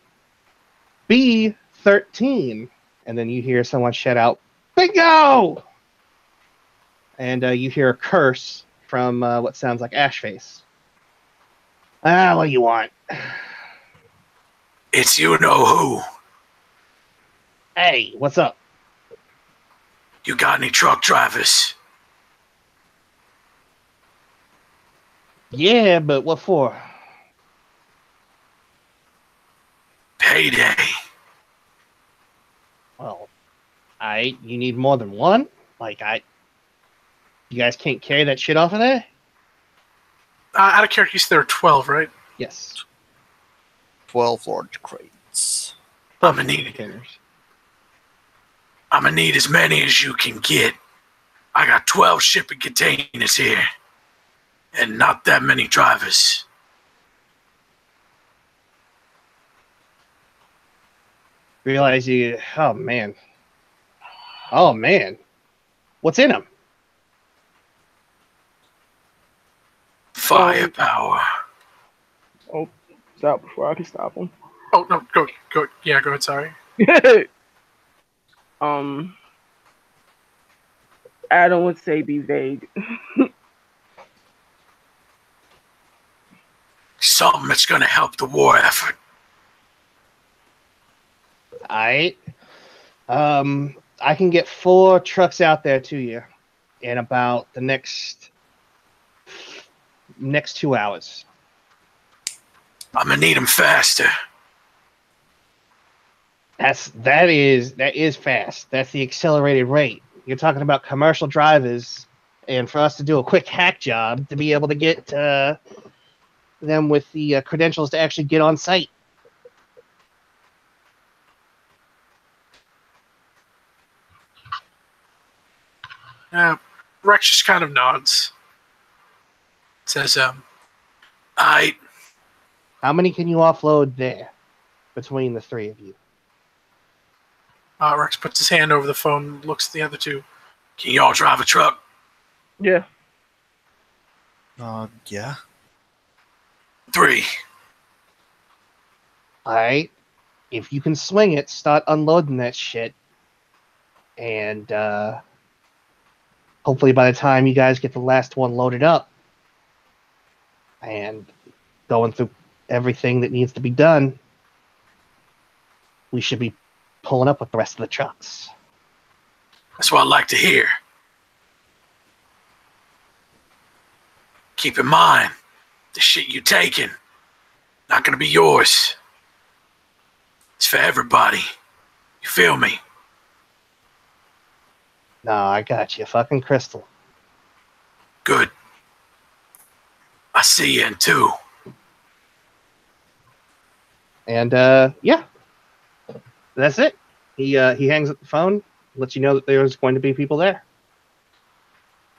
[SPEAKER 1] B13, and then you hear someone shout out, "Bingo!" And you hear a curse from what sounds like Ashface. What do you want?
[SPEAKER 5] It's you know who.
[SPEAKER 1] Hey, what's up?
[SPEAKER 5] You got any truck drivers?
[SPEAKER 1] Yeah, but what for?
[SPEAKER 5] Payday.
[SPEAKER 1] Well, you need more than one? Like, you guys can't carry that shit off of there?
[SPEAKER 5] Out of character, you said there were 12, right?
[SPEAKER 1] Yes.
[SPEAKER 3] 12 large crates.
[SPEAKER 5] I'm gonna need
[SPEAKER 1] containers.
[SPEAKER 5] I'm gonna need as many as you can get. I got 12 shipping containers here, and not that many drivers.
[SPEAKER 1] Realize you. Oh man. Oh man. What's in them?
[SPEAKER 5] Firepower.
[SPEAKER 2] Oh, stop before I can stop him.
[SPEAKER 5] Oh no, go. Yeah, go ahead. Sorry.
[SPEAKER 2] Adam would say be vague.
[SPEAKER 5] Something that's gonna help the war effort.
[SPEAKER 1] I can get 4 trucks out there to you in about the next 2 hours.
[SPEAKER 5] I'm gonna need them faster.
[SPEAKER 1] That is fast. That's the accelerated rate. You're talking about commercial drivers, and for us to do a quick hack job to be able to get them with the credentials to actually get on site.
[SPEAKER 5] Rex just kind of nods. Says, I
[SPEAKER 1] How many can you offload there between the 3 of you?
[SPEAKER 5] Rex puts his hand over the phone, looks at the other two. Can y'all drive a truck?
[SPEAKER 2] Yeah.
[SPEAKER 3] Yeah.
[SPEAKER 5] 3.
[SPEAKER 1] Alright. If you can swing it, start unloading that shit. And hopefully by the time you guys get the last one loaded up and going through everything that needs to be done, we should be pulling up with the rest of the trucks.
[SPEAKER 5] That's what I like to hear. Keep in mind, the shit you taking, not gonna be yours. It's for everybody. You feel me?
[SPEAKER 1] No, I got you. Fucking Crystal.
[SPEAKER 5] Good. I see you in 2.
[SPEAKER 1] And yeah. That's it. He hangs up the phone, lets you know that there's going to be people there.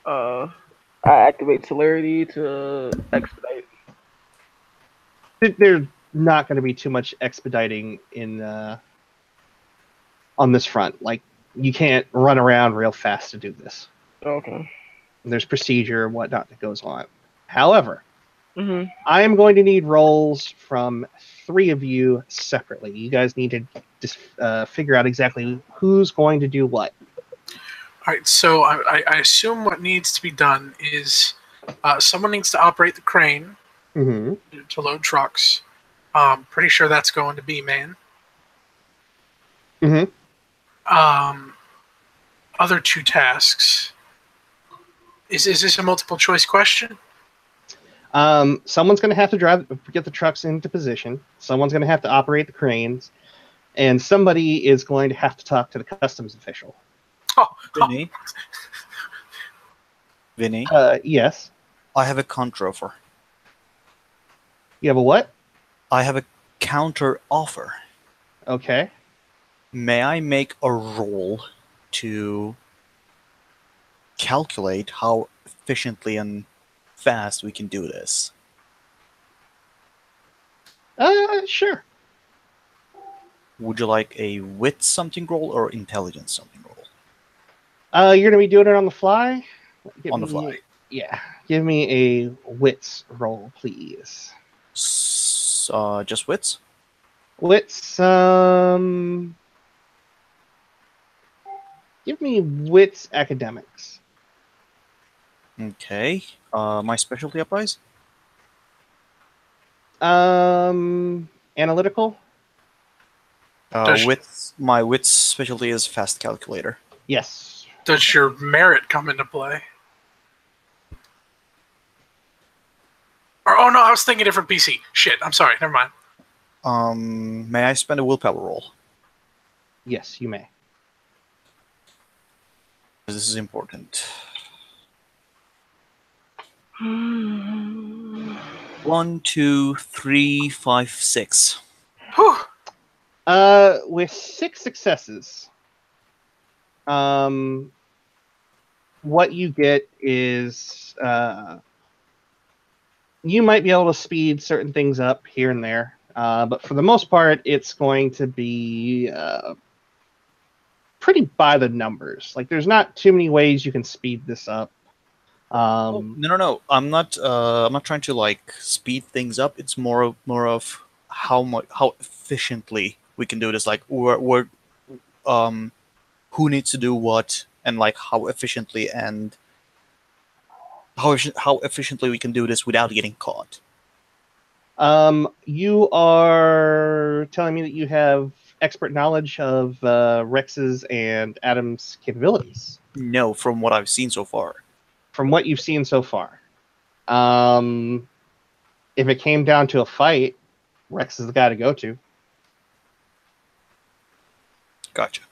[SPEAKER 2] I activate celerity to expedite.
[SPEAKER 1] There's not going to be too much expediting in on this front. Like, you can't run around real fast to do this.
[SPEAKER 2] Okay.
[SPEAKER 1] There's procedure and whatnot that goes on. However,
[SPEAKER 2] Mm-hmm.
[SPEAKER 1] I am going to need rolls from 3 of you separately. You guys need to just figure out exactly who's going to do what.
[SPEAKER 5] All right, so I assume what needs to be done is someone needs to operate the crane
[SPEAKER 1] Mm-hmm.
[SPEAKER 5] to load trucks. Pretty sure that's going to be man.
[SPEAKER 1] Mm-hmm.
[SPEAKER 5] Other 2 tasks. Is this a multiple choice question?
[SPEAKER 1] Someone's going to have to get the trucks into position. Someone's going to have to operate the cranes, and somebody is going to have to talk to the customs official.
[SPEAKER 3] Vinny? Vinny?
[SPEAKER 1] Yes.
[SPEAKER 3] I have a counter offer.
[SPEAKER 1] You have a what?
[SPEAKER 3] I have a counter offer.
[SPEAKER 1] Okay.
[SPEAKER 3] May I make a roll to calculate how efficiently and fast we can do this?
[SPEAKER 1] Sure.
[SPEAKER 3] Would you like a wit something roll or intelligence something roll?
[SPEAKER 1] You're going to be doing it on the fly?
[SPEAKER 3] On the fly.
[SPEAKER 1] Yeah. Give me a wits roll, please.
[SPEAKER 3] Just wits?
[SPEAKER 1] Wits, give me wits academics.
[SPEAKER 3] Okay. My specialty applies?
[SPEAKER 1] Analytical?
[SPEAKER 3] My wits specialty is fast calculator.
[SPEAKER 1] Yes.
[SPEAKER 5] Does your merit come into play? Or oh no, I was thinking different PC. Shit, I'm sorry. Never mind.
[SPEAKER 3] May I spend a willpower roll?
[SPEAKER 1] Yes, you may.
[SPEAKER 3] This is important. 1, 2, 3, 5, 6.
[SPEAKER 5] Whew.
[SPEAKER 1] With 6 successes, what you get is you might be able to speed certain things up here and there, but for the most part, it's going to be pretty by the numbers. Like, there's not too many ways you can speed this up.
[SPEAKER 3] No. I'm not trying to like speed things up. It's more of how efficiently we can do this. Like, we're who needs to do what, and like how efficiently we can do this without getting caught.
[SPEAKER 1] You are telling me that you have expert knowledge of Rex's and Adam's capabilities.
[SPEAKER 3] No, from what I've seen so far.
[SPEAKER 1] From what you've seen so far. If it came down to a fight, Rex is the guy to go to.
[SPEAKER 3] Gotcha.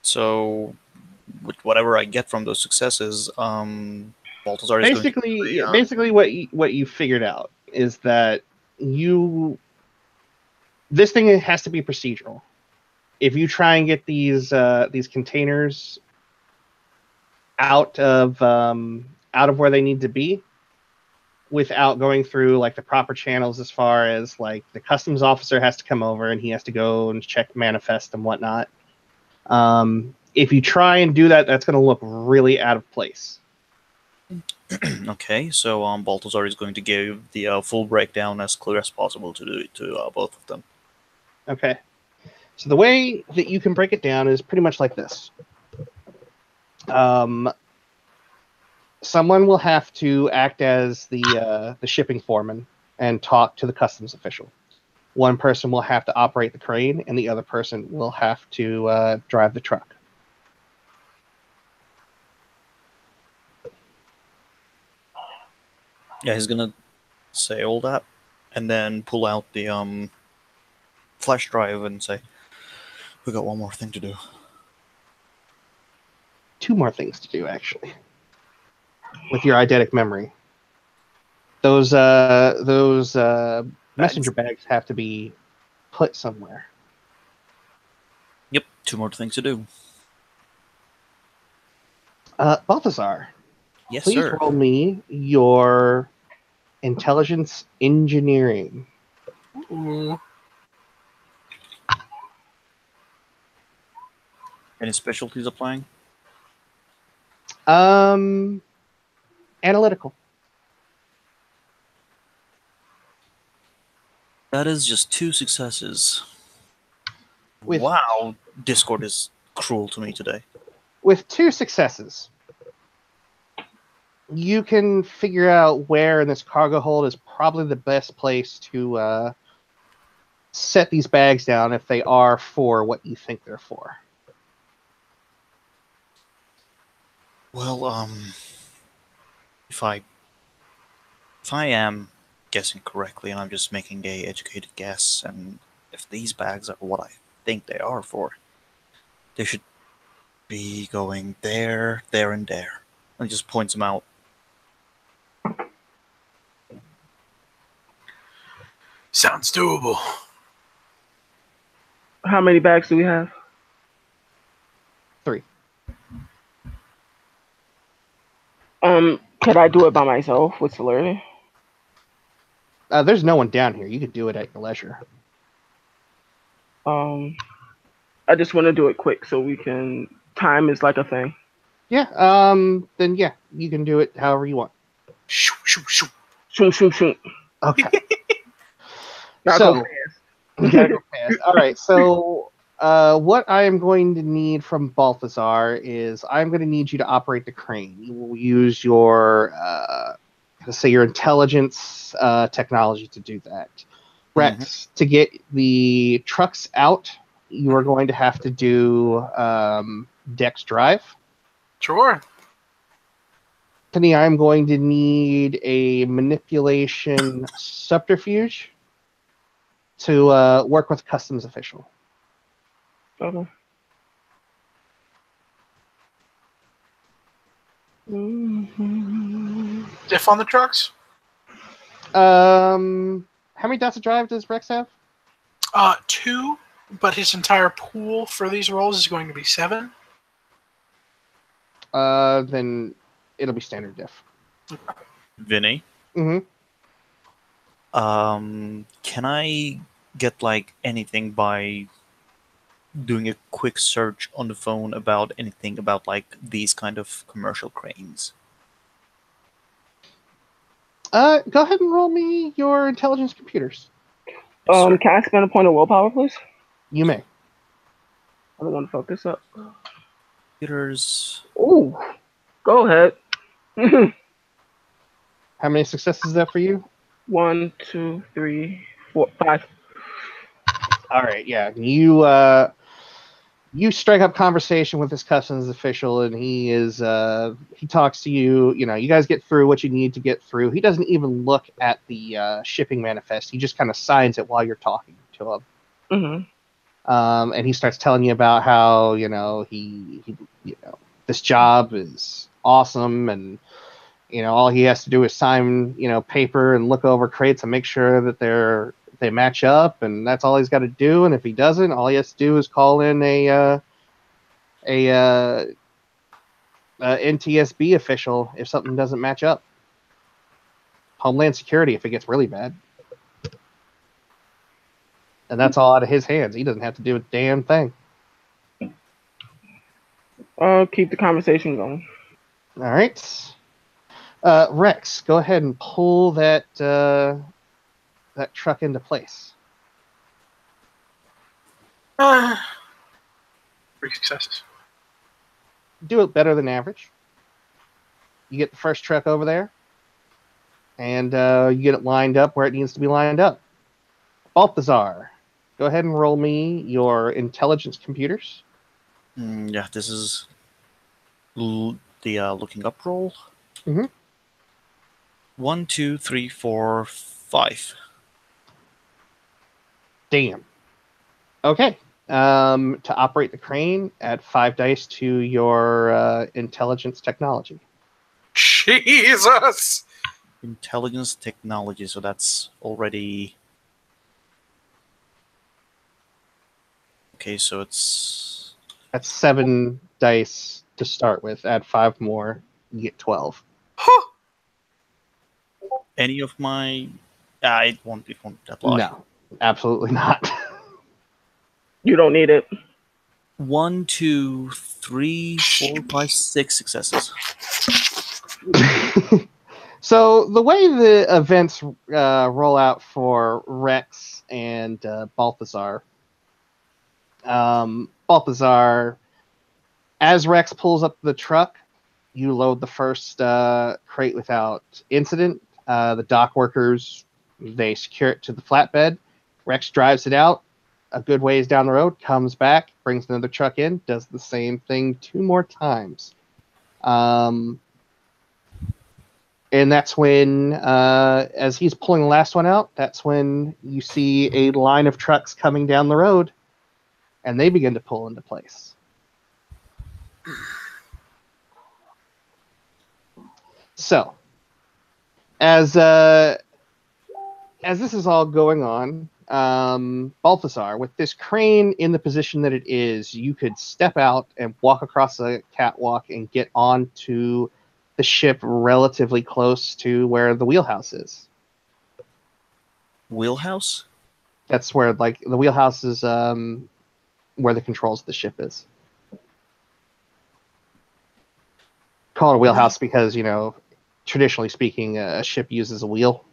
[SPEAKER 3] So, with whatever I get from those successes, Balthazar is
[SPEAKER 1] basically what you figured out is that this thing has to be procedural. If you try and get these containers out of where they need to be without going through like the proper channels, as far as like the customs officer has to come over and he has to go and check manifest and whatnot. If you try and do that, that's going to look really out of place.
[SPEAKER 3] Okay, so Balthazar is going to give the full breakdown as clear as possible to both of them.
[SPEAKER 1] Okay. So the way that you can break it down is pretty much like this. Someone will have to act as the shipping foreman and talk to the customs official. One person will have to operate the crane, and the other person will have to drive the truck.
[SPEAKER 3] Yeah, he's gonna say all that, and then pull out the flash drive and say, "We got one more thing to do."
[SPEAKER 1] 2 more things to do, actually, with your eidetic memory. Those messenger bags have to be put somewhere.
[SPEAKER 3] Yep, 2 more things to do.
[SPEAKER 1] Balthazar,
[SPEAKER 3] Yes,
[SPEAKER 1] please
[SPEAKER 3] sir.
[SPEAKER 1] roll me your intelligence engineering.
[SPEAKER 5] Ooh.
[SPEAKER 3] Any specialties applying?
[SPEAKER 1] Analytical.
[SPEAKER 3] That is just 2 successes.
[SPEAKER 1] With-
[SPEAKER 3] Wow, Discord is cruel to me today.
[SPEAKER 1] With 2 successes, you can figure out where in this cargo hold is probably the best place to set these bags down if they are for what you think they're for.
[SPEAKER 3] Well, if I am guessing correctly, and I'm just making a educated guess, and if these bags are what I think they are for, they should be going there, there, and there. And just points them out.
[SPEAKER 5] Sounds doable.
[SPEAKER 2] How many bags do we have?
[SPEAKER 1] 3.
[SPEAKER 2] Could I do it by myself with celerity?
[SPEAKER 1] There's no one down here. You could do it at your leisure.
[SPEAKER 2] I just want to do it quick so we can. Time is like a thing.
[SPEAKER 1] Yeah. Then yeah, you can do it however you want.
[SPEAKER 5] Shoo, shoo, shoo.
[SPEAKER 2] Shoot, shoot, shoot.
[SPEAKER 1] Okay.
[SPEAKER 2] Gotta
[SPEAKER 1] So-
[SPEAKER 2] go fast.
[SPEAKER 1] You gotta go fast. All right. So, what I am going to need from Balthazar is I'm going to need you to operate the crane. You will use your, let's say, your intelligence technology to do that. Rex, to get the trucks out you are going to have to do Dex Drive.
[SPEAKER 5] Sure.
[SPEAKER 1] Anthony, I'm going to need a manipulation subterfuge to work with customs official.
[SPEAKER 2] Okay.
[SPEAKER 5] Diff on the trucks?
[SPEAKER 1] How many dots of drive does Rex have?
[SPEAKER 5] 2, but his entire pool for these rolls is going to be 7.
[SPEAKER 1] Then it'll be standard diff.
[SPEAKER 3] Vinny,
[SPEAKER 1] Mm-hmm.
[SPEAKER 3] can I get like anything by doing a quick search on the phone about anything about like these kind of commercial cranes?
[SPEAKER 1] Go ahead and roll me your intelligence computers.
[SPEAKER 2] Can I spend a point of willpower, please?
[SPEAKER 1] You may.
[SPEAKER 2] I don't want to fuck this up.
[SPEAKER 3] Computers.
[SPEAKER 2] Ooh, go ahead.
[SPEAKER 1] How many successes is that for you?
[SPEAKER 2] 1, 2, 3, 4, 5.
[SPEAKER 1] All right, yeah. You strike up conversation with this customs official, and he talks to you. You know, you guys get through what you need to get through. He doesn't even look at the shipping manifest. He just kind of signs it while you're talking to him.
[SPEAKER 2] Mm-hmm.
[SPEAKER 1] And he starts telling you about how he this job is awesome, and all he has to do is sign paper and look over crates and make sure that they match up, and that's all he's got to do. And if he doesn't, all he has to do is call in a NTSB official if something doesn't match up. Homeland Security if it gets really bad. And that's all out of his hands. He doesn't have to do a damn thing.
[SPEAKER 2] Keep the conversation going.
[SPEAKER 1] All right. Rex, go ahead and pull that truck into place.
[SPEAKER 5] 3 successes.
[SPEAKER 1] Do it better than average. You get the first truck over there, and you get it lined up where it needs to be lined up. Balthazar, go ahead and roll me your intelligence computers.
[SPEAKER 3] Yeah, this is the looking up roll.
[SPEAKER 1] Mm-hmm.
[SPEAKER 3] 1, 2, 3, 4, 5.
[SPEAKER 1] Damn. Okay. To operate the crane, add 5 dice to your intelligence technology.
[SPEAKER 5] Jesus!
[SPEAKER 3] Intelligence technology, so that's already... Okay, so it's...
[SPEAKER 1] That's 7 dice to start with. Add 5 more, you get 12.
[SPEAKER 5] Huh.
[SPEAKER 3] Any of my... it won't apply.
[SPEAKER 1] No, absolutely not.
[SPEAKER 2] You don't need it.
[SPEAKER 3] 1, 2, 3, 4, 5, 6 successes.
[SPEAKER 1] So the way the events roll out for Rex and Balthazar, as Rex pulls up the truck, you load the first crate without incident. The dock workers, they secure it to the flatbed. Rex drives it out a good ways down the road, comes back, brings another truck in, does the same thing 2 more times. And that's when, as he's pulling the last one out, that's when you see a line of trucks coming down the road, and they begin to pull into place. So, as this is all going on, Balthazar, with this crane in the position that it is, you could step out and walk across the catwalk and get onto the ship relatively close to where the wheelhouse is.
[SPEAKER 3] Wheelhouse?
[SPEAKER 1] That's where, like, the wheelhouse is where the controls of the ship is. Call it a wheelhouse because, traditionally speaking, a ship uses a wheel.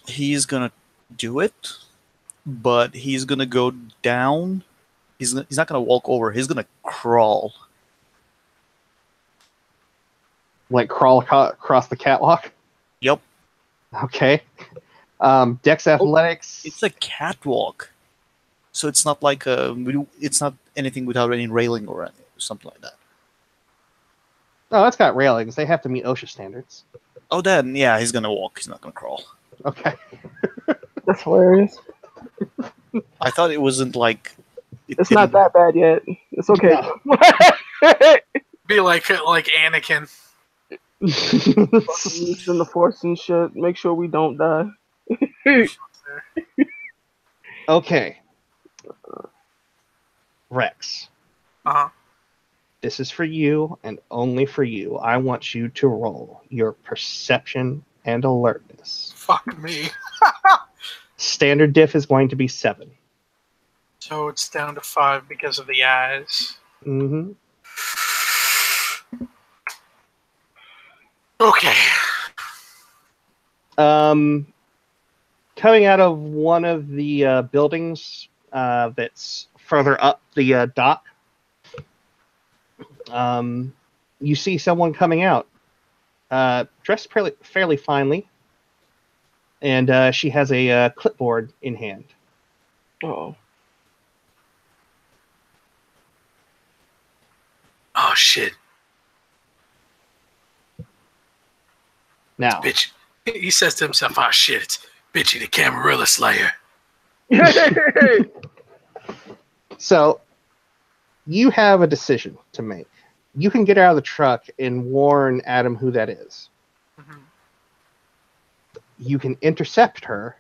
[SPEAKER 3] He's gonna do it, but he's gonna go down. He's not gonna walk over. He's gonna crawl.
[SPEAKER 1] Like crawl across the catwalk?
[SPEAKER 3] Yep.
[SPEAKER 1] Okay. Dex Athletics.
[SPEAKER 3] It's a catwalk. So it's not like it's not anything without any railing or something like that.
[SPEAKER 1] Oh, it's got railings. They have to meet OSHA standards.
[SPEAKER 3] Oh, then yeah, he's gonna walk. He's not gonna crawl.
[SPEAKER 1] Okay.
[SPEAKER 2] That's hilarious.
[SPEAKER 3] I thought it wasn't like
[SPEAKER 2] It's not that bad yet. It's okay.
[SPEAKER 1] No.
[SPEAKER 5] Be like Anakin.
[SPEAKER 2] Using the force and shit. Make sure we don't die.
[SPEAKER 1] Okay. Rex,
[SPEAKER 5] Uh-huh.
[SPEAKER 1] this is for you and only for you. I want you to roll your perception and alertness.
[SPEAKER 5] Fuck me.
[SPEAKER 1] Standard diff is going to be 7.
[SPEAKER 5] So it's down to 5 because of the eyes.
[SPEAKER 1] Mm-hmm.
[SPEAKER 5] Okay.
[SPEAKER 1] Coming out of one of the buildings that's further up the dock, you see someone coming out, dressed fairly finely, and she has a clipboard in hand.
[SPEAKER 2] Oh.
[SPEAKER 5] Oh shit.
[SPEAKER 1] Now,
[SPEAKER 5] Bitch. He says to himself, oh shit, it's Bitchy the Camarilla Slayer.
[SPEAKER 1] so you have a decision to make. You can get out of the truck and warn Adam who that is.
[SPEAKER 5] Mhm.
[SPEAKER 1] You can intercept her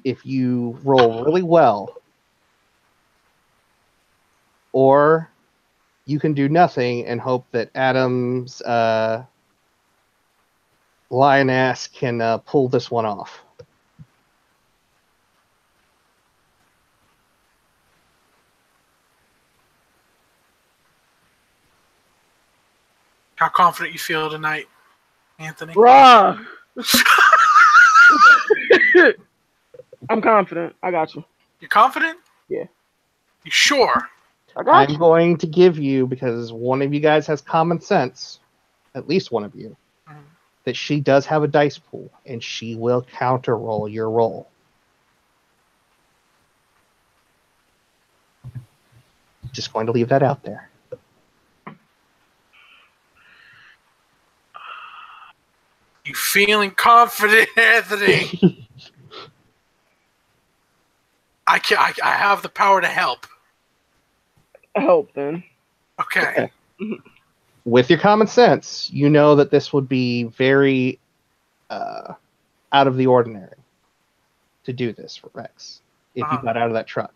[SPEAKER 1] if you roll really well, or you can do nothing and hope that Adam's lion ass can pull this one off.
[SPEAKER 5] How confident you feel tonight, Anthony?
[SPEAKER 2] Bruh. I'm confident. I got you.
[SPEAKER 5] You confident?
[SPEAKER 2] Yeah.
[SPEAKER 5] You sure?
[SPEAKER 2] I got
[SPEAKER 1] I'm
[SPEAKER 2] you.
[SPEAKER 1] going to give you, because one of you guys has common sense, at least one of you,
[SPEAKER 5] Mhm.
[SPEAKER 1] that she does have a dice pool, and she will counter roll your roll. Just going to leave that out there.
[SPEAKER 5] You feeling confident, Anthony? I have the power to help.
[SPEAKER 2] Help then.
[SPEAKER 5] Okay.
[SPEAKER 1] With your common sense, you know that this would be very out of the ordinary to do this for Rex if you got out of that truck.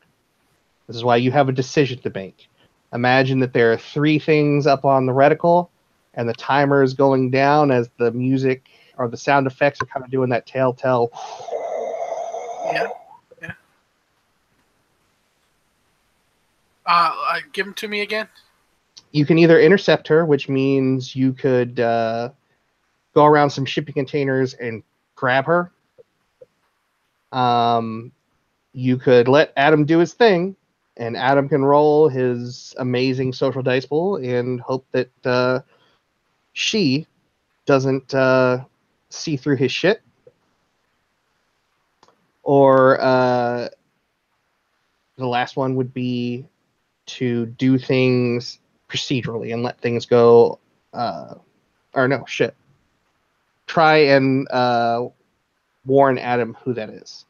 [SPEAKER 1] This is why you have a decision to make. Imagine that there are 3 things up on the reticle, and the timer is going down as the music or the sound effects are kind of doing that telltale.
[SPEAKER 5] Yeah. Yeah. Give them to me again.
[SPEAKER 1] You can either intercept her, which means you could go around some shipping containers and grab her. You could let Adam do his thing, and Adam can roll his amazing social dice pool and hope that she doesn't see through his shit. Or the last one would be to do things procedurally and let things go. Or no, shit. Try and warn Adam who that is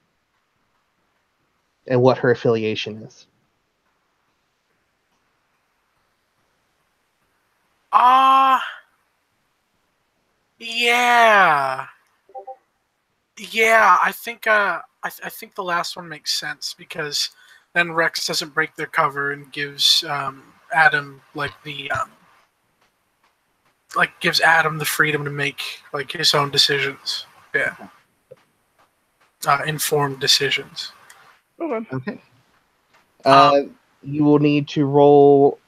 [SPEAKER 1] and what her affiliation is.
[SPEAKER 5] Yeah. Yeah, I think I think the last one makes sense because then Rex doesn't break their cover and gives Adam gives Adam the freedom to make like his own decisions. Yeah. Informed decisions.
[SPEAKER 2] Okay.
[SPEAKER 1] Okay. You will need to roll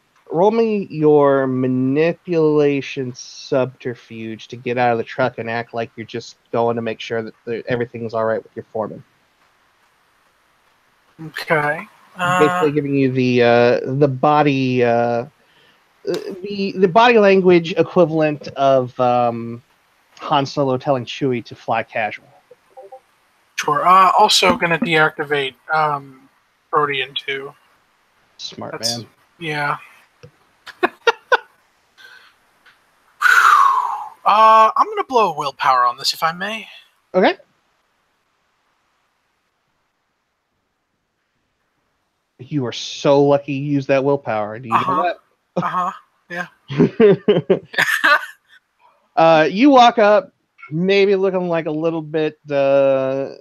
[SPEAKER 1] me your manipulation subterfuge to get out of the truck and act like you're just going to make sure that everything's all right with your foreman.
[SPEAKER 5] Okay.
[SPEAKER 1] Basically, giving you the body the body language equivalent of Han Solo telling Chewie to fly casual.
[SPEAKER 5] Sure. Also going to deactivate
[SPEAKER 4] Protean too.
[SPEAKER 1] Smart
[SPEAKER 4] That's
[SPEAKER 1] man.
[SPEAKER 4] yeah. I'm gonna blow a willpower on this if I may.
[SPEAKER 1] Okay. You are so lucky you used that willpower. Do you know
[SPEAKER 4] Yeah.
[SPEAKER 1] that? You walk up, maybe looking like a little bit out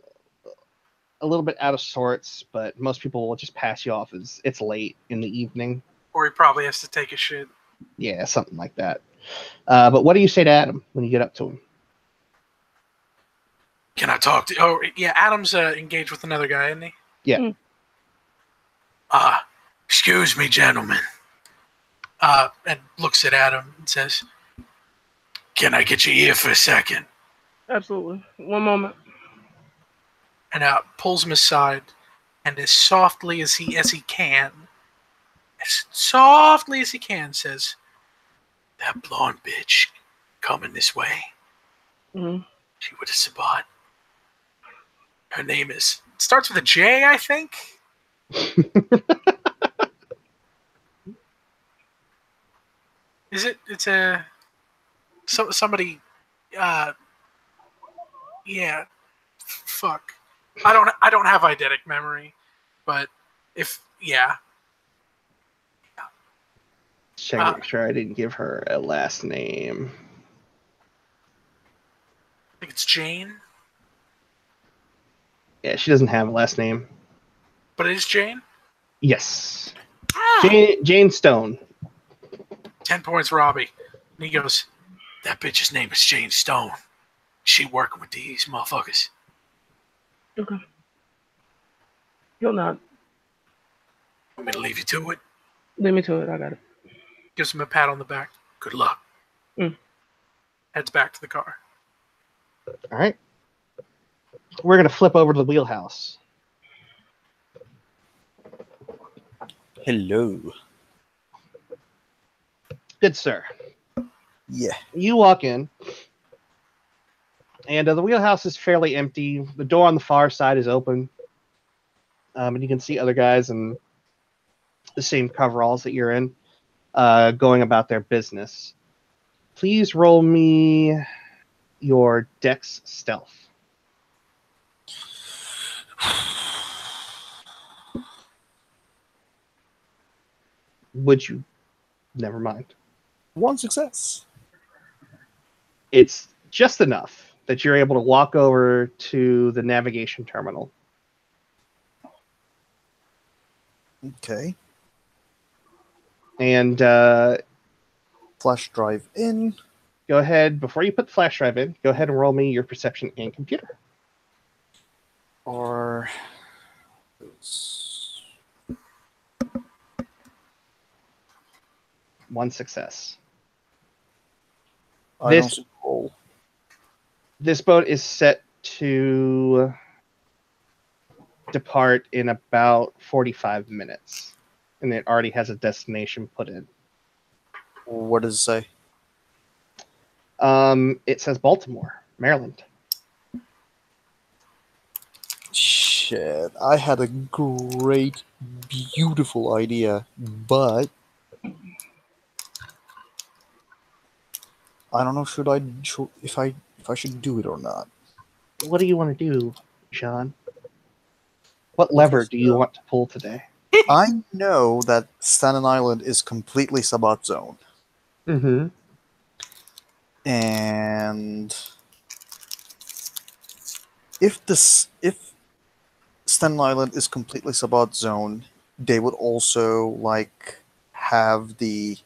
[SPEAKER 1] of sorts, but most people will just pass you off as it's late in the evening.
[SPEAKER 4] Or he probably has to take a shit.
[SPEAKER 1] Yeah, something like that. But what do you say to Adam when you get up to him?
[SPEAKER 4] Can I talk to? Oh yeah, Adam's engaged with another guy, isn't he?
[SPEAKER 1] Yeah.
[SPEAKER 4] Excuse me, gentlemen. And looks at Adam and says, "Can I get you here for a second?"
[SPEAKER 2] Absolutely. One moment.
[SPEAKER 4] And pulls him aside, and as softly as he can, says, "That blonde bitch coming this way.
[SPEAKER 2] Mm-hmm.
[SPEAKER 4] She with a sabat. Her name is starts with a J, I think." Is it? It's a somebody. Yeah. Fuck. I don't have eidetic memory, but if yeah.
[SPEAKER 1] Check to make sure I didn't give her a last name.
[SPEAKER 4] I think it's Jane.
[SPEAKER 1] Yeah, she doesn't have a last name.
[SPEAKER 4] But it is Jane?
[SPEAKER 1] Yes. Jane Stone.
[SPEAKER 4] 10 points, Robbie. And he goes, "That bitch's name is Jane Stone. She working with these motherfuckers."
[SPEAKER 2] Okay. You'll not.
[SPEAKER 4] Want me to leave you to it?
[SPEAKER 2] Leave me to it. I got it.
[SPEAKER 4] Gives him a pat on the back. Good luck. Heads back to the car.
[SPEAKER 1] All right. We're going to flip over to the wheelhouse.
[SPEAKER 3] Hello.
[SPEAKER 1] Good sir.
[SPEAKER 3] Yeah.
[SPEAKER 1] You walk in, and the wheelhouse is fairly empty. The door on the far side is open, and you can see other guys in the same coveralls that you're in, going about their business. Please roll me your Dex Stealth. Would you? Never mind.
[SPEAKER 3] One success.
[SPEAKER 1] It's just enough that you're able to walk over to the navigation terminal.
[SPEAKER 3] Okay.
[SPEAKER 1] And
[SPEAKER 3] Flash drive in.
[SPEAKER 1] go ahead, before you put the flash drive in, go ahead and roll me your perception and computer.
[SPEAKER 3] Or
[SPEAKER 1] One success.
[SPEAKER 3] I don't roll.
[SPEAKER 1] This boat is set to depart in about 45 minutes, and it already has a destination put in.
[SPEAKER 3] What does it say?
[SPEAKER 1] It says Baltimore, Maryland.
[SPEAKER 3] Shit, I had a great, beautiful idea, but I don't know if I should do it or not.
[SPEAKER 1] What do you want to do, John? What lever do you want to pull today?
[SPEAKER 3] I know that Staten Island is completely Sabbat zone.
[SPEAKER 1] Mm-hmm.
[SPEAKER 3] And if Staten Island is completely Sabbat zone, they would also have the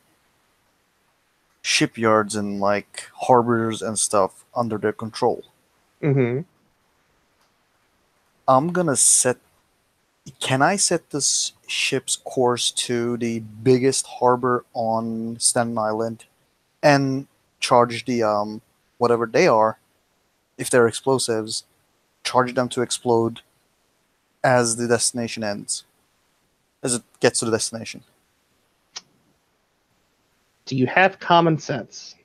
[SPEAKER 3] shipyards and harbors and stuff under their control.
[SPEAKER 1] Mm-hmm.
[SPEAKER 3] I'm gonna set. Can I set this ship's course to the biggest harbor on Staten Island, and charge the whatever they are, if they're explosives, charge them to explode as the destination ends, as it gets to the destination?
[SPEAKER 1] Do you have common sense?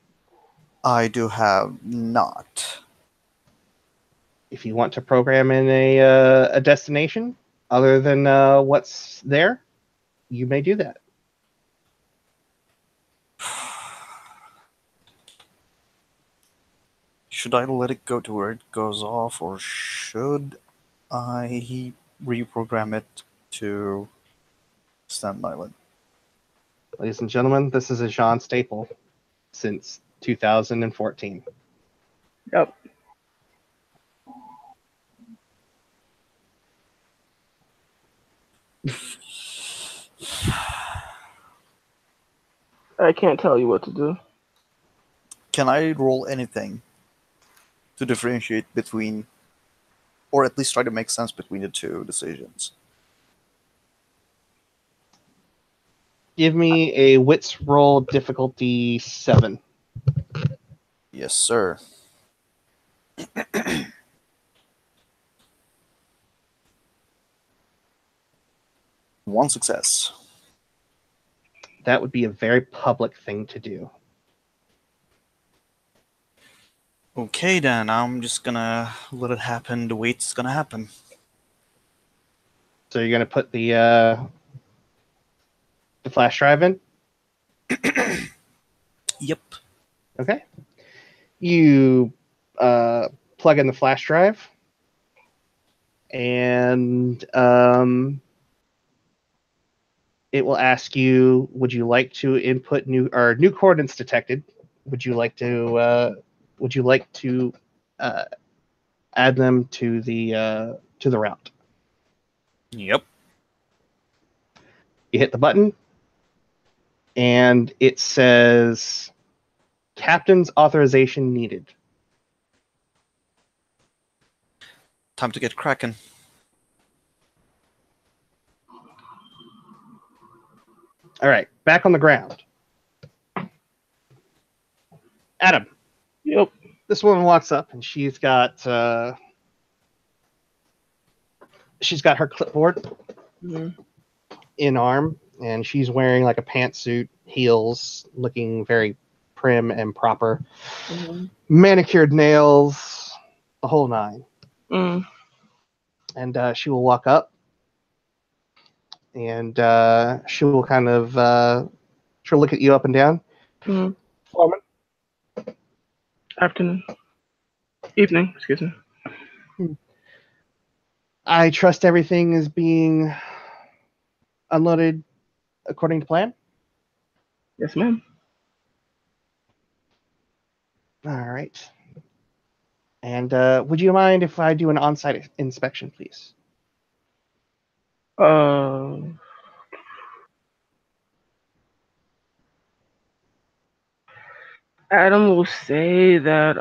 [SPEAKER 3] I do have not.
[SPEAKER 1] If you want to program in a destination, Other than what's there, you may do that.
[SPEAKER 3] Should I let it go to where it goes off, or should I reprogram it to stand island?
[SPEAKER 1] Ladies and gentlemen, this is a Jean staple since 2014.
[SPEAKER 2] Yep. I can't tell you what to do.
[SPEAKER 3] Can I roll anything to differentiate between, or at least try to make sense between the two decisions?
[SPEAKER 1] Give me a wits roll difficulty 7.
[SPEAKER 3] Yes, sir. One success.
[SPEAKER 1] That would be a very public thing to do.
[SPEAKER 3] Okay, then I'm just gonna let it happen the way it's gonna happen.
[SPEAKER 1] So you're going to put the flash drive in?
[SPEAKER 3] Yep.
[SPEAKER 1] Okay. You plug in the flash drive, and it will ask you, would you like to input new coordinates detected? Would you like to add them to the route?
[SPEAKER 3] Yep.
[SPEAKER 1] You hit the button, and it says captain's authorization needed.
[SPEAKER 3] Time to get cracking.
[SPEAKER 1] All right, back on the ground. Adam.
[SPEAKER 2] Yep.
[SPEAKER 1] This woman walks up, and she's got her clipboard in arm, and she's wearing like a pantsuit, heels, looking very prim and proper, manicured nails, the whole nine. And she will walk up, and she will kind of she'll look at you up and down.
[SPEAKER 2] Foreman. Afternoon. Evening, excuse me.
[SPEAKER 1] I trust everything is being unloaded according to plan.
[SPEAKER 2] Yes, ma'am.
[SPEAKER 1] All right. And would you mind if I do an on-site inspection, please?
[SPEAKER 2] Adam will say that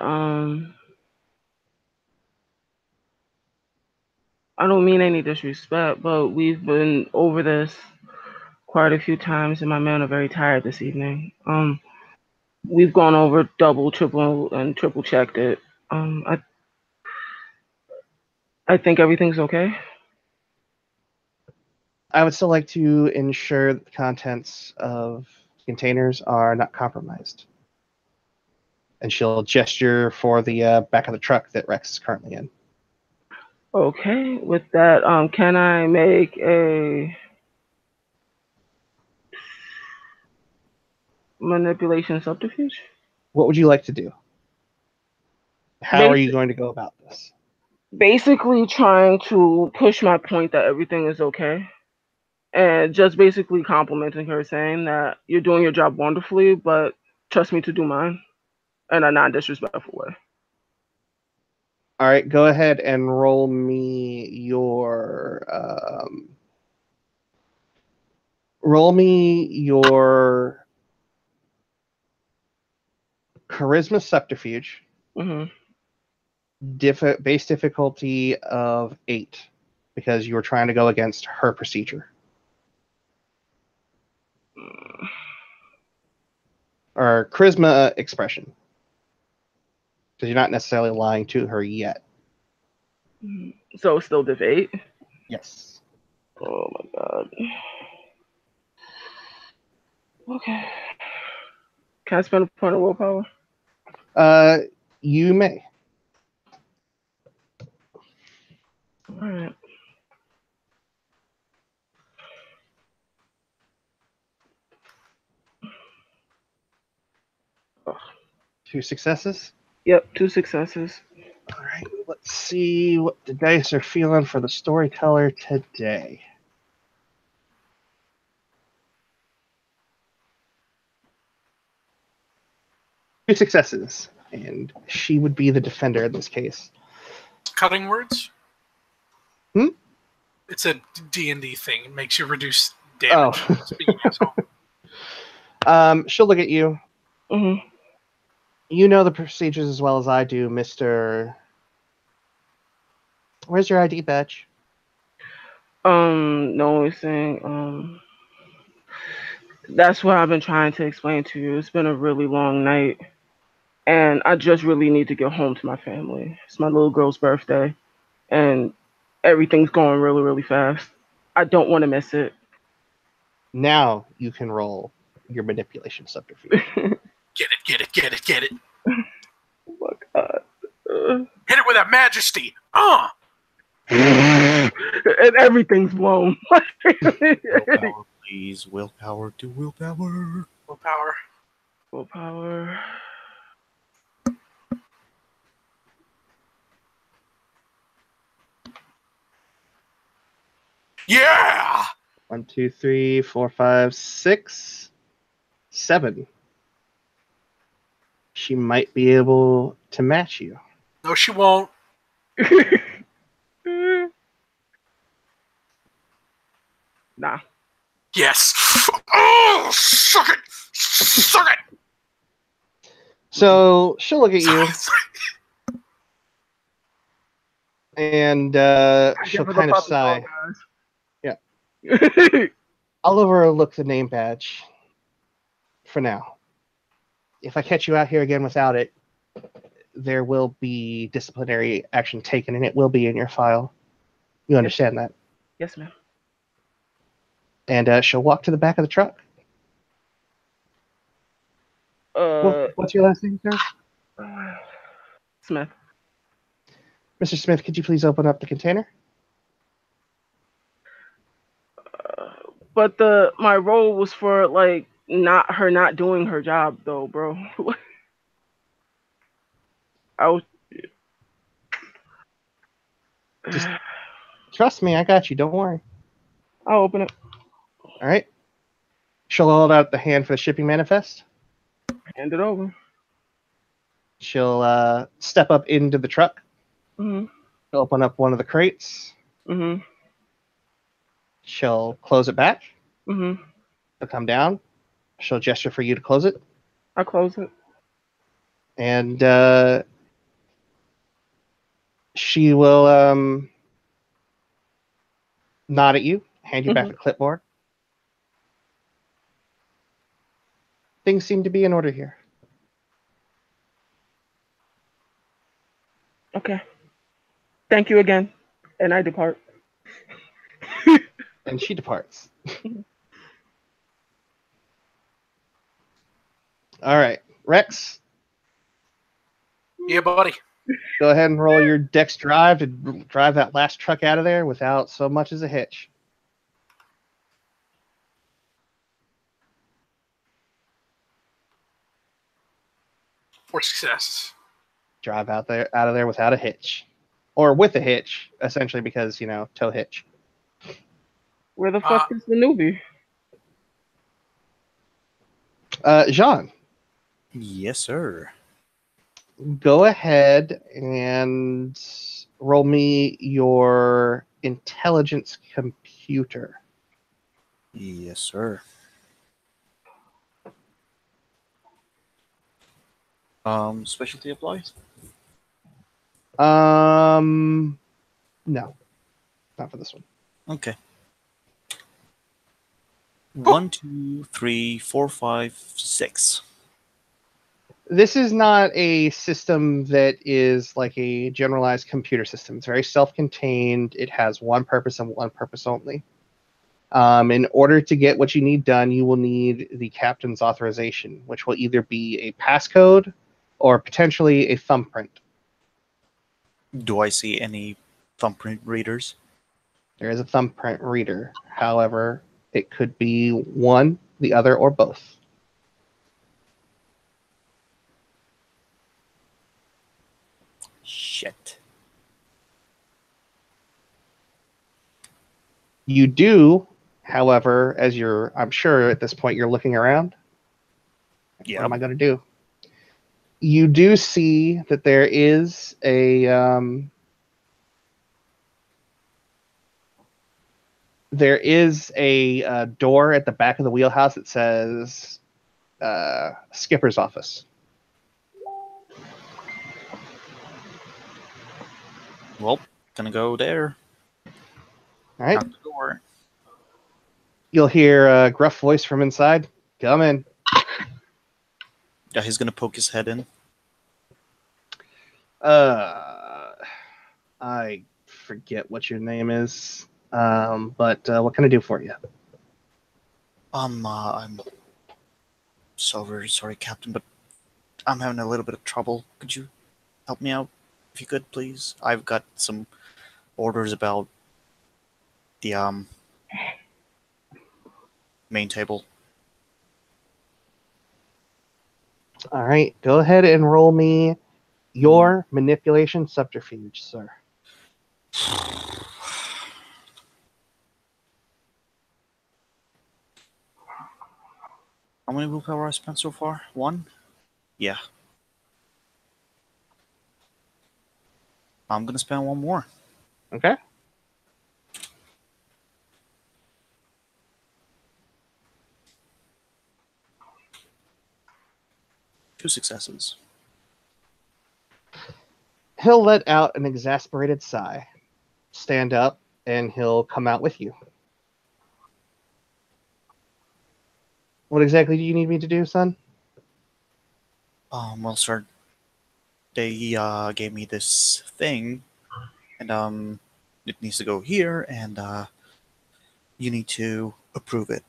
[SPEAKER 2] I don't mean any disrespect, but we've been over this quite a few times, and my men are very tired this evening. We've gone over double, triple, and triple checked it. I think everything's okay.
[SPEAKER 1] I would still like to ensure that the contents of containers are not compromised. And she'll gesture for the back of the truck that Rex is currently in.
[SPEAKER 2] Okay, with that, can I make a manipulation subterfuge?
[SPEAKER 1] What would you like to do? How are you going to go about this?
[SPEAKER 2] Basically trying to push my point that everything is okay. And just basically complimenting her, saying that you're doing your job wonderfully, but trust me to do mine in a non-disrespectful way.
[SPEAKER 1] All right, go ahead and roll me your charisma subterfuge. Base difficulty of 8, because you were trying to go against her procedure. Or charisma expression, because you're not necessarily lying to her yet.
[SPEAKER 2] So it's still diff 8?
[SPEAKER 1] Yes.
[SPEAKER 2] Oh my god. Okay. Can I spend a point of willpower?
[SPEAKER 1] You may.
[SPEAKER 2] Alright.
[SPEAKER 1] 2 successes.
[SPEAKER 2] Yep, 2 successes.
[SPEAKER 1] All right, let's see what the dice are feeling for the storyteller today. Two successes, and she would be the defender in this case.
[SPEAKER 5] Cutting words?
[SPEAKER 1] Hmm?
[SPEAKER 5] It's a D&D thing. It makes you reduce damage.
[SPEAKER 1] Oh.
[SPEAKER 5] Speaking asshole.
[SPEAKER 1] She'll look at you.
[SPEAKER 2] Mm-hmm.
[SPEAKER 1] You know the procedures as well as I do, Mr. Where's your ID badge?
[SPEAKER 2] Noticing, that's what I've been trying to explain to you. It's been a really long night, and I just really need to get home to my family. It's my little girl's birthday, and everything's going really, really fast. I don't want to miss it.
[SPEAKER 1] Now you can roll your manipulation subterfuge.
[SPEAKER 5] Get it.
[SPEAKER 2] Oh my god.
[SPEAKER 5] Hit it with that majesty.
[SPEAKER 2] And everything's blown.
[SPEAKER 3] Willpower, please. Willpower to willpower.
[SPEAKER 5] Willpower.
[SPEAKER 2] Willpower.
[SPEAKER 5] Yeah!
[SPEAKER 1] 1, 2, 3, 4, 5, 6, 7. She might be able to match you.
[SPEAKER 5] No, she won't.
[SPEAKER 2] Nah.
[SPEAKER 5] Yes. Oh, suck it.
[SPEAKER 1] So she'll look at you and she'll kind of sigh. Yeah. I'll overlook the name badge for now. If I catch you out here again without it, there will be disciplinary action taken, and it will be in your file. You understand that?
[SPEAKER 2] Yes, ma'am.
[SPEAKER 1] And she'll walk to the back of the truck. What's your last name, sir?
[SPEAKER 2] Smith.
[SPEAKER 1] Mr. Smith, could you please open up the container?
[SPEAKER 2] But my role was for like not doing her job though, bro. I was.
[SPEAKER 1] Just trust me, I got you. Don't worry.
[SPEAKER 2] I'll open it.
[SPEAKER 1] All right. She'll hold out the hand for the shipping manifest.
[SPEAKER 2] Hand it over.
[SPEAKER 1] She'll step up into the truck.
[SPEAKER 2] Mhm.
[SPEAKER 1] She'll open up one of the crates.
[SPEAKER 2] Mhm.
[SPEAKER 1] She'll close it back.
[SPEAKER 2] Mhm.
[SPEAKER 1] She'll come down. She'll gesture for you to close it.
[SPEAKER 2] I close it.
[SPEAKER 1] And she will nod at you, hand you back the clipboard. Things seem to be in order here.
[SPEAKER 2] Okay. Thank you again. And I depart.
[SPEAKER 1] And she departs. All right. Rex,
[SPEAKER 5] Yeah, buddy.
[SPEAKER 1] go ahead and roll your dex drive to drive that last truck out of there without so much as a hitch.
[SPEAKER 5] Four successes.
[SPEAKER 1] Drive out of there without a hitch. Or with a hitch, essentially, because, tow hitch.
[SPEAKER 2] Where the fuck is the newbie?
[SPEAKER 1] Jean,
[SPEAKER 3] Yes, sir.
[SPEAKER 1] go ahead and roll me your intelligence computer.
[SPEAKER 3] Yes, sir. Specialty applies?
[SPEAKER 1] No, not for this one.
[SPEAKER 3] Okay. 1, 2, 3, 4, 5, 6.
[SPEAKER 1] This is not a system that is like a generalized computer system. It's very self-contained. It has one purpose and one purpose only. In order to get what you need done, you will need the captain's authorization, which will either be a passcode or potentially a thumbprint.
[SPEAKER 3] Do I see any thumbprint readers?
[SPEAKER 1] There is a thumbprint reader. However, it could be one, the other, or both.
[SPEAKER 3] Shit.
[SPEAKER 1] You do, however, as I'm sure at this point you're looking around.
[SPEAKER 3] Yeah.
[SPEAKER 1] What am I going to do? You do see that there is a door at the back of the wheelhouse that says skipper's office.
[SPEAKER 3] Well, gonna go there.
[SPEAKER 1] All right.
[SPEAKER 3] Out the door.
[SPEAKER 1] You'll hear a gruff voice from inside. Come in.
[SPEAKER 3] Yeah, he's gonna poke his head in.
[SPEAKER 1] I forget what your name is. But what can I do for you?
[SPEAKER 3] I'm so very sorry, Captain, but I'm having a little bit of trouble. Could you help me out, if you could, please? I've got some orders about the main table.
[SPEAKER 1] All right. Go ahead and roll me your manipulation subterfuge, sir.
[SPEAKER 3] How many willpower I spent so far? 1? Yeah. I'm gonna spend 1 more.
[SPEAKER 1] Okay.
[SPEAKER 3] Two successes.
[SPEAKER 1] He'll let out an exasperated sigh, stand up, and he'll come out with you. What exactly do you need me to do, son?
[SPEAKER 3] Well, sir, they gave me this thing, and it needs to go here, and you need to approve it.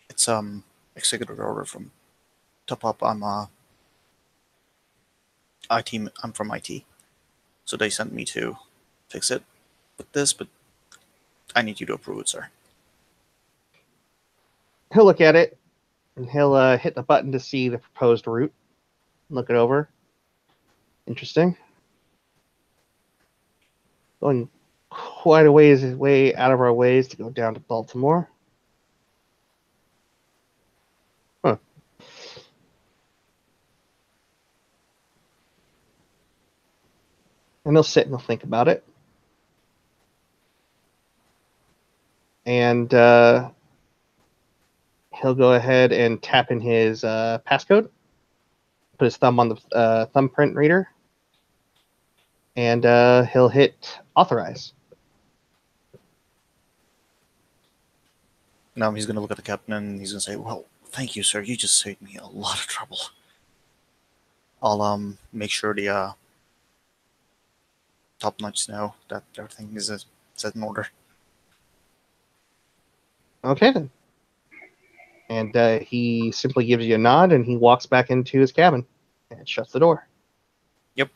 [SPEAKER 3] It's executive order from top up. I'm IT. I'm from IT, so they sent me to fix it with this, but I need you to approve it, sir.
[SPEAKER 1] He'll look at it, and he'll hit the button to see the proposed route. Look it over. Interesting. Going quite a way out of our ways to go down to Baltimore. Huh. And he'll sit and he'll think about it. And he'll go ahead and tap in his passcode. Put his thumb on the thumbprint reader. And he'll hit authorize.
[SPEAKER 3] Now he's gonna look at the captain and he's gonna say, "Well, thank you, sir. You just saved me a lot of trouble. I'll make sure the top notch know that everything is set in order."
[SPEAKER 1] Okay, then. And he simply gives you a nod, and he walks back into his cabin and shuts the door.
[SPEAKER 3] Yep.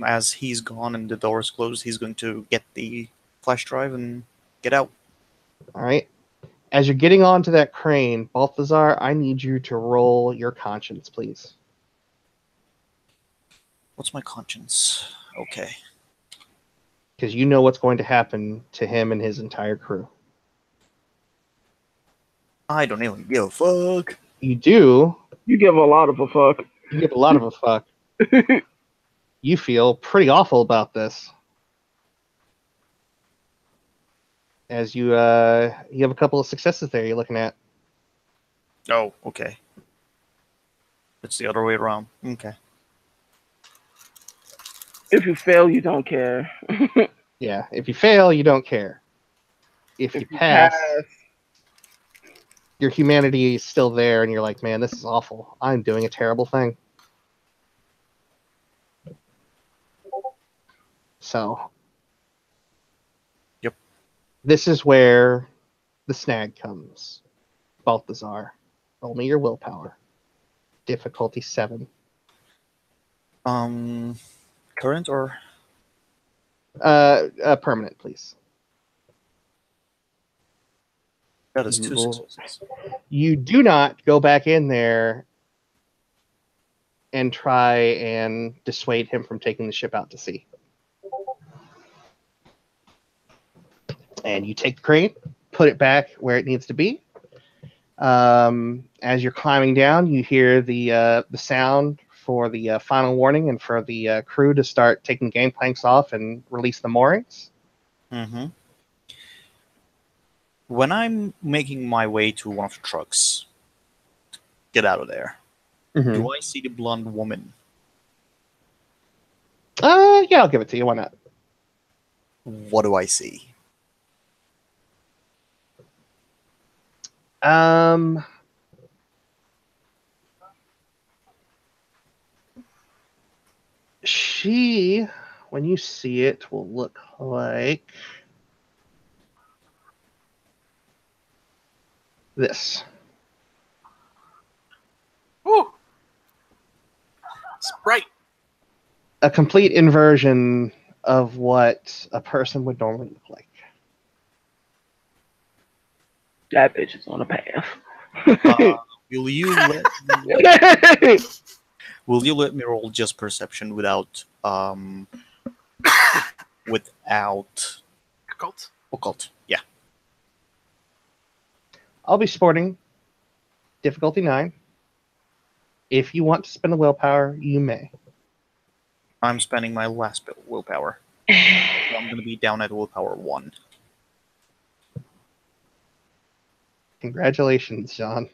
[SPEAKER 3] As he's gone and the door is closed, he's going to get the flash drive and get out.
[SPEAKER 1] All right. As you're getting onto that crane, Balthazar, I need you to roll your conscience, please.
[SPEAKER 3] What's my conscience? Okay.
[SPEAKER 1] Because you know what's going to happen to him and his entire crew.
[SPEAKER 3] I don't even give a fuck.
[SPEAKER 1] You do.
[SPEAKER 2] You give a lot of a fuck.
[SPEAKER 1] You give a lot of a fuck. You feel pretty awful about this. As you have a couple of successes there you're looking at.
[SPEAKER 3] Oh, okay. It's the other way around. Okay.
[SPEAKER 2] If you fail, you don't care.
[SPEAKER 1] Yeah, if you fail, you don't care. If you pass, your humanity is still there, and you're like, man, this is awful. I'm doing a terrible thing. So,
[SPEAKER 3] Yep.
[SPEAKER 1] This is where the snag comes. Balthazar, roll me your willpower. Difficulty 7.
[SPEAKER 3] Current or
[SPEAKER 1] Permanent, please.
[SPEAKER 3] that is 2 successes.
[SPEAKER 1] You do not go back in there and try and dissuade him from taking the ship out to sea. And you take the crane, put it back where it needs to be. As you're climbing down, you hear the sound for the final warning and for the crew to start taking gangplanks off and release the moorings.
[SPEAKER 3] Mm-hmm. When I'm making my way to one of the trucks, get out of there.
[SPEAKER 1] Mm-hmm.
[SPEAKER 3] Do I see the blonde woman?
[SPEAKER 1] Yeah, I'll give it to you. Why not?
[SPEAKER 3] What do I see?
[SPEAKER 1] She, when you see it, will look like this.
[SPEAKER 5] Woo! It's bright.
[SPEAKER 1] A complete inversion of what a person would normally look like.
[SPEAKER 2] That bitch is on a path.
[SPEAKER 3] Will you let me roll just perception without
[SPEAKER 5] Cult.
[SPEAKER 3] occult? Yeah.
[SPEAKER 1] I'll be sporting difficulty 9. If you want to spend the willpower, you may.
[SPEAKER 3] I'm spending my last bit of willpower. So I'm going to be down at willpower 1.
[SPEAKER 1] Congratulations, John.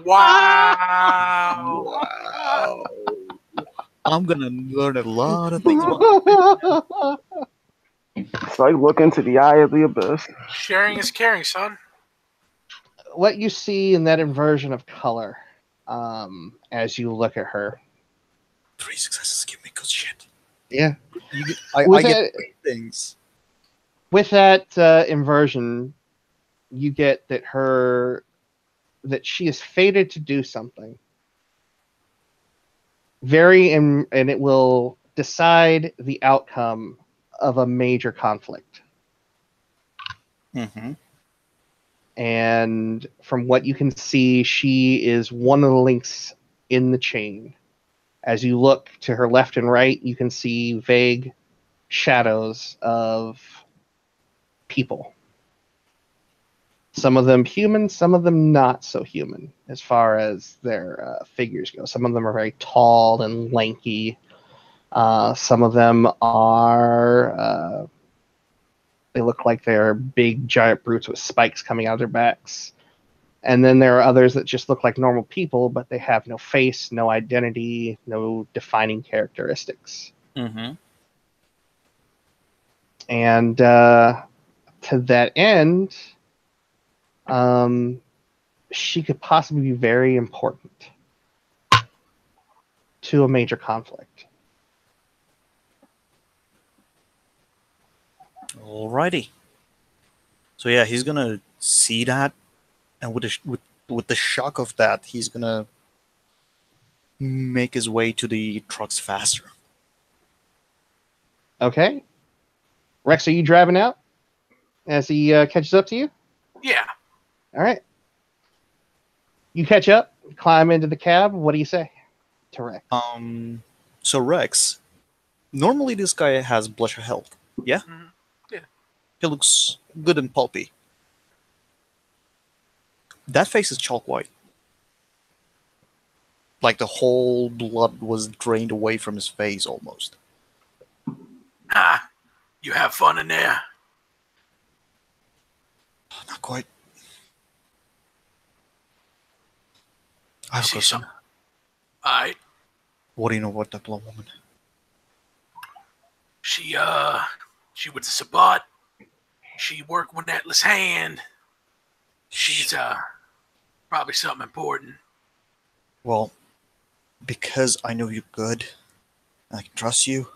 [SPEAKER 5] Wow.
[SPEAKER 3] Wow. I'm going to learn a lot of things about
[SPEAKER 2] It's like looking to the eye of the abyss.
[SPEAKER 5] Sharing is caring, son.
[SPEAKER 1] What you see in that inversion of color as you look at her.
[SPEAKER 3] 3 successes give me good shit.
[SPEAKER 1] Yeah.
[SPEAKER 3] I
[SPEAKER 1] With
[SPEAKER 3] get
[SPEAKER 1] that-
[SPEAKER 3] things.
[SPEAKER 1] With that inversion, you get that she is fated to do something. And it will decide the outcome of a major conflict.
[SPEAKER 3] Mm-hmm.
[SPEAKER 1] And from what you can see, she is one of the links in the chain. As you look to her left and right, you can see vague shadows of people. Some of them human, some of them not so human as far as their figures go. Some of them are very tall and lanky. Some of them are, they look like they're big giant brutes with spikes coming out of their backs. And then there are others that just look like normal people, but they have no face, no identity, no defining characteristics.
[SPEAKER 3] Mm-hmm.
[SPEAKER 1] And to that end, she could possibly be very important to a major conflict.
[SPEAKER 3] Alrighty. So yeah, he's gonna see that, and with the shock of that, he's gonna make his way to the trucks faster.
[SPEAKER 1] Okay. Rex, are you driving out as he catches up to you?
[SPEAKER 5] Yeah.
[SPEAKER 1] All right. You catch up, climb into the cab. What do you say to Rex?
[SPEAKER 3] So Rex, normally this guy has blush of health. Yeah?
[SPEAKER 5] Mhm. Yeah.
[SPEAKER 3] He looks good and pulpy. That face is chalk white. Like the whole blood was drained away from his face almost.
[SPEAKER 5] Ah, you have fun in there.
[SPEAKER 3] Not quite.
[SPEAKER 5] I
[SPEAKER 3] I've
[SPEAKER 5] see
[SPEAKER 3] got
[SPEAKER 5] some.
[SPEAKER 3] some.
[SPEAKER 5] Alright.
[SPEAKER 3] What do you know about that blonde woman?
[SPEAKER 5] She with the Sabat. She worked with Atlas Hand. She's probably something important.
[SPEAKER 3] Well, because I know you're good, and I can trust you,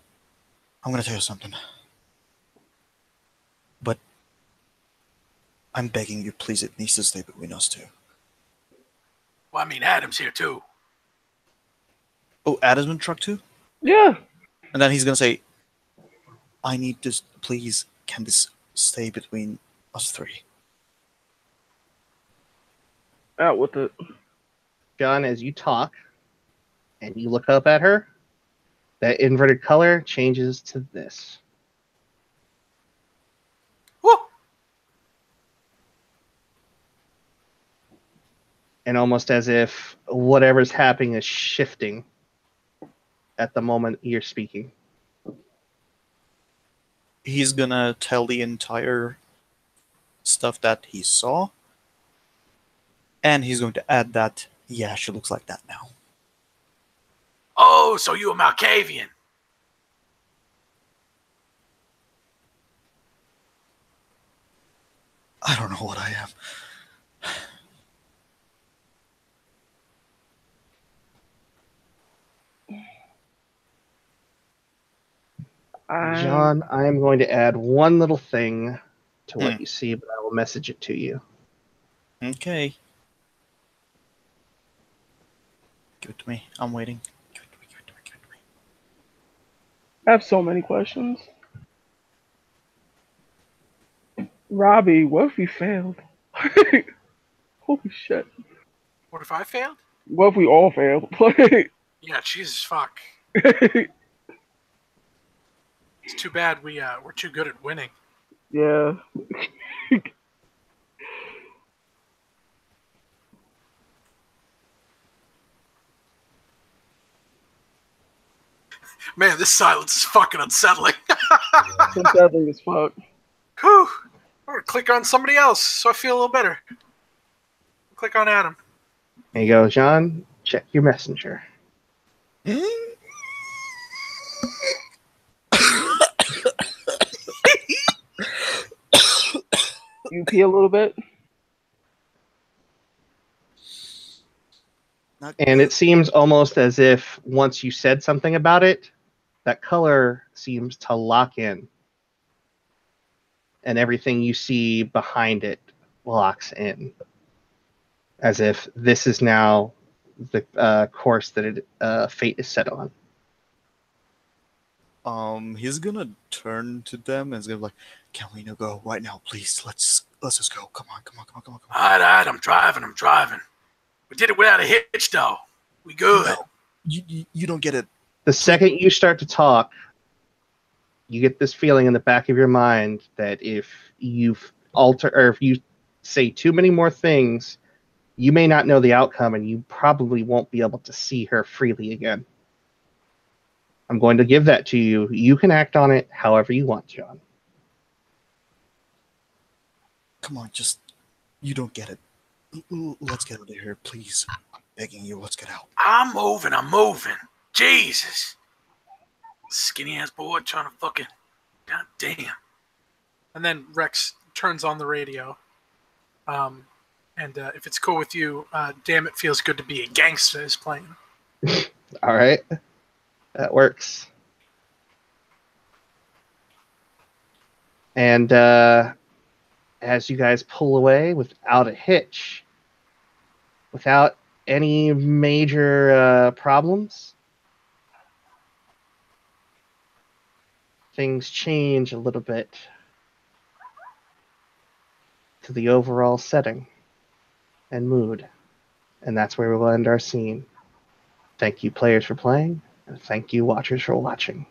[SPEAKER 3] I'm gonna tell you something. But I'm begging you, please, it needs to stay between us two.
[SPEAKER 5] Well, I mean, Adam's here too.
[SPEAKER 3] Oh, Adam's in the truck too?
[SPEAKER 2] Yeah.
[SPEAKER 3] And then he's gonna say, I need this, please, can this stay between us three?
[SPEAKER 2] Out with it.
[SPEAKER 1] John, as you talk and you look up at her, that inverted color changes to this.
[SPEAKER 5] Woo!
[SPEAKER 1] And almost as if whatever's happening is shifting at the moment you're speaking.
[SPEAKER 3] He's gonna tell the entire stuff that he saw, and he's going to add that, yeah, she looks like that now.
[SPEAKER 5] Oh, so you a Malkavian?
[SPEAKER 3] I don't know what I am.
[SPEAKER 1] John, I am going to add one little thing to what
[SPEAKER 3] Hmm.
[SPEAKER 1] you see, but I will message it to you.
[SPEAKER 3] Okay. Give it to me. I'm waiting. Give it to me, give it to me, give it to me.
[SPEAKER 2] I have so many questions. Robbie, what if we failed? Holy shit.
[SPEAKER 5] What if I failed?
[SPEAKER 2] What if we all failed?
[SPEAKER 5] Yeah, Jesus fuck. It's too bad we're too good at winning.
[SPEAKER 2] Yeah.
[SPEAKER 5] Man, this silence is fucking unsettling.
[SPEAKER 2] It's unsettling as fuck.
[SPEAKER 5] Whew. I'm gonna click on somebody else so I feel a little better. Click on Adam.
[SPEAKER 1] There you go, John. Check your messenger.
[SPEAKER 2] You pee a little bit?
[SPEAKER 1] And it seems almost as if once you said something about it, that color seems to lock in. And everything you see behind it locks in. As if this is now the course that fate is set on.
[SPEAKER 3] He's gonna turn to them and he's gonna be like, "Can we no go right now, please? Let's just go. Come on, come on, come on, come on, come on."
[SPEAKER 5] Alright, I'm driving. We did it without a hitch, though. We good.
[SPEAKER 3] No, you don't get it.
[SPEAKER 1] The second you start to talk, you get this feeling in the back of your mind that if you if you say too many more things, you may not know the outcome and you probably won't be able to see her freely again. I'm going to give that to you. You can act on it however you want, John.
[SPEAKER 3] Come on, just you don't get it. Let's get out of here, please. I'm begging you. Let's get out.
[SPEAKER 5] I'm moving. Jesus. Skinny ass boy trying to fucking. God damn. And then Rex turns on the radio. And if it's cool with you, Damn It Feels Good to Be a Gangsta is playing.
[SPEAKER 1] All right. That works. And as you guys pull away without a hitch, without any major problems, things change a little bit to the overall setting and mood. And that's where we'll end our scene. Thank you, players, for playing, and thank you, watchers, for watching.